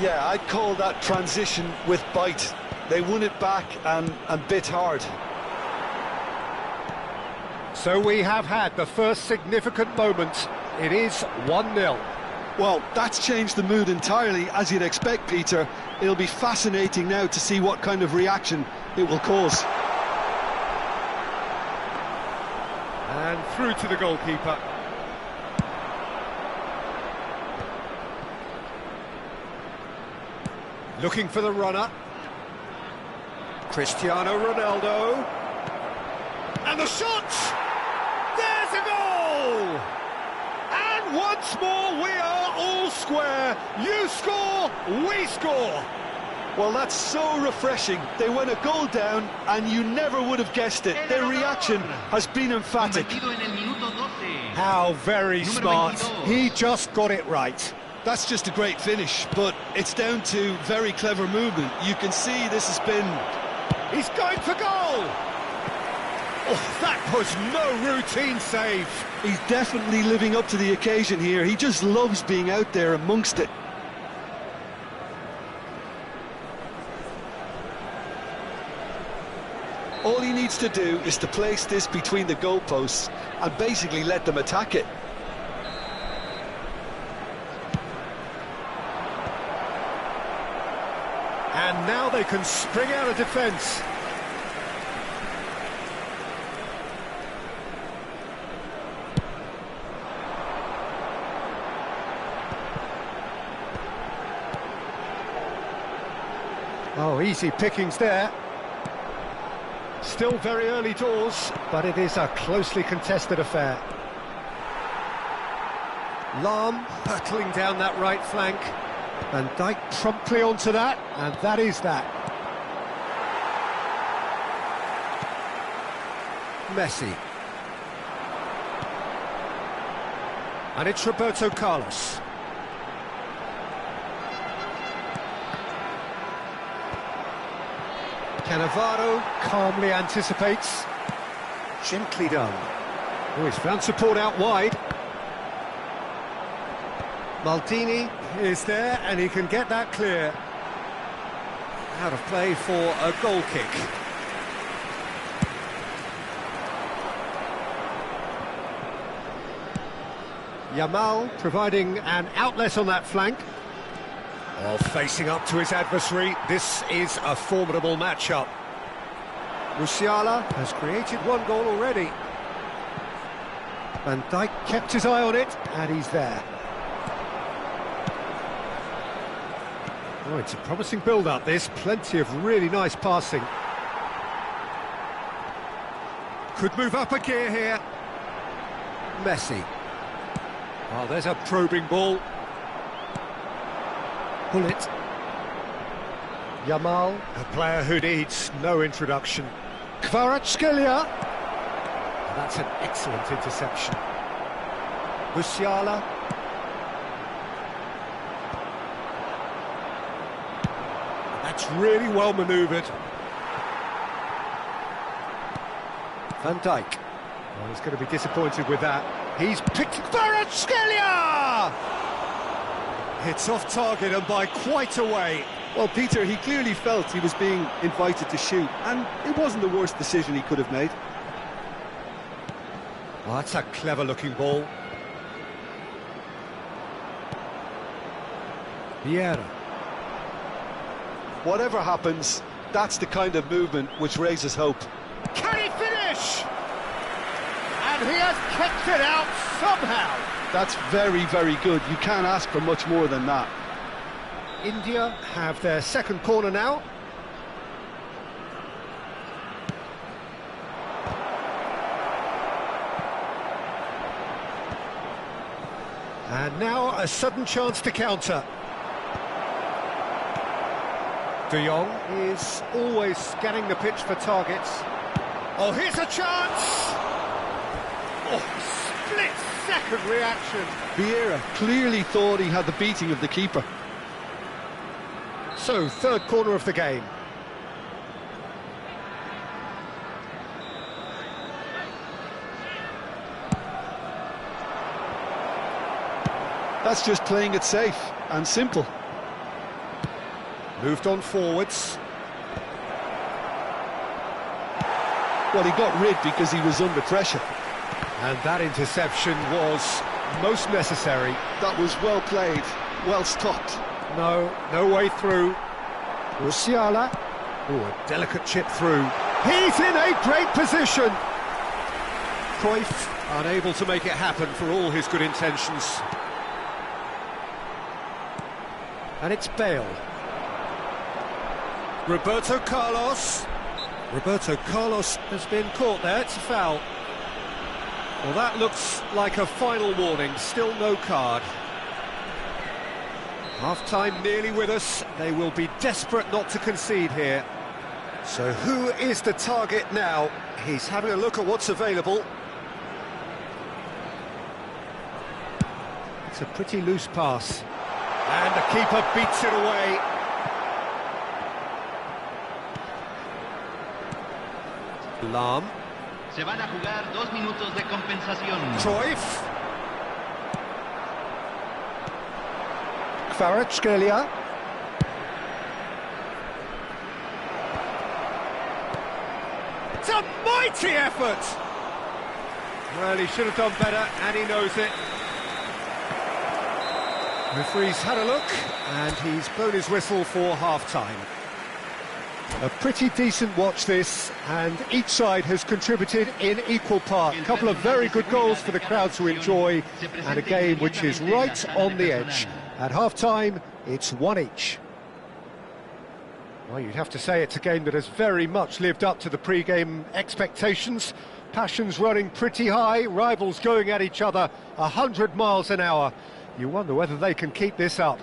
Yeah, I'd call that transition with bite. They won it back and bit hard. So we have had the first significant moment. It is 1-0. Well, that's changed the mood entirely, as you'd expect, Peter. It'll be fascinating now to see what kind of reaction it will cause. And through to the goalkeeper. Looking for the runner. Cristiano Ronaldo. And the shot! There's a goal! And once more we are all square. You score, we score. Well, that's so refreshing. They went a goal down and you never would have guessed it. Their reaction has been emphatic. How very smart. He just got it right. That's just a great finish, but it's down to very clever movement. You can see this has been... He's going for goal! Oh, that was no routine save. He's definitely living up to the occasion here. He just loves being out there amongst it. All he needs to do is to place this between the goalposts and basically let them attack it. And now they can spring out of defence. Oh, easy pickings there. Still very early doors, but it is a closely contested affair. Lahm hurtling down that right flank. Van Dijk promptly onto that, and that is that. Messi. And it's Roberto Carlos. Cannavaro calmly anticipates. Gently done. Oh, he's found support out wide. Maldini is there, and he can get that clear. Out of play for a goal kick. Yamal providing an outlet on that flank. Well, facing up to his adversary, this is a formidable matchup. Musiala has created one goal already. Van Dijk kept his eye on it, and he's there. Oh, it's a promising build-up, this. Plenty of really nice passing. Could move up a gear here. Messi. Oh, there's a probing ball. Bullet. Yamal, a player who needs no introduction. Kvaratskhelia. That's an excellent interception. Musiala. That That's really well manoeuvred. Van Dijk. Well, he's going to be disappointed with that. He's picked Kvaratskhelia! It's off target and by quite a way. Well, Peter, he clearly felt he was being invited to shoot, and it wasn't the worst decision he could have made. Well, that's a clever-looking ball. Vieira. Whatever happens, that's the kind of movement which raises hope. Can he finish? And he has kept it out somehow. That's very, very good. You can't ask for much more than that. India have their second corner now. And now a sudden chance to counter. De Jong is always scanning the pitch for targets. Oh, here's a chance! Oh, split-second reaction. Vieira clearly thought he had the beating of the keeper. So, third corner of the game. That's just playing it safe and simple. Moved on forwards. Well, he got rid because he was under pressure. And that interception was most necessary. That was well played, well stopped. No way through. Musiala. Oh, a delicate chip through. He's in a great position. Cruyff unable to make it happen for all his good intentions. And it's Bale. Roberto Carlos. Roberto Carlos has been caught there. It's a foul. Well, that looks like a final warning. Still no card. Half-time nearly with us. They will be desperate not to concede here. So who is the target now? He's having a look at what's available. It's a pretty loose pass. And the keeper beats it away. Lahm. Se van a jugar 2 minutos de compensación. Cruyff. Kvaratskhelia. It's a mighty effort! Well, he should have done better, and he knows it. Referee's had a look, and he's blown his whistle for half-time. A pretty decent watch this, and each side has contributed in equal part. A couple of very good goals for the crowd to enjoy, and a game which is right on the edge. At half-time, it's 1 each. Well, you'd have to say it's a game that has very much lived up to the pre-game expectations. Passions running pretty high, rivals going at each other 100 miles an hour. You wonder whether they can keep this up.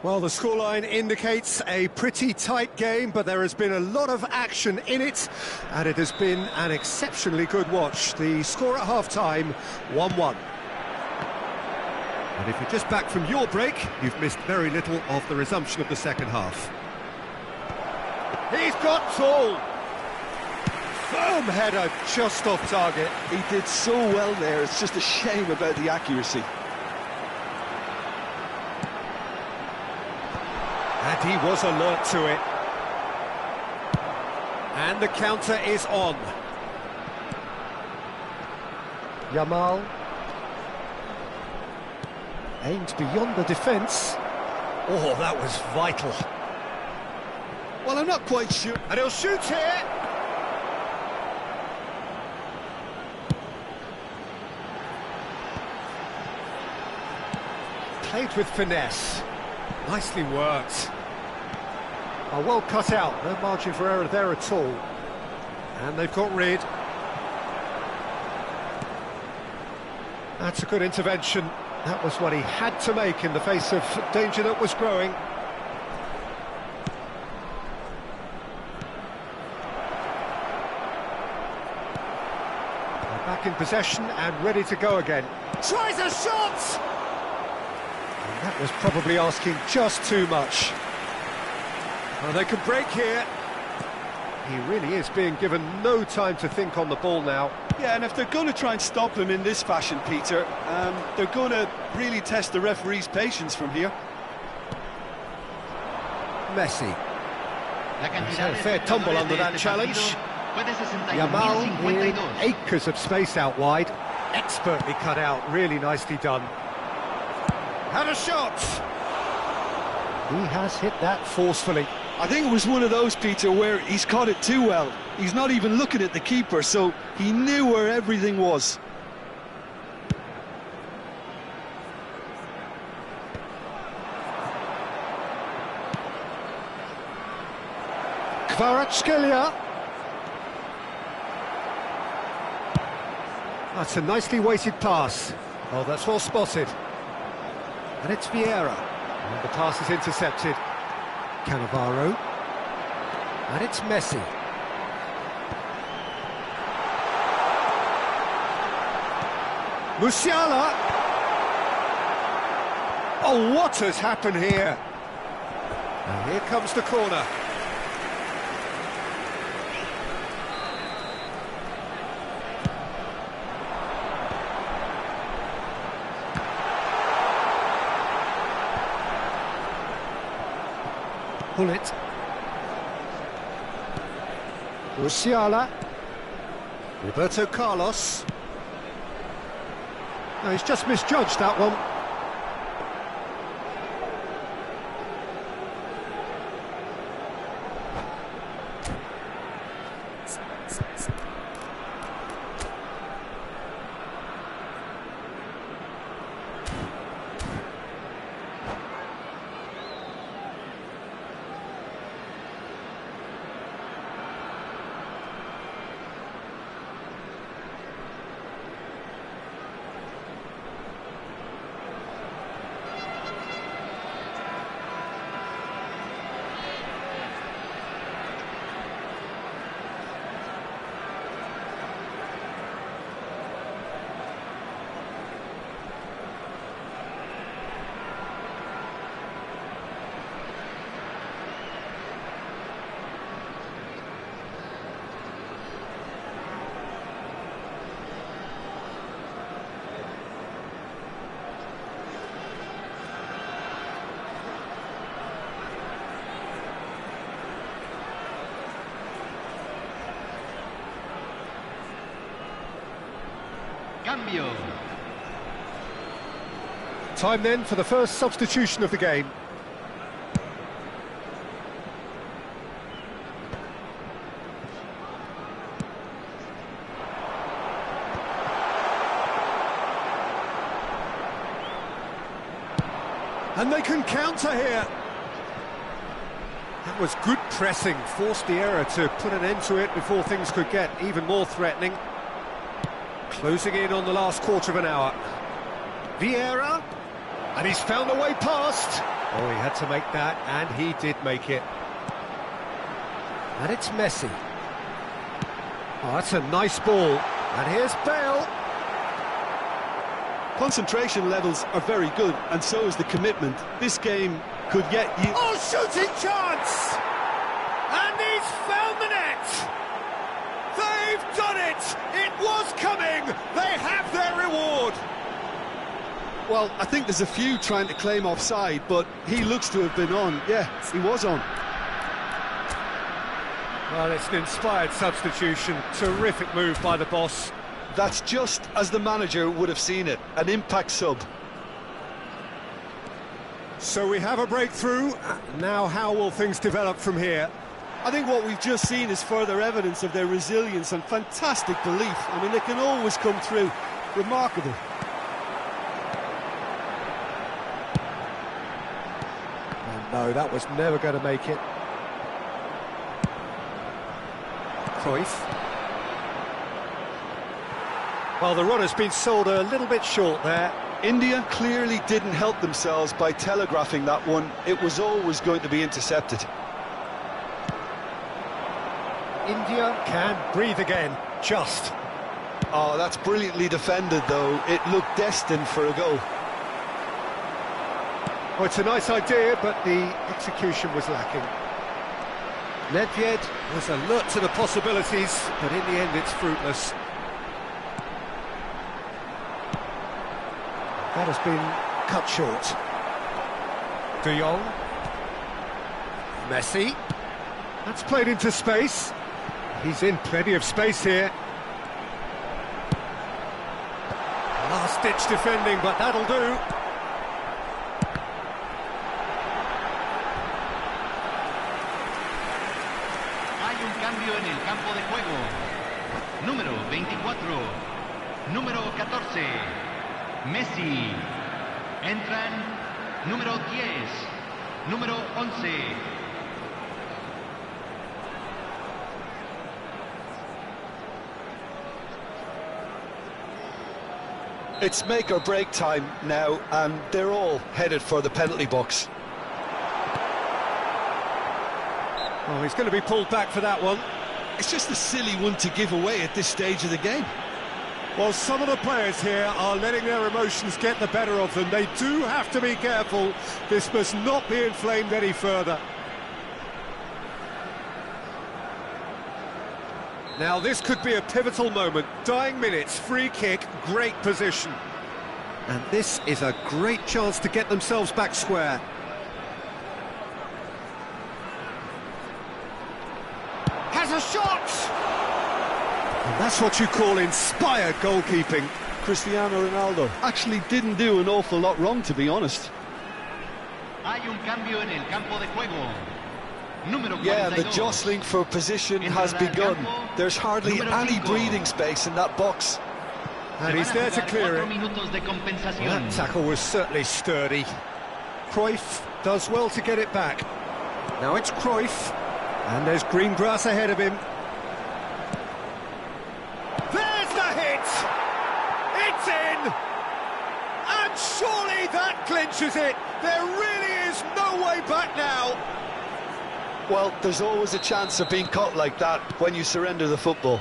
Well, the scoreline indicates a pretty tight game, but there has been a lot of action in it, and it has been an exceptionally good watch. The score at half-time, 1-1. And if you're just back from your break, you've missed very little of the resumption of the second half. He's got tall. Firm header, just off target. He did so well there, it's just a shame about the accuracy. And he was alert to it. And the counter is on. Yamal. Aimed beyond the defence. Oh, that was vital. Well, I'm not quite sure. And he'll shoot here. Played with finesse. Nicely worked. Oh, well cut out. No margin for error there at all. And they've got rid. That's a good intervention. That was what he had to make in the face of danger that was growing. They're back in possession and ready to go again. Tries a shot! And that was probably asking just too much. Well, they can break here. He really is being given no time to think on the ball now. Yeah, and if they're going to try and stop him in this fashion, Peter, they're going to really test the referee's patience from here. Messi. He's had a fair tumble under that challenge. Yamal with acres of space out wide. Expertly cut out, really nicely done. Had a shot! He has hit that forcefully. I think it was one of those, Peter, where he's caught it too well. He's not even looking at the keeper, so he knew where everything was. Kvaratskhelia. That's a nicely weighted pass. Oh, that's well spotted. And it's Vieira. And the pass is intercepted. Cannavaro. And it's Messi. Musiala. Oh, what has happened here? And here comes the corner. Pull it. Musiala. Roberto Carlos. No, he's just misjudged that one. Cambio. Time then for the first substitution of the game. And they can counter here. That was good pressing, forced the error to put an end to it before things could get even more threatening. Closing in on the last quarter of an hour. Vieira, and he's found a way past. Oh, he had to make that, and he did make it. And it's Messi. Oh, that's a nice ball. And here's Bale. Concentration levels are very good, and so is the commitment. This game could get you... Oh, shooting chance! And he's found the net! They've done it! It was coming! They have their reward! Well, I think there's a few trying to claim offside, but he looks to have been on. Yeah, he was on. Well, it's an inspired substitution. Terrific move by the boss. That's just as the manager would have seen it, an impact sub. So we have a breakthrough. Now how will things develop from here? I think what we've just seen is further evidence of their resilience and fantastic belief. I mean, they can always come through. Remarkable. Oh, no, that was never going to make it. Cruyff. Well, the run has been sold a little bit short there. India clearly didn't help themselves by telegraphing that one. It was always going to be intercepted. India can breathe again, just. Oh, that's brilliantly defended, though. It looked destined for a goal. Well, it's a nice idea, but the execution was lacking. Nedved was alert to the possibilities, but in the end it's fruitless. That has been cut short. De Jong. Messi. That's played into space. He's in plenty of space here. Last-ditch defending, but that'll do. Hay un cambio en el campo de juego. Número 24. Número 14. Messi. Entran número 10. Número 11. It's make or break time now, and they're all headed for the penalty box. Oh, he's going to be pulled back for that one. It's just a silly one to give away at this stage of the game. Well, some of the players here are letting their emotions get the better of them. They do have to be careful. This must not be inflamed any further. Now, this could be a pivotal moment. Dying minutes, free kick, great position. And this is a great chance to get themselves back square. Has a shot! And that's what you call inspired goalkeeping. Cristiano Ronaldo actually didn't do an awful lot wrong, to be honest. Hay un cambio en el campo de juego. Número 42. Yeah, the jostling for position has begun. There's hardly any breathing space in that box. And he's there to clear it. Well, that tackle was certainly sturdy. Cruyff does well to get it back. Now it's Cruyff, and there's green grass ahead of him. There's the hit! It's in! And surely that clinches it! There really is no way back now! Well, there's always a chance of being caught like that when you surrender the football.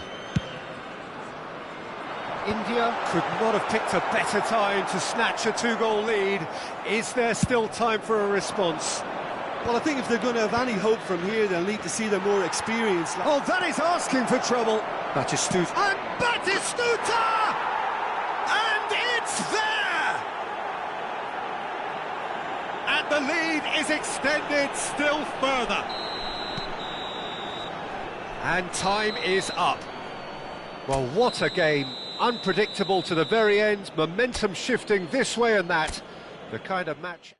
India could not have picked a better time to snatch a two-goal lead. Is there still time for a response? Well, I think if they're going to have any hope from here, they'll need to see the more experienced. Oh, that is asking for trouble. Batistuta. And Batistuta! And it's there! And the lead is extended still further. And time is up. Well, what a game. Unpredictable to the very end, momentum shifting this way and that. The kind of match...